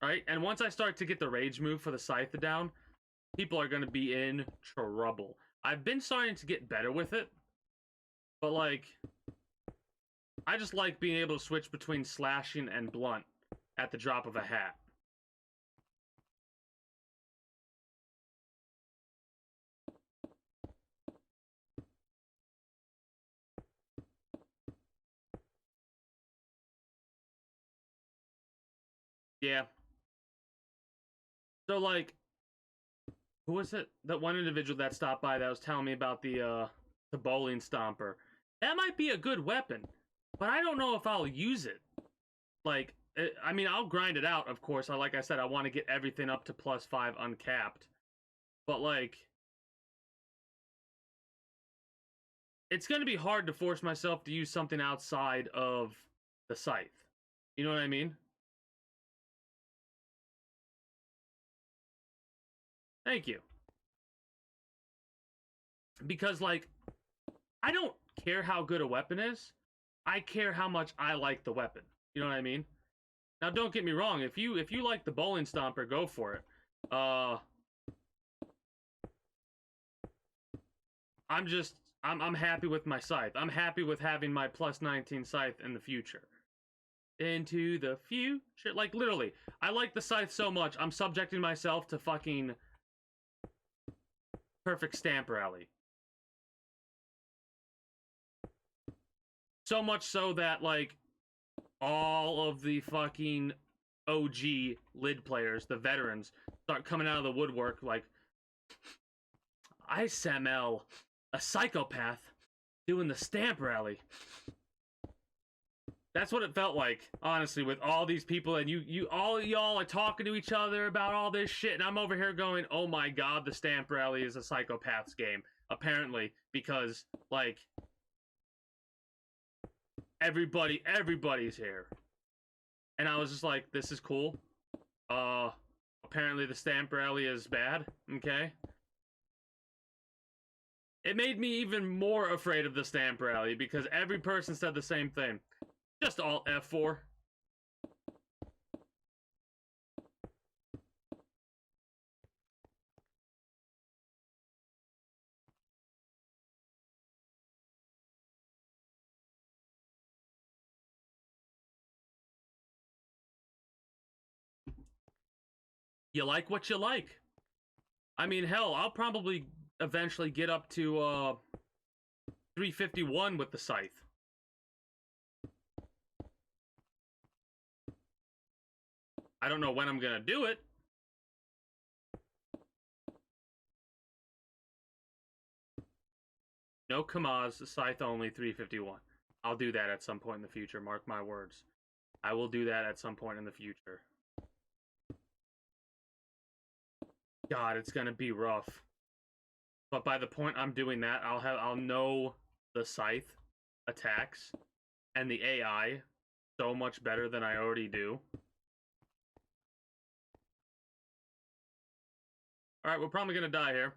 right? And once I start to get the rage move for the scythe down, people are going to be in trouble. I've been starting to get better with it, but like, I just like being able to switch between slashing and blunt at the drop of a hat. Yeah. So like, who was it? That one individual that stopped by that was telling me about the bowling stomper. That might be a good weapon, but I don't know if I'll use it. Like, I mean, I'll grind it out, of course. Like I said, I want to get everything up to +5 uncapped. But like, it's gonna be hard to force myself to use something outside of the scythe. You know what I mean? Thank you. Because like, I don't care how good a weapon is. I care how much I like the weapon. You know what I mean? Now, don't get me wrong. If you like the bowling stomper, go for it. I'm happy with my scythe. I'm happy with having my +19 scythe in the future. Into the future, like literally, I like the scythe so much. I'm subjecting myself to fucking perfect stamp rally. So much so that like all of the fucking OG lid players, the veterans, start coming out of the woodwork like, I smell a psychopath doing the stamp rally. That's what it felt like, honestly, with all these people, and all y'all are talking to each other about all this shit, and I'm over here going, oh my god, the stamp rally is a psychopath's game, apparently, because, like, everybody's here. And I was just like, this is cool. Apparently the stamp rally is bad, okay? It made me even more afraid of the stamp rally, because every person said the same thing. Just alt F4. You like what you like. I mean, hell, I'll probably eventually get up to 351 with the scythe. I don't know when I'm gonna do it. No Kamaz, scythe only, 351. I'll do that at some point in the future, mark my words. I will do that at some point in the future. God, it's gonna be rough. But by the point I'm doing that, I'll know the scythe attacks and the AI so much better than I already do. Alright, we're probably gonna die here.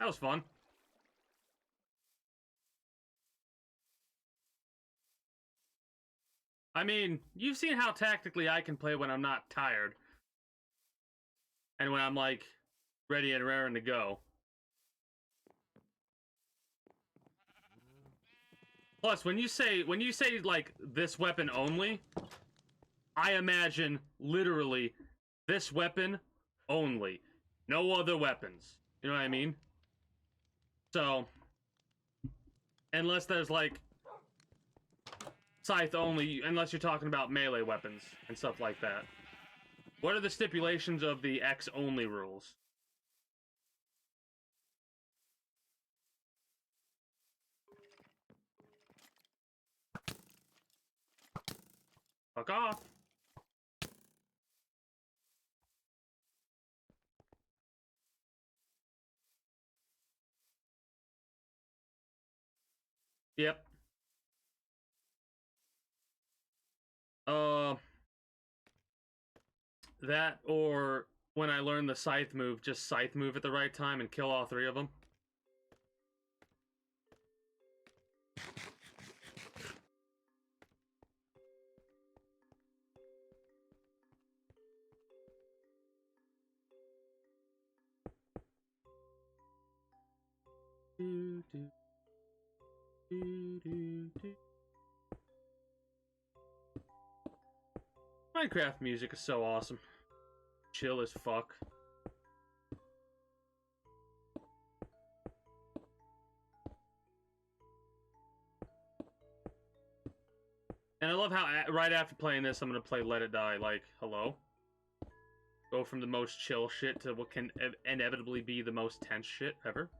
That was fun. I mean, you've seen how tactically I can play when I'm not tired. And when I'm, like, ready and raring to go. Plus, when you say, like, this weapon only, I imagine, literally, this weapon only. No other weapons. You know what I mean? So, unless there's, like, scythe only, unless you're talking about melee weapons and stuff like that. What are the stipulations of the X only rules? Fuck off. Yep. That or when I learn the scythe move, just scythe move at the right time and kill all three of them. Minecraft music is so awesome. Chill as fuck. And I love how right after playing this, I'm gonna play Let It Die. Like, hello? Go from the most chill shit to what can inevitably be the most tense shit ever.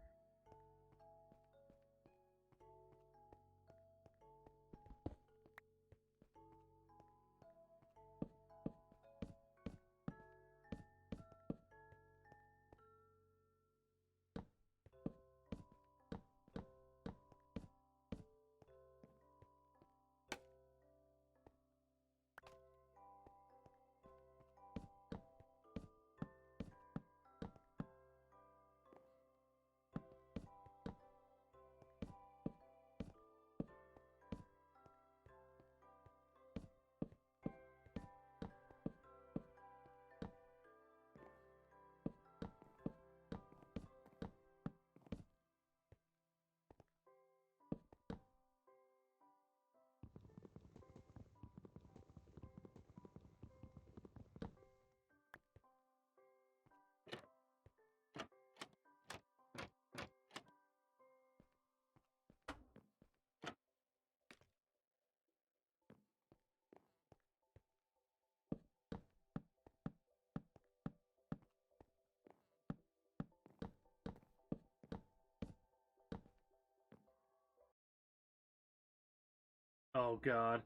Oh god.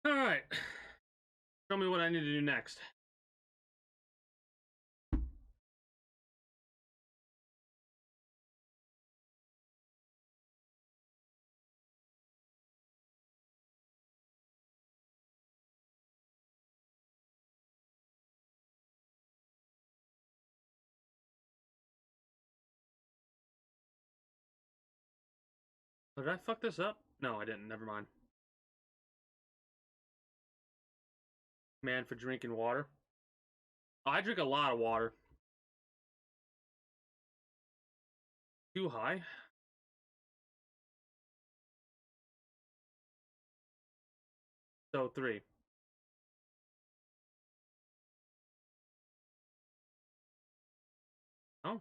Alright. Show me what I need to do next. Did I fuck this up? No, I didn't. Never mind. Man for drinking water. Oh, I drink a lot of water. Too high? So 3. Oh.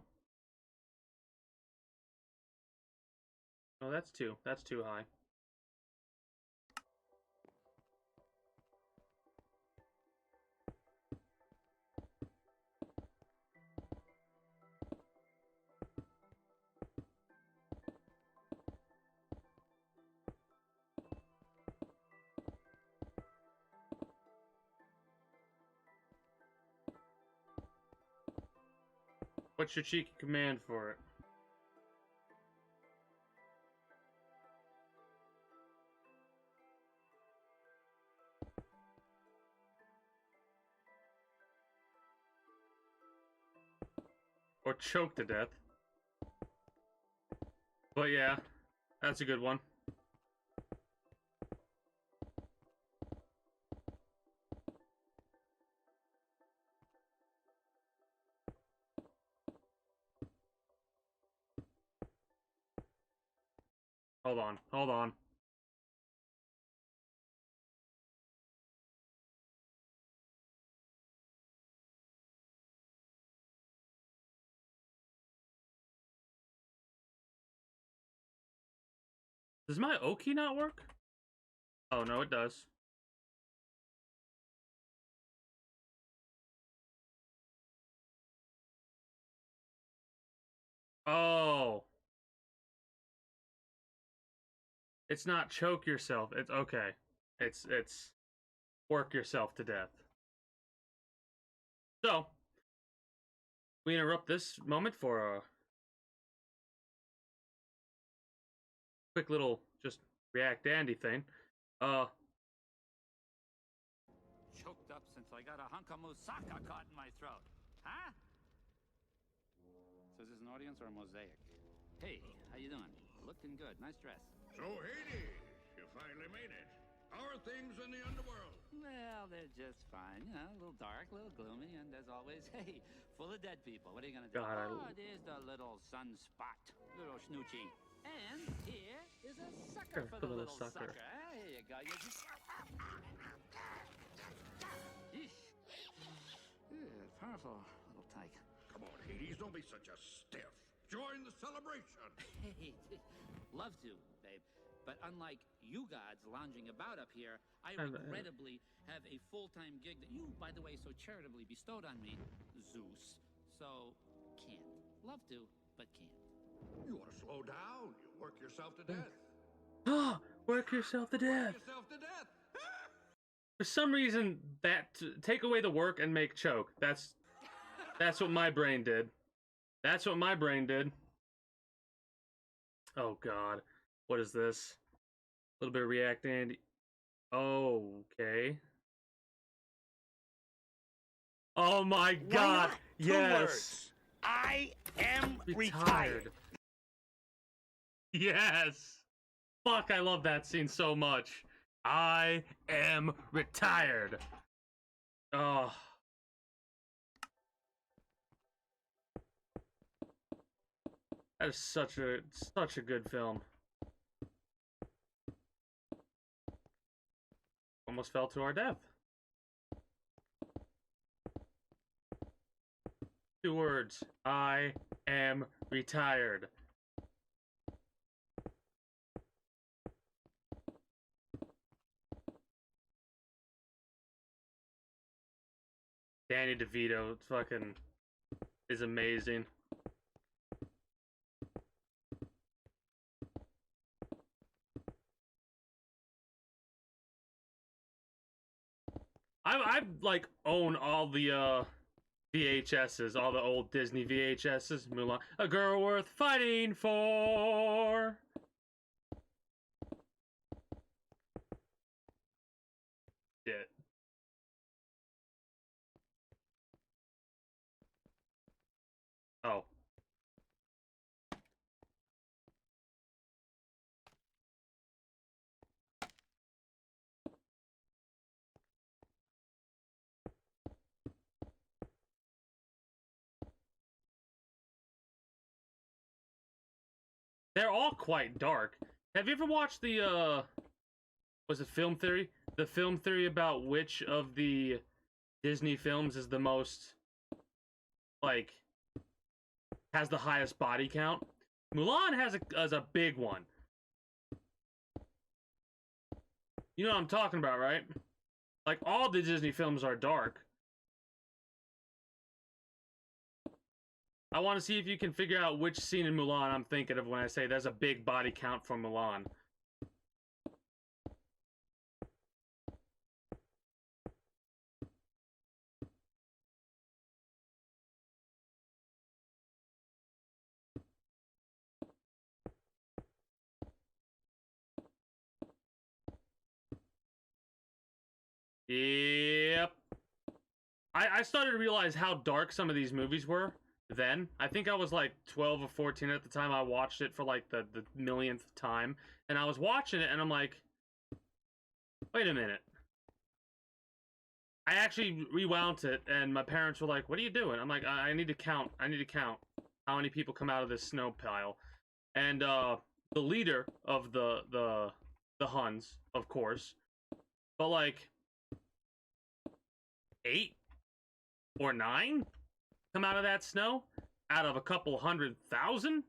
Oh, that's 2. That's too high. What's your cheeky command for it? Or choke to death. But yeah, that's a good one. Hold on, hold on. Does my O key not work? Oh, no, it does. Oh. It's not choke yourself. It's okay. It's work yourself to death. So, we interrupt this moment for a quick little just react Andy thing. Choked up since I got a hunk of moussaka caught in my throat. Huh? So is this an audience or a mosaic? Hey, how you doing? Looking good. Nice dress. So, Hades, you finally made it. How are things in the underworld? Well, they're just fine. You know, a little dark, a little gloomy, and as always, hey, full of dead people. What are you gonna do? God, Oh, there's the little sunspot. Little snoochie. And here is a sucker for the little sucker. Here you go. You just... Yeesh. Yeah, powerful little tyke. Come on, Hades, don't be such a stiff. Join the celebration. Hey, love to, babe. But unlike you gods lounging about up here, I regrettably have a full-time gig that you, by the way, so charitably bestowed on me, Zeus. So, can't. Love to, but can't. You want to slow down. You work yourself to death. Work yourself to death. Work yourself to death. For some reason, take away the work and make choke. That's what my brain did. That's what my brain did. Oh God, what is this? A little bit of React Andy. Okay. Oh my God! Yes. Words. I am retired. Yes. Fuck! I love that scene so much. I am retired. Oh. That is such a good film. Almost fell to our death. 2 words. I am retired. Danny DeVito fucking is amazing. I like own all the VHSs, all the old Disney VHSs. Mulan, a girl worth fighting for. Shit. Oh. They're all quite dark. Have you ever watched the was it Film Theory? The film theory about which of the Disney films is the most, like, has the highest body count? Mulan has a big one. You know what I'm talking about, right? Like, all the Disney films are dark. I want to see if you can figure out which scene in Mulan I'm thinking of when I say there's a big body count for Mulan. Yep. I started to realize how dark some of these movies were then. I think I was like 12 or 14 at the time I watched it for like the millionth time. And I was watching it and I'm like, wait a minute. I actually rewound it and my parents were like, what are you doing? I'm like, I need to count. I need to count how many people come out of this snow pile. And the leader of the Huns, of course, but like 8 or 9 come out of that snow out of a couple 100,000.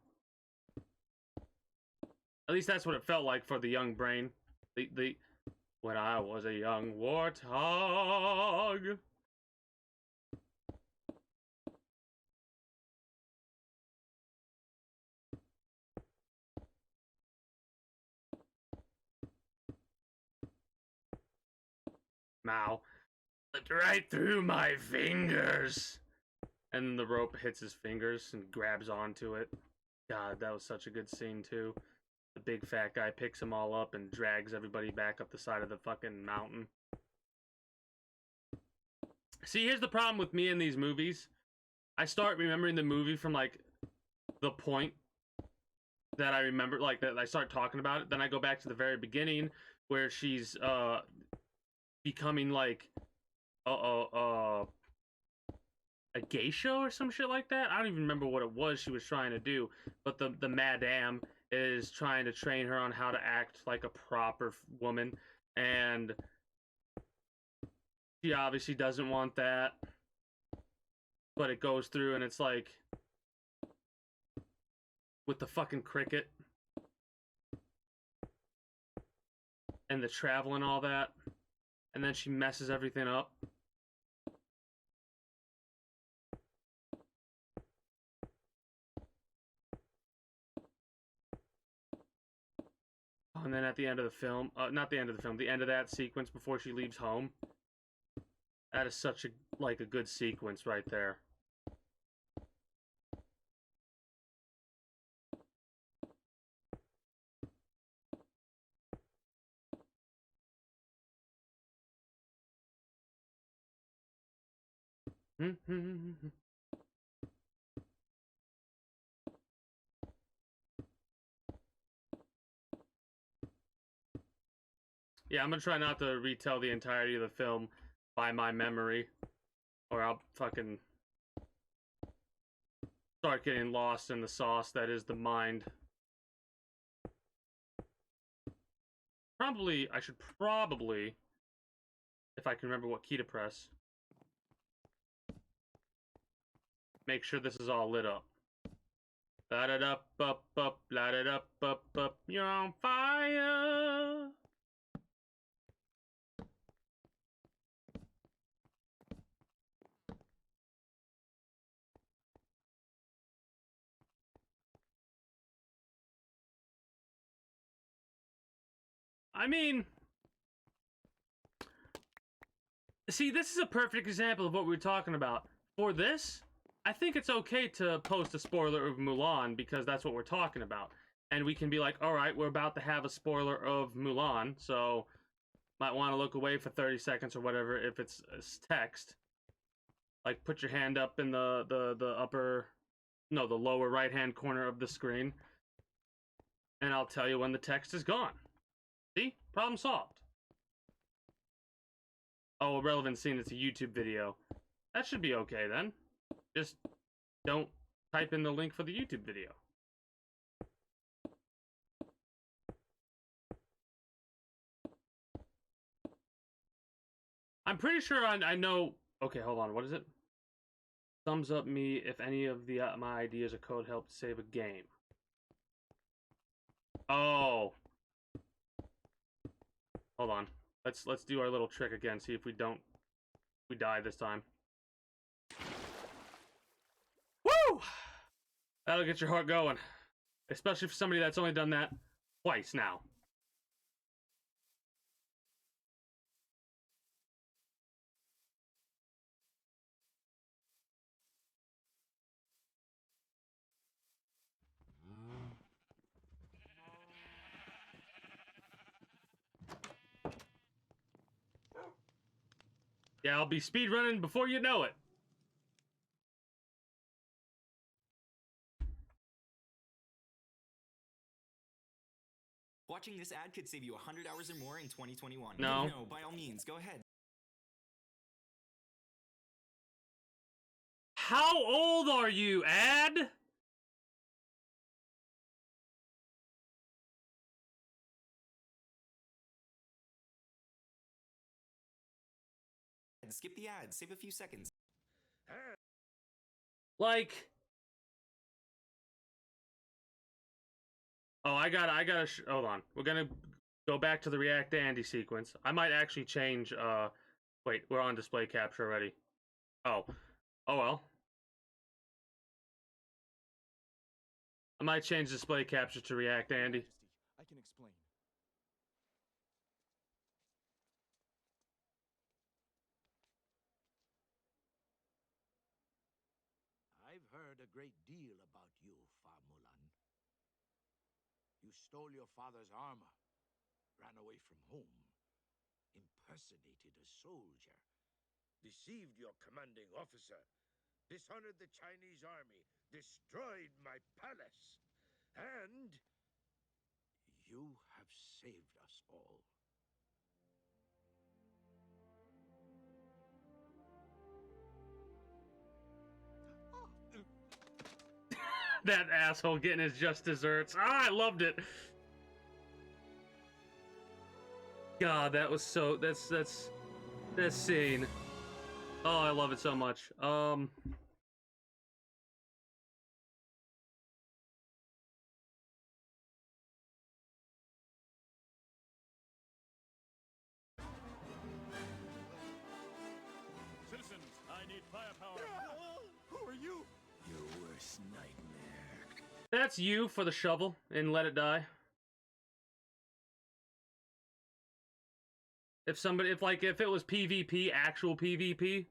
At least that's what it felt like for the young brain. The when I was a young warthog. Mao slipped right through my fingers. And then the rope hits his fingers and grabs onto it. God, that was such a good scene too. The big fat guy picks them all up and drags everybody back up the side of the fucking mountain. See, here's the problem with me in these movies. I start remembering the movie from like the point that I remember, like that I start talking about it. Then I go back to the very beginning where she's becoming like a geisha or some shit like that. I don't even remember what it was she was trying to do, but the madame is trying to train her on how to act like a proper woman, and she obviously doesn't want that, but it goes through, and it's like with the fucking cricket and the travel and all that, and then she messes everything up. And then at the end of the film, not the end of the film, the end of that sequence before she leaves home, that is such a good sequence right there. Yeah, I'm gonna try not to retell the entirety of the film by my memory, or I'll fucking start getting lost in the sauce that is the mind. I should probably, if I can remember what key to press, make sure this is all lit up. La da da up up, la da da up, you're on fire. I mean, see, this is a perfect example of what we were talking about. For this, I think it's okay to post a spoiler of Mulan because that's what we're talking about. And we can be like, all right, we're about to have a spoiler of Mulan, so might want to look away for 30 seconds or whatever if it's text. Like, put your hand up in the upper, no, the lower right-hand corner of the screen. And I'll tell you when the text is gone. See? Problem solved. Oh, a relevant scene, it's a YouTube video. That should be okay then. Just don't type in the link for the YouTube video. I'm pretty sure I know... Okay, hold on, what is it? Thumbs up me if any of my ideas or code helped save a game. Oh. Hold on. Let's do our little trick again, see if we die this time. Woo! That'll get your heart going. Especially for somebody that's only done that twice now. Yeah, I'll be speedrunning before you know it. Watching this ad could save you 100 hours or more in 2021. No. No, by all means, go ahead. How old are you, ad? Skip the ad. Save a few seconds. Like... Oh, I gotta, hold on. We're gonna go back to the React to Andy sequence. I might actually change, wait, we're on display capture already. Oh. Oh well. I might change display capture to React to Andy. I can explain. I've heard a great deal about you, Fa Mulan. You stole your father's armor, ran away from home, impersonated a soldier, deceived your commanding officer, dishonored the Chinese army, destroyed my palace, and you have saved us all. That asshole getting his just desserts. Ah, I loved it. God, that was so, that's that scene. Oh, I love it so much. Citizens, I need firepower. Who are you? Your worst nightmare. That's you for the shovel and Let It Die. If somebody, if it was PvP, actual PvP.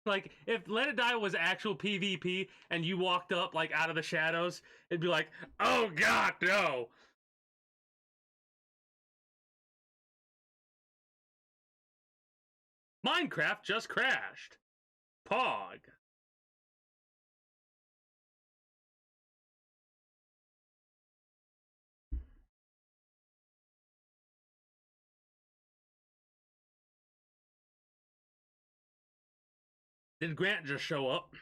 Like, if Let It Die was actual PvP and you walked up, like, out of the shadows, it'd be like, oh god, no! Minecraft just crashed. Pog. Did Grant just show up?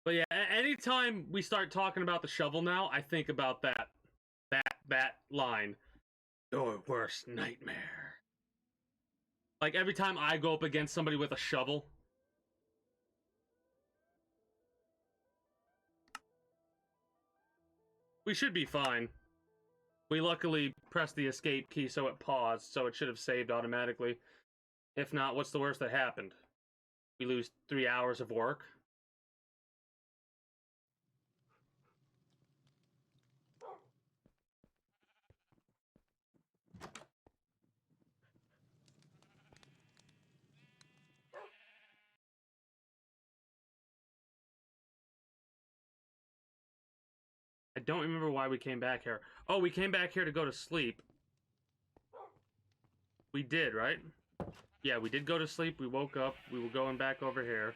But yeah, anytime we start talking about the shovel now, I think about that line. Your worst nightmare. Like, every time I go up against somebody with a shovel. We should be fine. We luckily pressed the escape key so it paused, so it should have saved automatically. If not, what's the worst that happened? We lose 3 hours of work. I don't remember why we came back here. Oh, we came back here to go to sleep. We did, right? Yeah, we did go to sleep. We woke up. We were going back over here.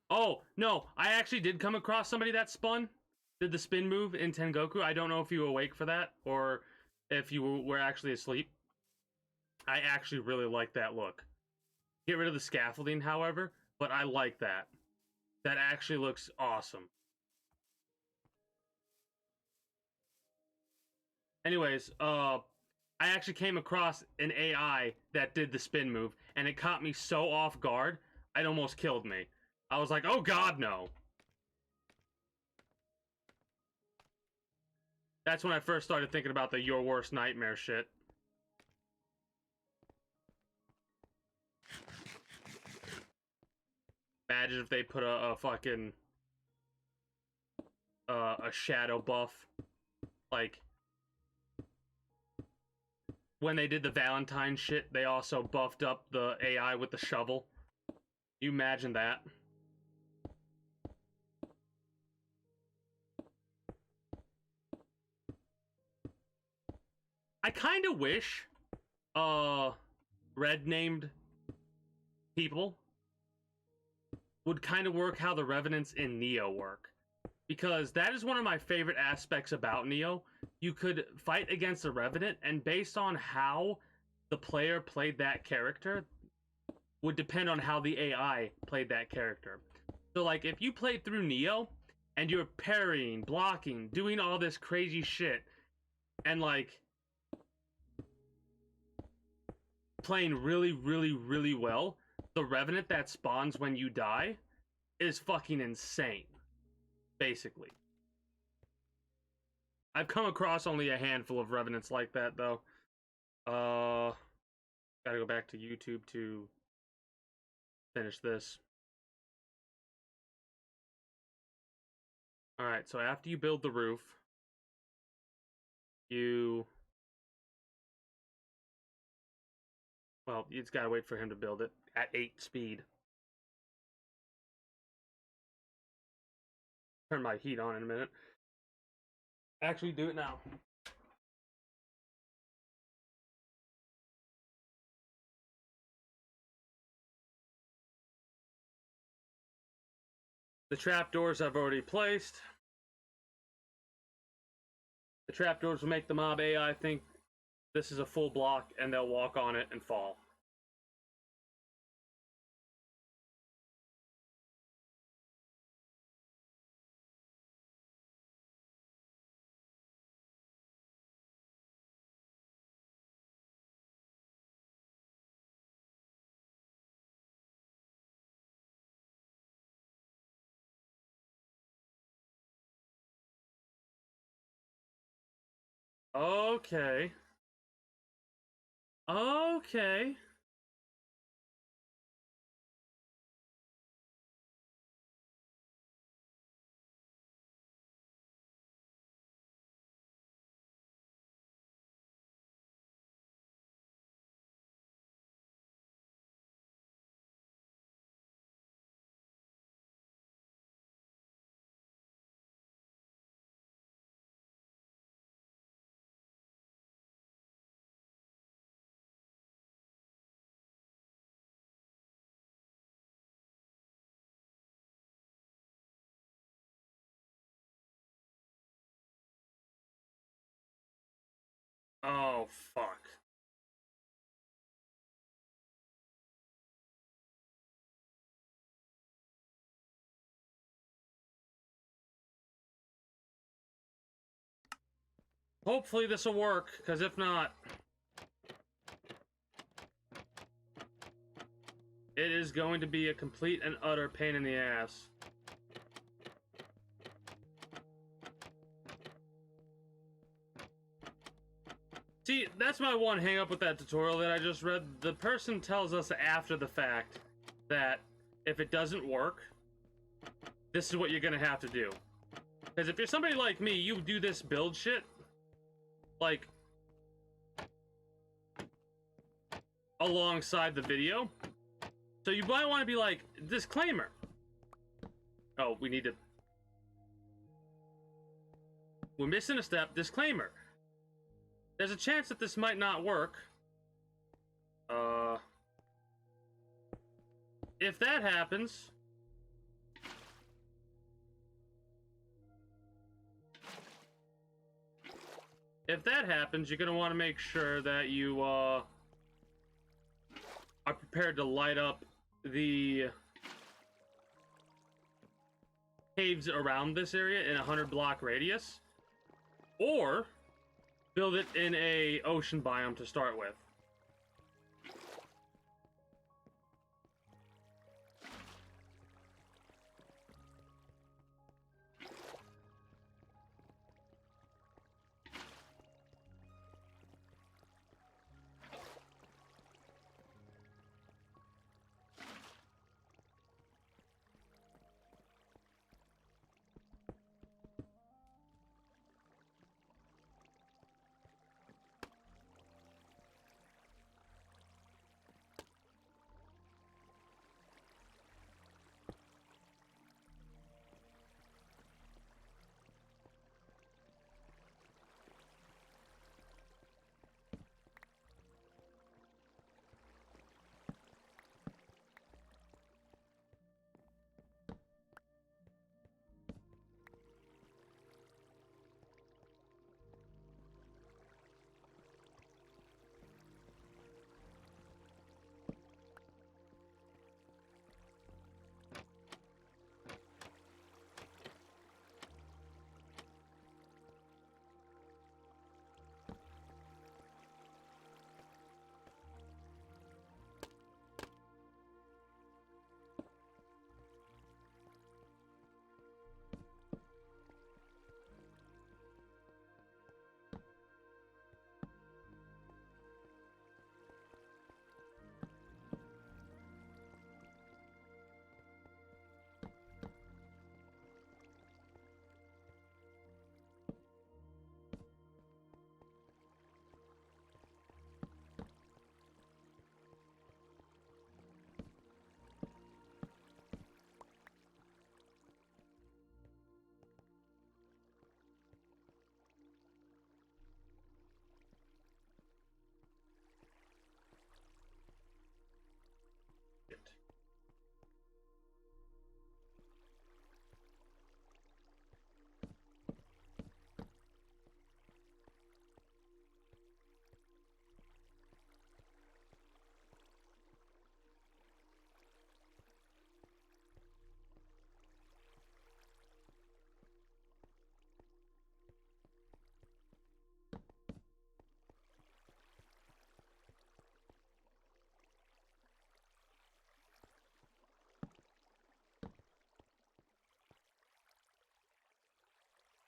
Oh, no. I actually did come across somebody that spun. Did the spin move in Tengoku. I don't know if you were awake for that or if you were actually asleep. I actually really like that look. Get rid of the scaffolding, however, but I like that. That actually looks awesome. Anyways, I actually came across an AI that did the spin move, and it caught me so off guard, it almost killed me. I was like, oh god, no. That's when I first started thinking about the your worst nightmare shit. Imagine if they put a fucking a shadow buff, like when they did the Valentine shit. They also buffed up the AI with the shovel. You imagine that? I kind of wish red named people would kind of work how the Revenants in Neo work, because that is one of my favorite aspects about Neo. You could fight against a Revenant, and based on how the player played that character would depend on how the AI played that character. So like if you played through Neo and you're parrying, blocking, doing all this crazy shit, and like playing really, really, really well, the Revenant that spawns when you die is fucking insane, basically. I've come across only a handful of Revenants like that, though. Gotta go back to YouTube to finish this. Alright, so after you build the roof, well, you just gotta wait for him to build it at 8 speed. Turn my heat on in a minute. Actually, do it now. The trapdoors I've already placed. The trapdoors will make the mob AI think this is a full block, and they'll walk on it and fall. Okay. Okay. Oh, fuck. Hopefully this will work, because if not, it is going to be a complete and utter pain in the ass. See, that's my one hang up with that tutorial that I just read. The person tells us after the fact that if it doesn't work, this is what you're gonna have to do. Because if you're somebody like me, you do this build shit, like, alongside the video. So you might want to be like, disclaimer. Oh, we need to... We're missing a step. Disclaimer. There's a chance that this might not work. If that happens... If that happens, you're going to want to make sure that you, are prepared to light up the caves around this area in a 100-block radius, or build it in a ocean biome to start with.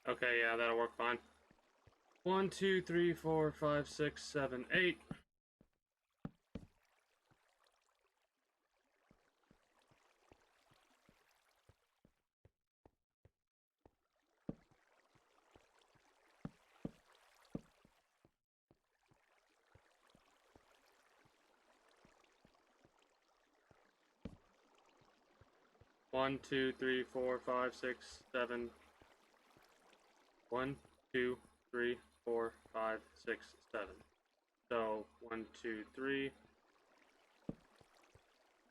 Okay, yeah, that'll work fine. 1, 2, 3, 4, 5, 6, 7, 8. One, two, three, four, five, six, 7. 1, 2, 3, 4, 5, 6, 7. So 1, 2, 3.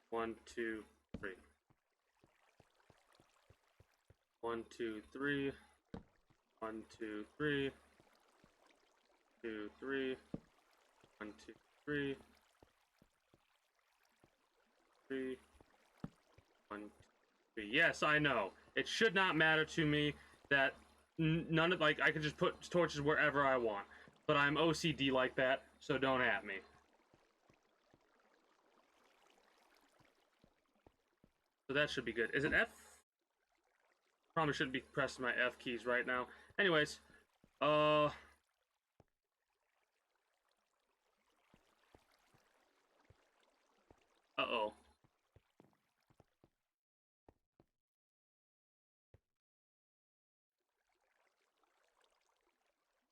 1, 2, 3. 1, 2, 3. 1, 2, 3. 2, 3. 1, 2, 3. 3. 1, 2, 3. Yes, I know. It should not matter to me that none of, like, I can just put torches wherever I want. But I'm OCD like that, so don't at me. So that should be good. Is it F? Probably shouldn't be pressing my F keys right now. Anyways, uh-oh.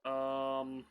Um...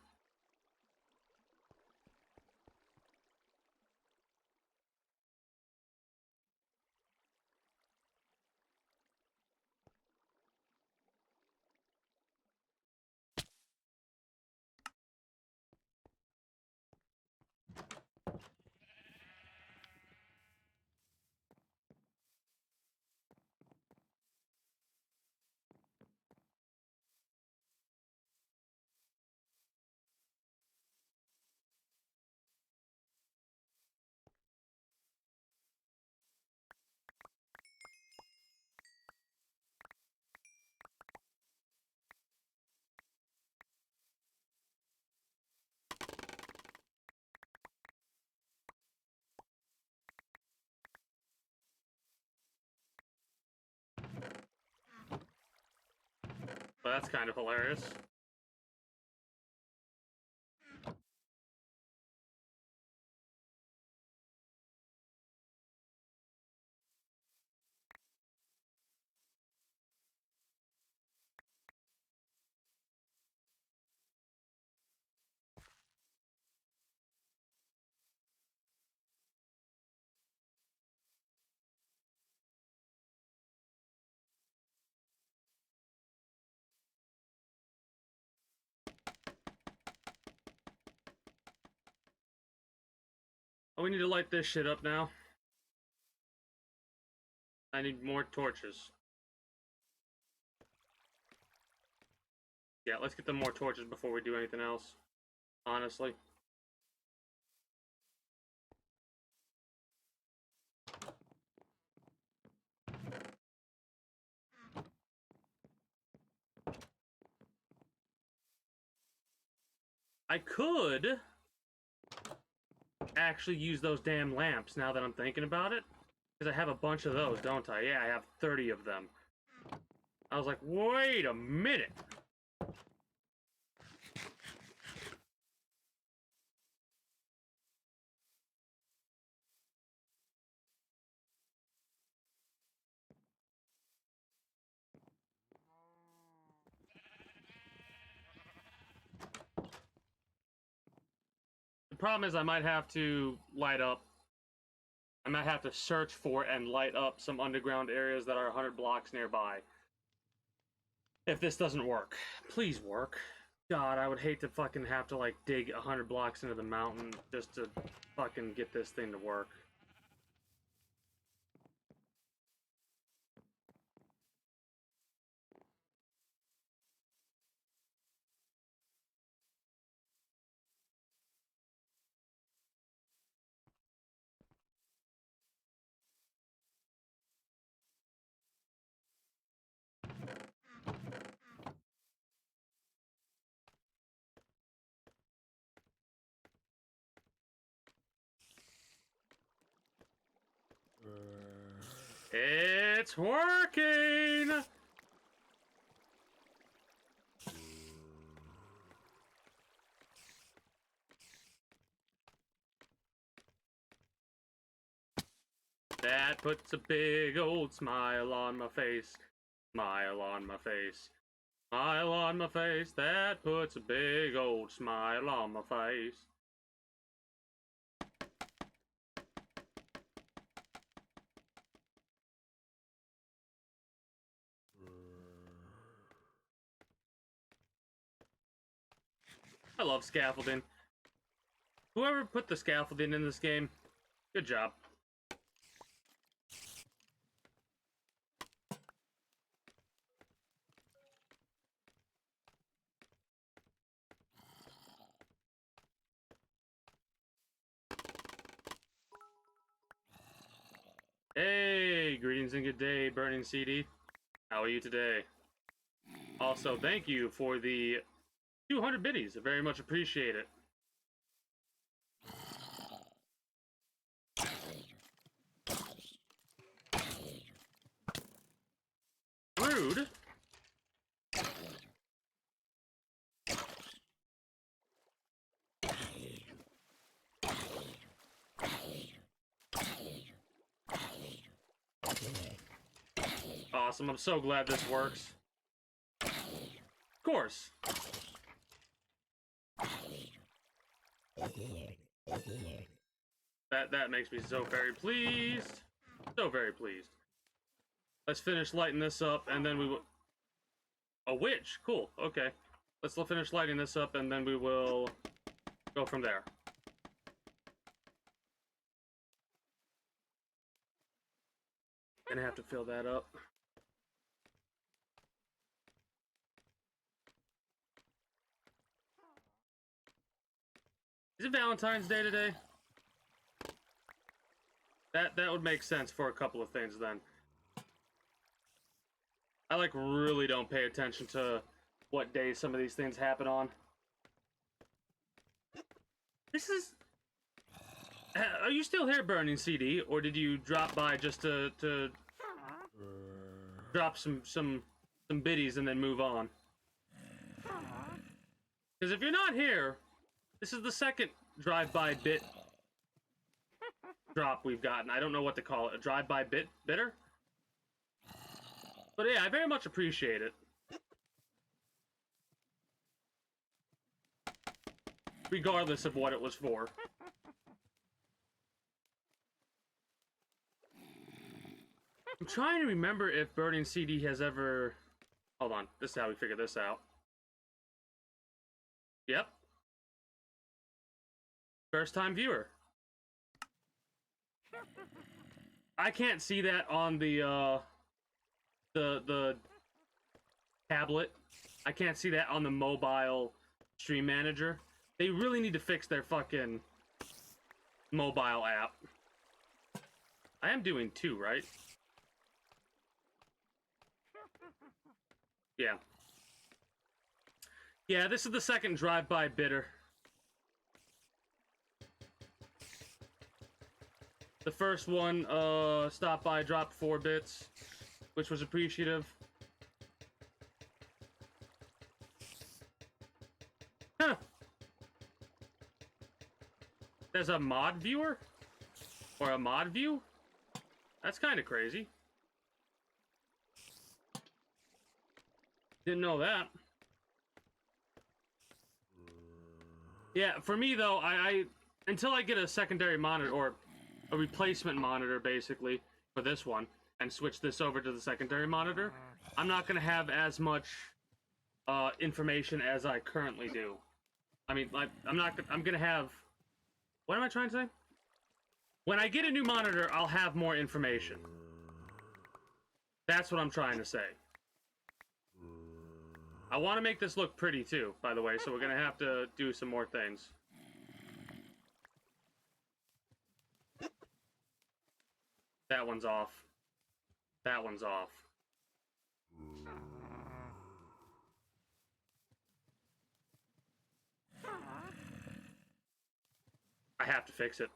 But that's kind of hilarious. Oh, we need to light this shit up now. I need more torches. Yeah, let's get them more torches before we do anything else. Honestly. I could actually use those damn lamps now that I'm thinking about it. Because I have a bunch of those, don't I? Yeah, I have 30 of them. I was like, wait a minute. The problem is I might have to light up. I might have to search for and light up some underground areas that are 100 blocks nearby. If this doesn't work. Please work. God, I would hate to fucking have to, like, dig 100 blocks into the mountain just to fucking get this thing to work. It's working! That puts a big old smile on my face. Smile on my face. Smile on my face. That puts a big old smile on my face. I love scaffolding. Whoever put the scaffolding in this game, good job. Hey, greetings and good day, Burning CD. How are you today? Also, thank you for the 200 biddies. I very much appreciate it. Rude. Awesome. I'm so glad this works. Of course. That makes me so very pleased. So very pleased. Let's finish lighting this up, and then we will... A witch. Cool. Okay. Let's finish lighting this up, and then we will go from there. Gonna have to fill that up. Is it Valentine's Day today? That would make sense for a couple of things then. I like really don't pay attention to what days some of these things happen on. This is... Are you still here, Burning CD, or did you drop by just to drop some biddies and then move on? Because if you're not here, this is the second drive-by bit drop we've gotten. I don't know what to call it. A drive-by bitter? But yeah, I very much appreciate it. Regardless of what it was for. I'm trying to remember if Burning CD has ever... Hold on, this is how we figure this out. Yep. First time viewer. I can't see that on the tablet. I can't see that on the mobile stream manager. They really need to fix their fucking mobile app. I am doing 2, right? Yeah. Yeah, this is the second drive-by bidder. The first one, stopped by, dropped 4 bits, which was appreciative. Huh. There's a mod viewer? Or a mod view? That's kind of crazy. Didn't know that. Yeah, for me though, I until I get a secondary monitor, or a replacement monitor basically, for this one, and switch this over to the secondary monitor, I'm not going to have as much information as I currently do. I mean, I'm going to have... What am I trying to say? When I get a new monitor, I'll have more information. That's what I'm trying to say. I want to make this look pretty too, by the way, so we're going to have to do some more things. That one's off. That one's off. I have to fix it.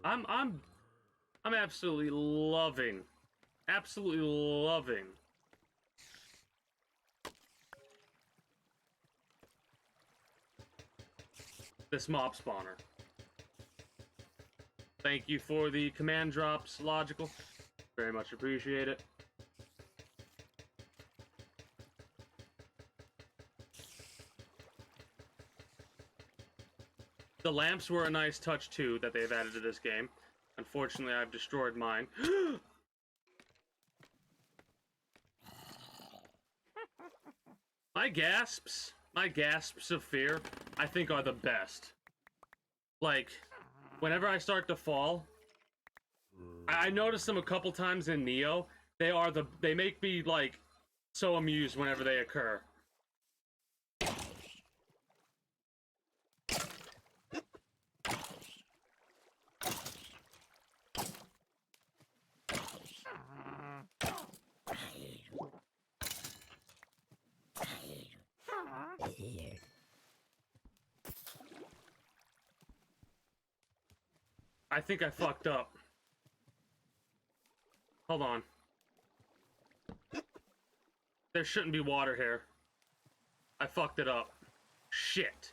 I'm absolutely loving this mob spawner. Thank you for the command drops, Logical. Very much appreciate it. The lamps were a nice touch too that they've added to this game. Unfortunately, I've destroyed mine. My gasps of fear, I think are the best. Like, whenever I start to fall, I noticed them a couple times in Neo. They make me, like, so amused whenever they occur. I think I fucked up. Hold on. There shouldn't be water here. I fucked it up. Shit.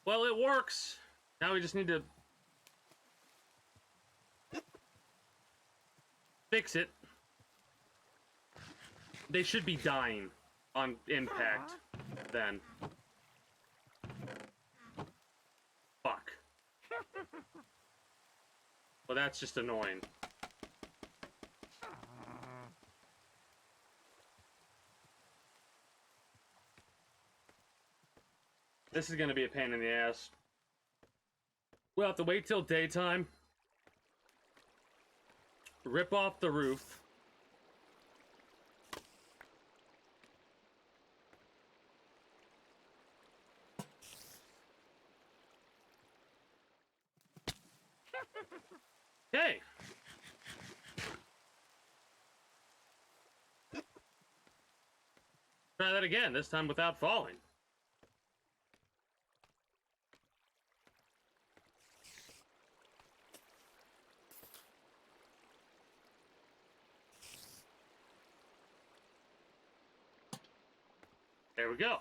Well, it works. Now we just need to fix it. They should be dying on impact then. Fuck. Well, that's just annoying. This is gonna be a pain in the ass. We'll have to wait till daytime. Rip off the roof. Okay. Try that again, this time without falling. There we go.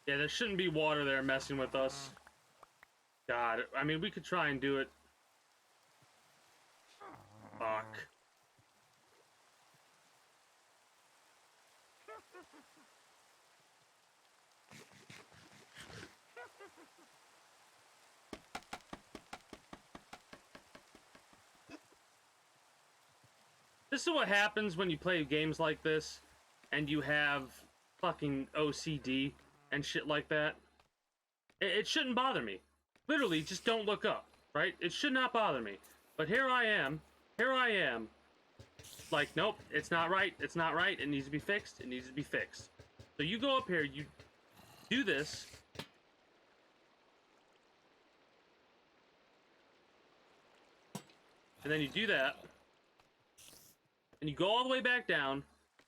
Yeah, there shouldn't be water there messing with us. God, I mean, we could try and do it. Fuck. This is what happens when you play games like this and you have fucking OCD and shit like that. It shouldn't bother me. Literally, just don't look up, right? It should not bother me. But here I am. Like, nope, it's not right. It's not right. It needs to be fixed. It needs to be fixed. So you go up here, you do this. And then you do that. And you go all the way back down.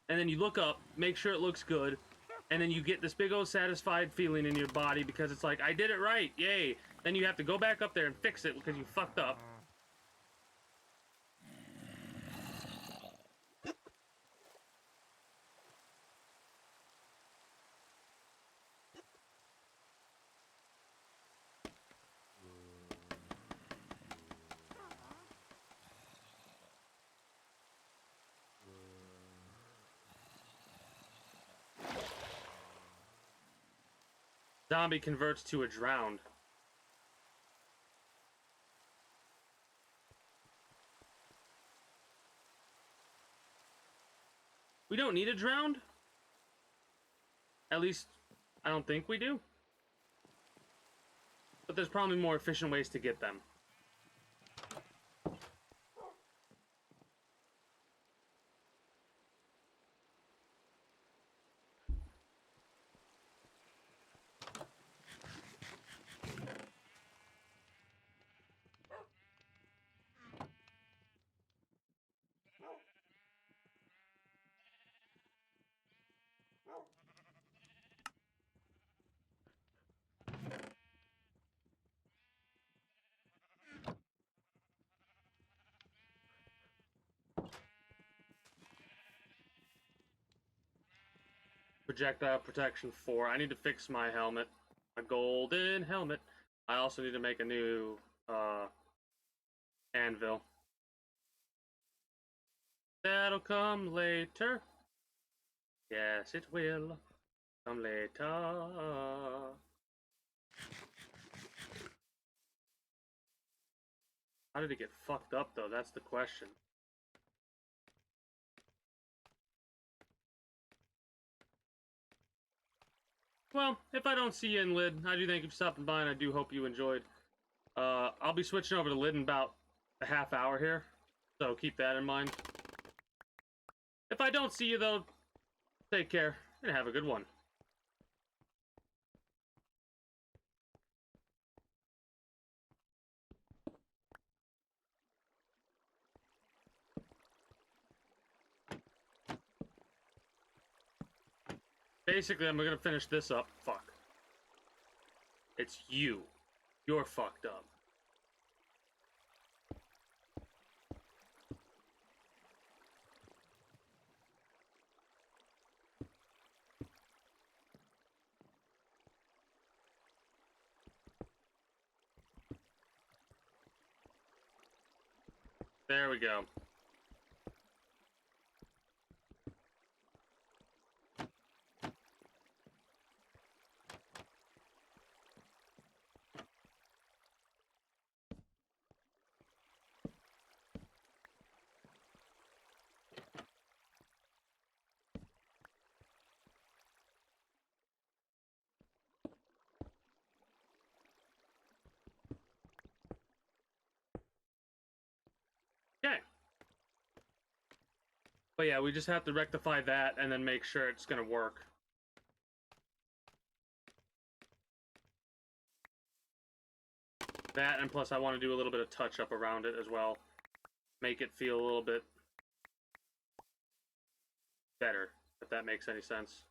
And then you look up, make sure it looks good. And then you get this big old satisfied feeling in your body because it's like, I did it right, yay. Then you have to go back up there and fix it because you fucked up. Zombie converts to a drowned. We don't need a drowned. At least, I don't think we do. But there's probably more efficient ways to get them. projectile protection 4. I need to fix my helmet. A golden helmet. I also need to make a new anvil. That'll come later. Yes, it will come later. How did it get fucked up, though? That's the question. Well, if I don't see you in Lid, I do thank you for stopping by, and I do hope you enjoyed. I'll be switching over to Lid in about a half hour here, so keep that in mind. If I don't see you, though, take care, and have a good one. Basically, I'm gonna finish this up. Fuck. It's you. You're fucked up. There we go. Okay. But yeah, we just have to rectify that and then make sure it's gonna work. That, and plus I want to do a little bit of touch-up around it as well. Make it feel a little bit better, if that makes any sense.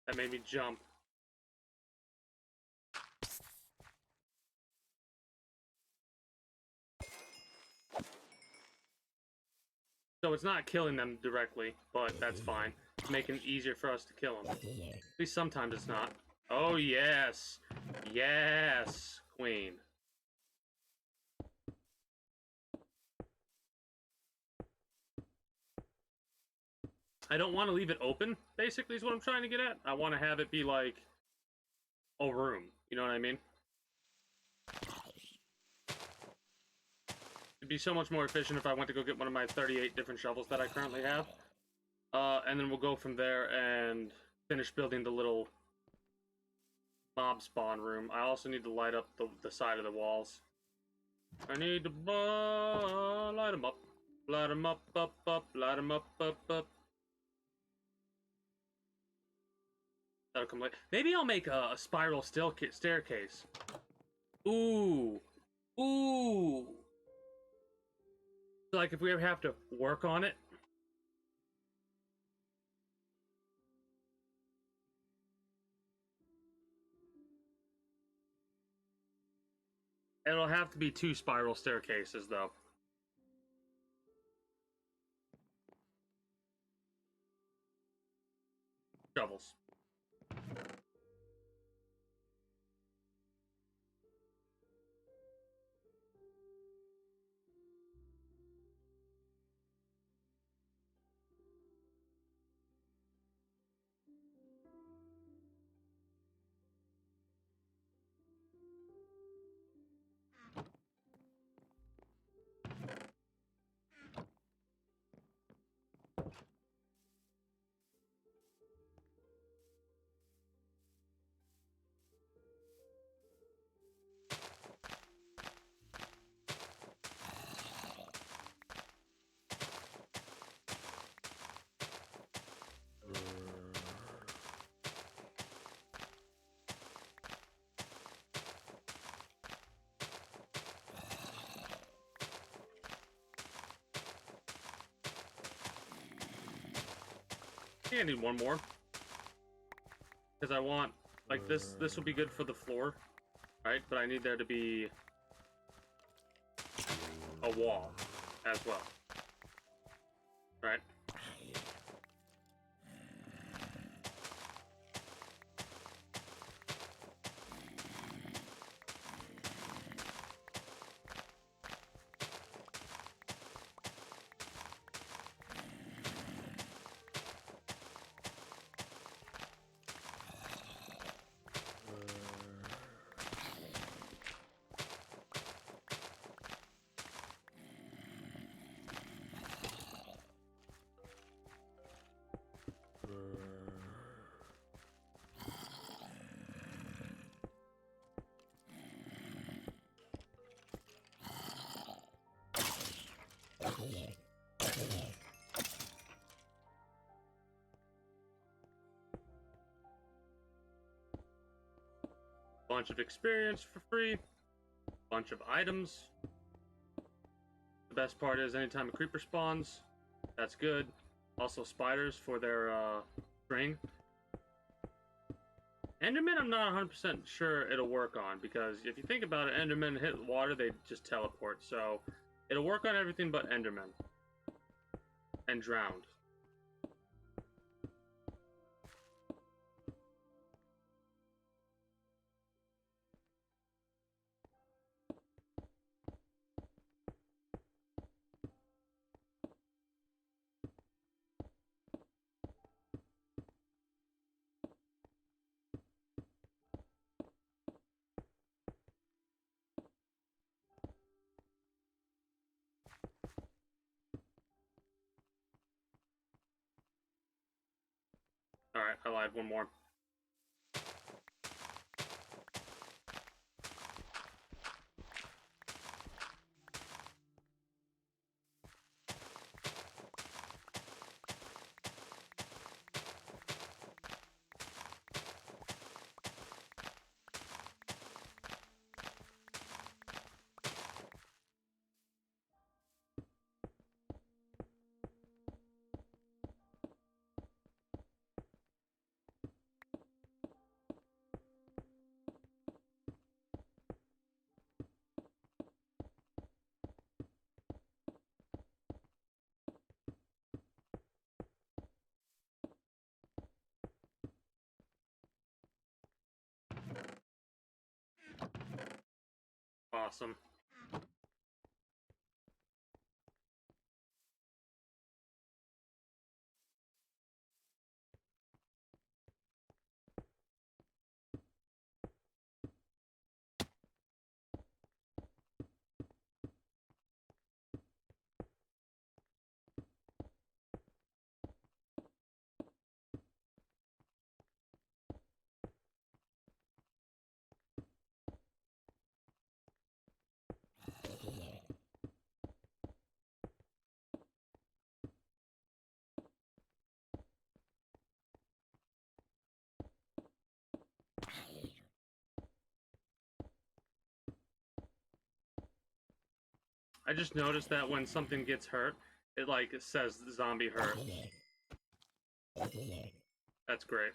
That made me jump. So it's not killing them directly, but that's fine. It's making it easier for us to kill them. At least sometimes it's not. Oh, yes. Yes, Queen. I don't want to leave it open, basically, is what I'm trying to get at. I want to have it be like a room. You know what I mean? It'd be so much more efficient if I went to go get one of my 38 different shovels that I currently have. And then we'll go from there and finish building the little mob spawn room. I also need to light up the side of the walls. I need to light them up. Light them up, light them up, up. That'll come later. Maybe I'll make a spiral staircase. Ooh. Ooh. Like if we ever have to work on it. It'll have to be 2 spiral staircases, though. Shovels. think I need one more. Because I want, like, this will be good for the floor, right? But I need there to be a wall as well, right? Bunch of experience for free, bunch of items. The best part is anytime a creeper spawns, that's good. Also spiders for their string. Enderman I'm not 100% sure it'll work on, because if you think about it, Endermen hit water, they just teleport. So it'll work on everything but Endermen. And drowned. Alright, I lied, one more. Awesome. I just noticed that when something gets hurt, it says zombie hurt. That's great.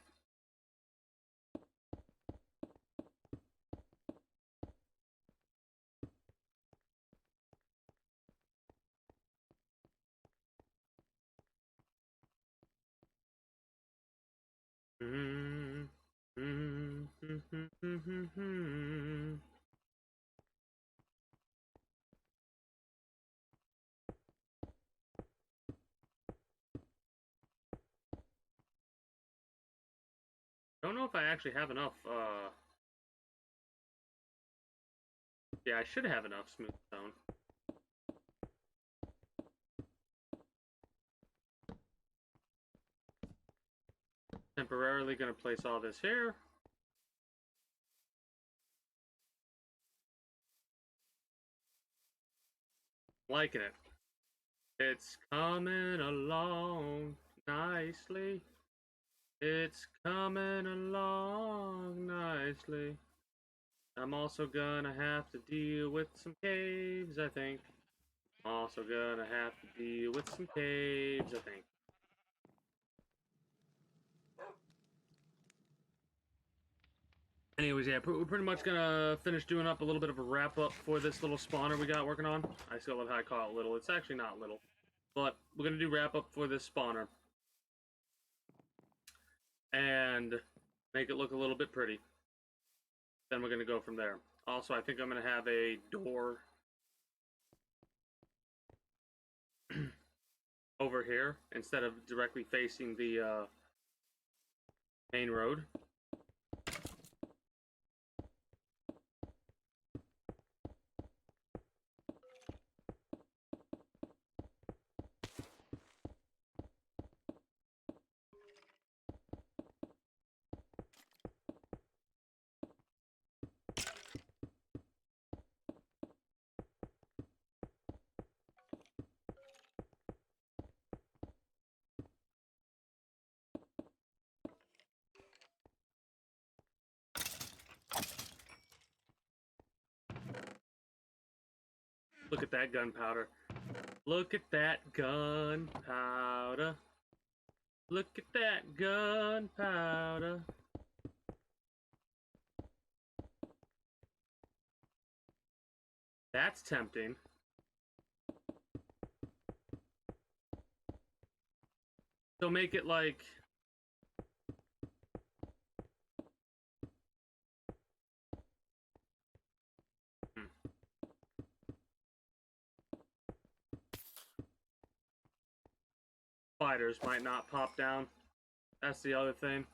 Don't know if I actually have enough, yeah, I should have enough smooth stone. Temporarily gonna place all this here. Liking it. It's coming along nicely. It's coming along nicely. I'm also gonna have to deal with some caves, I think. Also gonna have to deal with some caves, I think. Anyways, yeah, we're pretty much gonna finish doing up a little bit of a wrap up for this little spawner we got working on. I still love how I call it little. It's actually not little, but we're gonna do wrap up for this spawner and make it look a little bit pretty. Then we're gonna go from there. Also, I think I'm gonna have a door over here instead of directly facing the main road. Look at that gunpowder. Look at that gunpowder. Look at that gunpowder. That's tempting. So make it like... Spiders might not pop down. That's the other thing.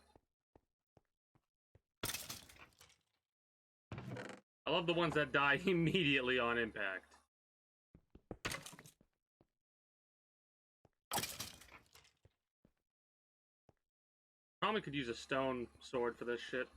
I love the ones that die immediately on impact. Probably could use a stone sword for this shit.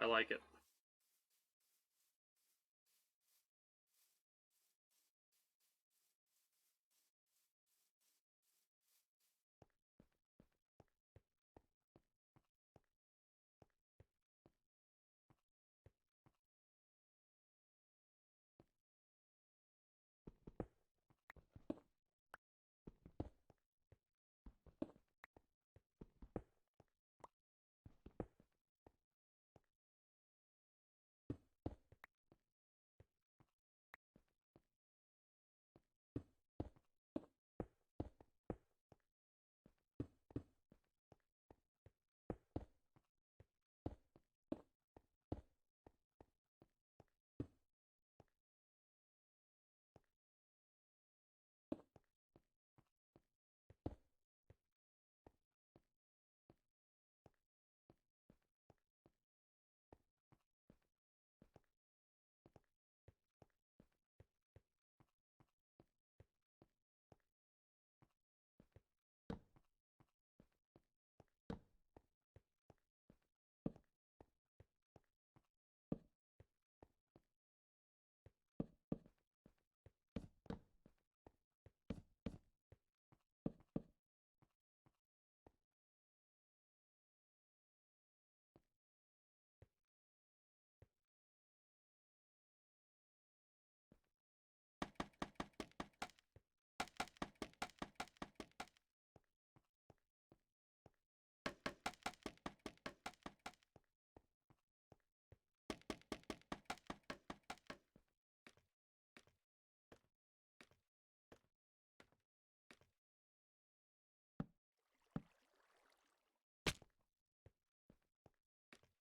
I like it.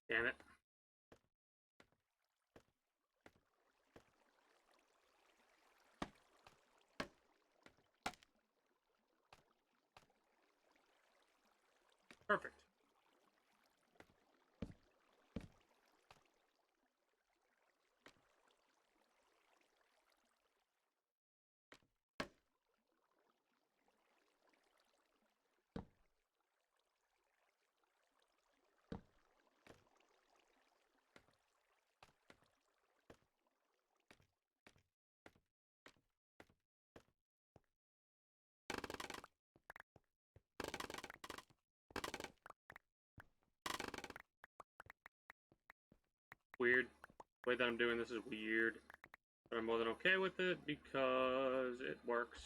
Damn it. Perfect. Weird. The way that I'm doing this is weird. But I'm more than okay with it because it works.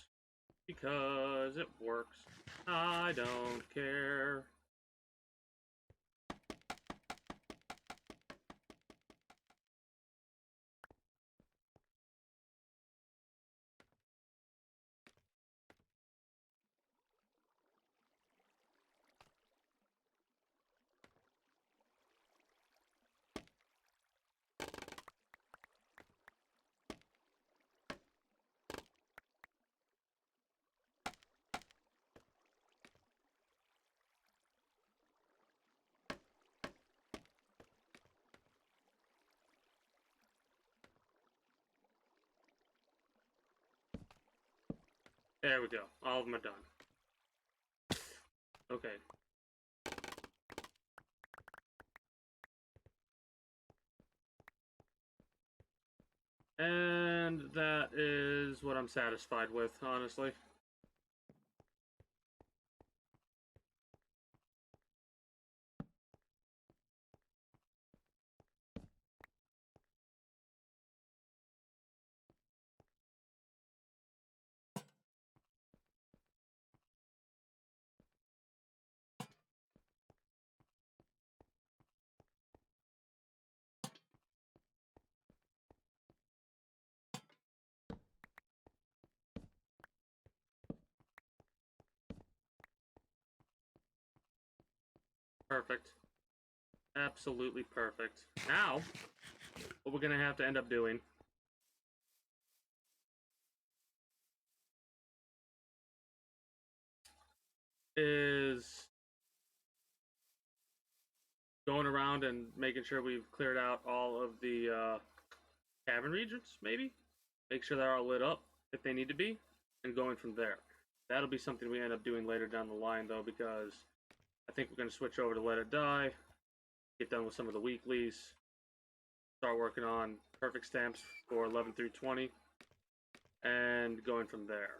Because it works. I don't care. There we go. All of them are done. Okay. And that is what I'm satisfied with, honestly. Perfect. Absolutely perfect. Now, what we're gonna have to end up doing is going around and making sure we've cleared out all of the cavern regions, maybe? Make sure they're all lit up if they need to be, and going from there. That'll be something we end up doing later down the line, though, because I think we're going to switch over to Let It Die, get done with some of the weeklies, start working on perfect stamps for 11 through 20, and going from there.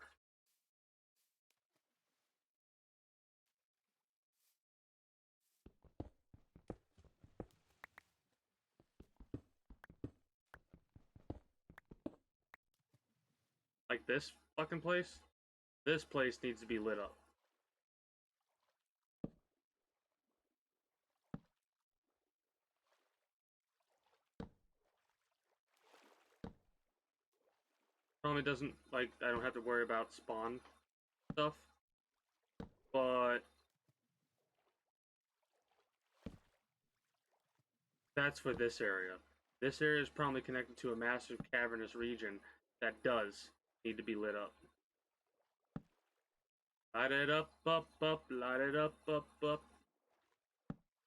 Like this fucking place? This place needs to be lit up. Probably doesn't, like, I don't have to worry about spawn stuff, but that's for this area. This area is probably connected to a massive cavernous region that does need to be lit up. Light it up, light it up,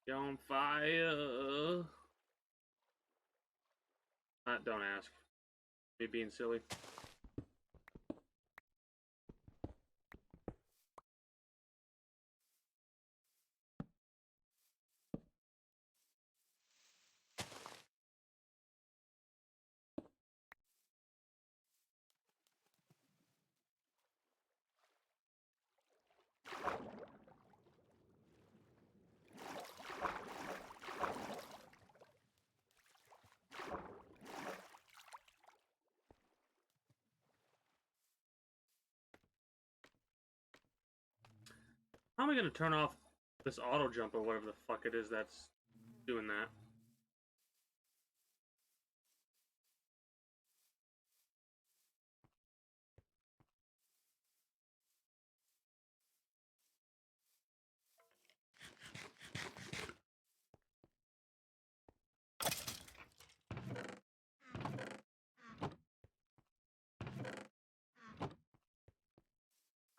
You're on fire. Don't ask. Me being silly. How am I gonna turn off this auto jump or whatever the fuck it is that's doing that?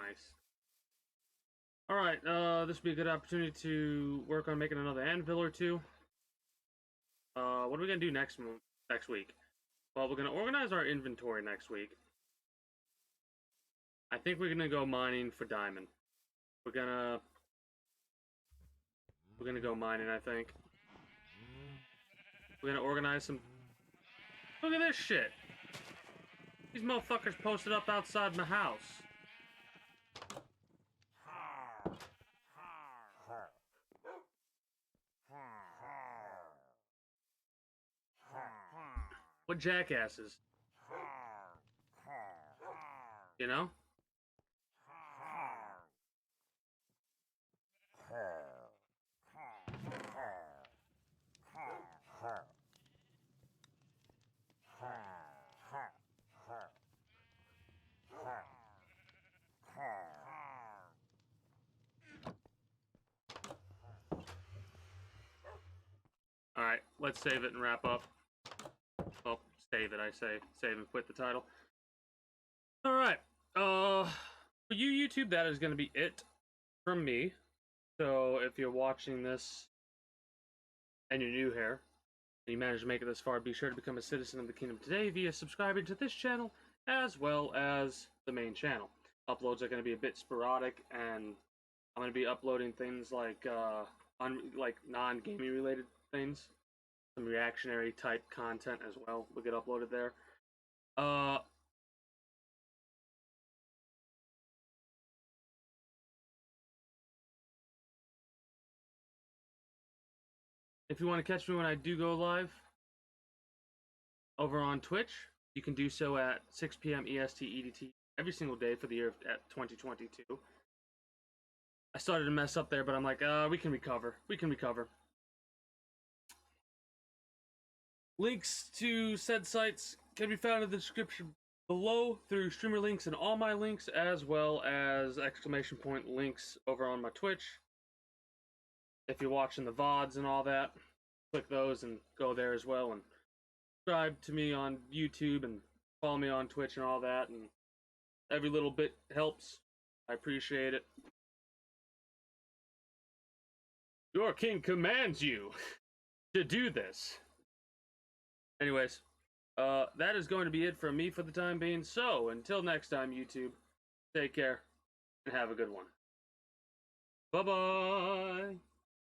Nice. Alright, this would be a good opportunity to work on making another anvil or two. What are we gonna do next week? Well, we're gonna organize our inventory next week. I think we're gonna go mining for diamond. We're gonna go mining, I think. We're gonna organize some... Look at this shit! These motherfuckers posted up outside my house. What jackasses? You know? Alright, let's save it and wrap up. Well, save it, I say. Save and quit the title. Alright, for you YouTube, that is going to be it from me. So, if you're watching this and you're new here, and you managed to make it this far, be sure to become a citizen of the kingdom today via subscribing to this channel, as well as the main channel. Uploads are going to be a bit sporadic, and I'm going to be uploading things like, like non-gaming related things. Some reactionary type content as well will get uploaded there. If you want to catch me when I do go live over on Twitch, you can do so at 6 p.m. EST EDT every single day for the year at 2022. I started to mess up there, but I'm like, we can recover. We can recover. Links to said sites can be found in the description below through streamer links and all my links, as well as exclamation point links over on my Twitch. If you're watching the VODs and all that, click those and go there as well, and subscribe to me on YouTube and follow me on Twitch and all that, and every little bit helps. I appreciate it. Your king commands you to do this. Anyways, that is going to be it from me for the time being. So, until next time, YouTube, take care and have a good one. Bye-bye.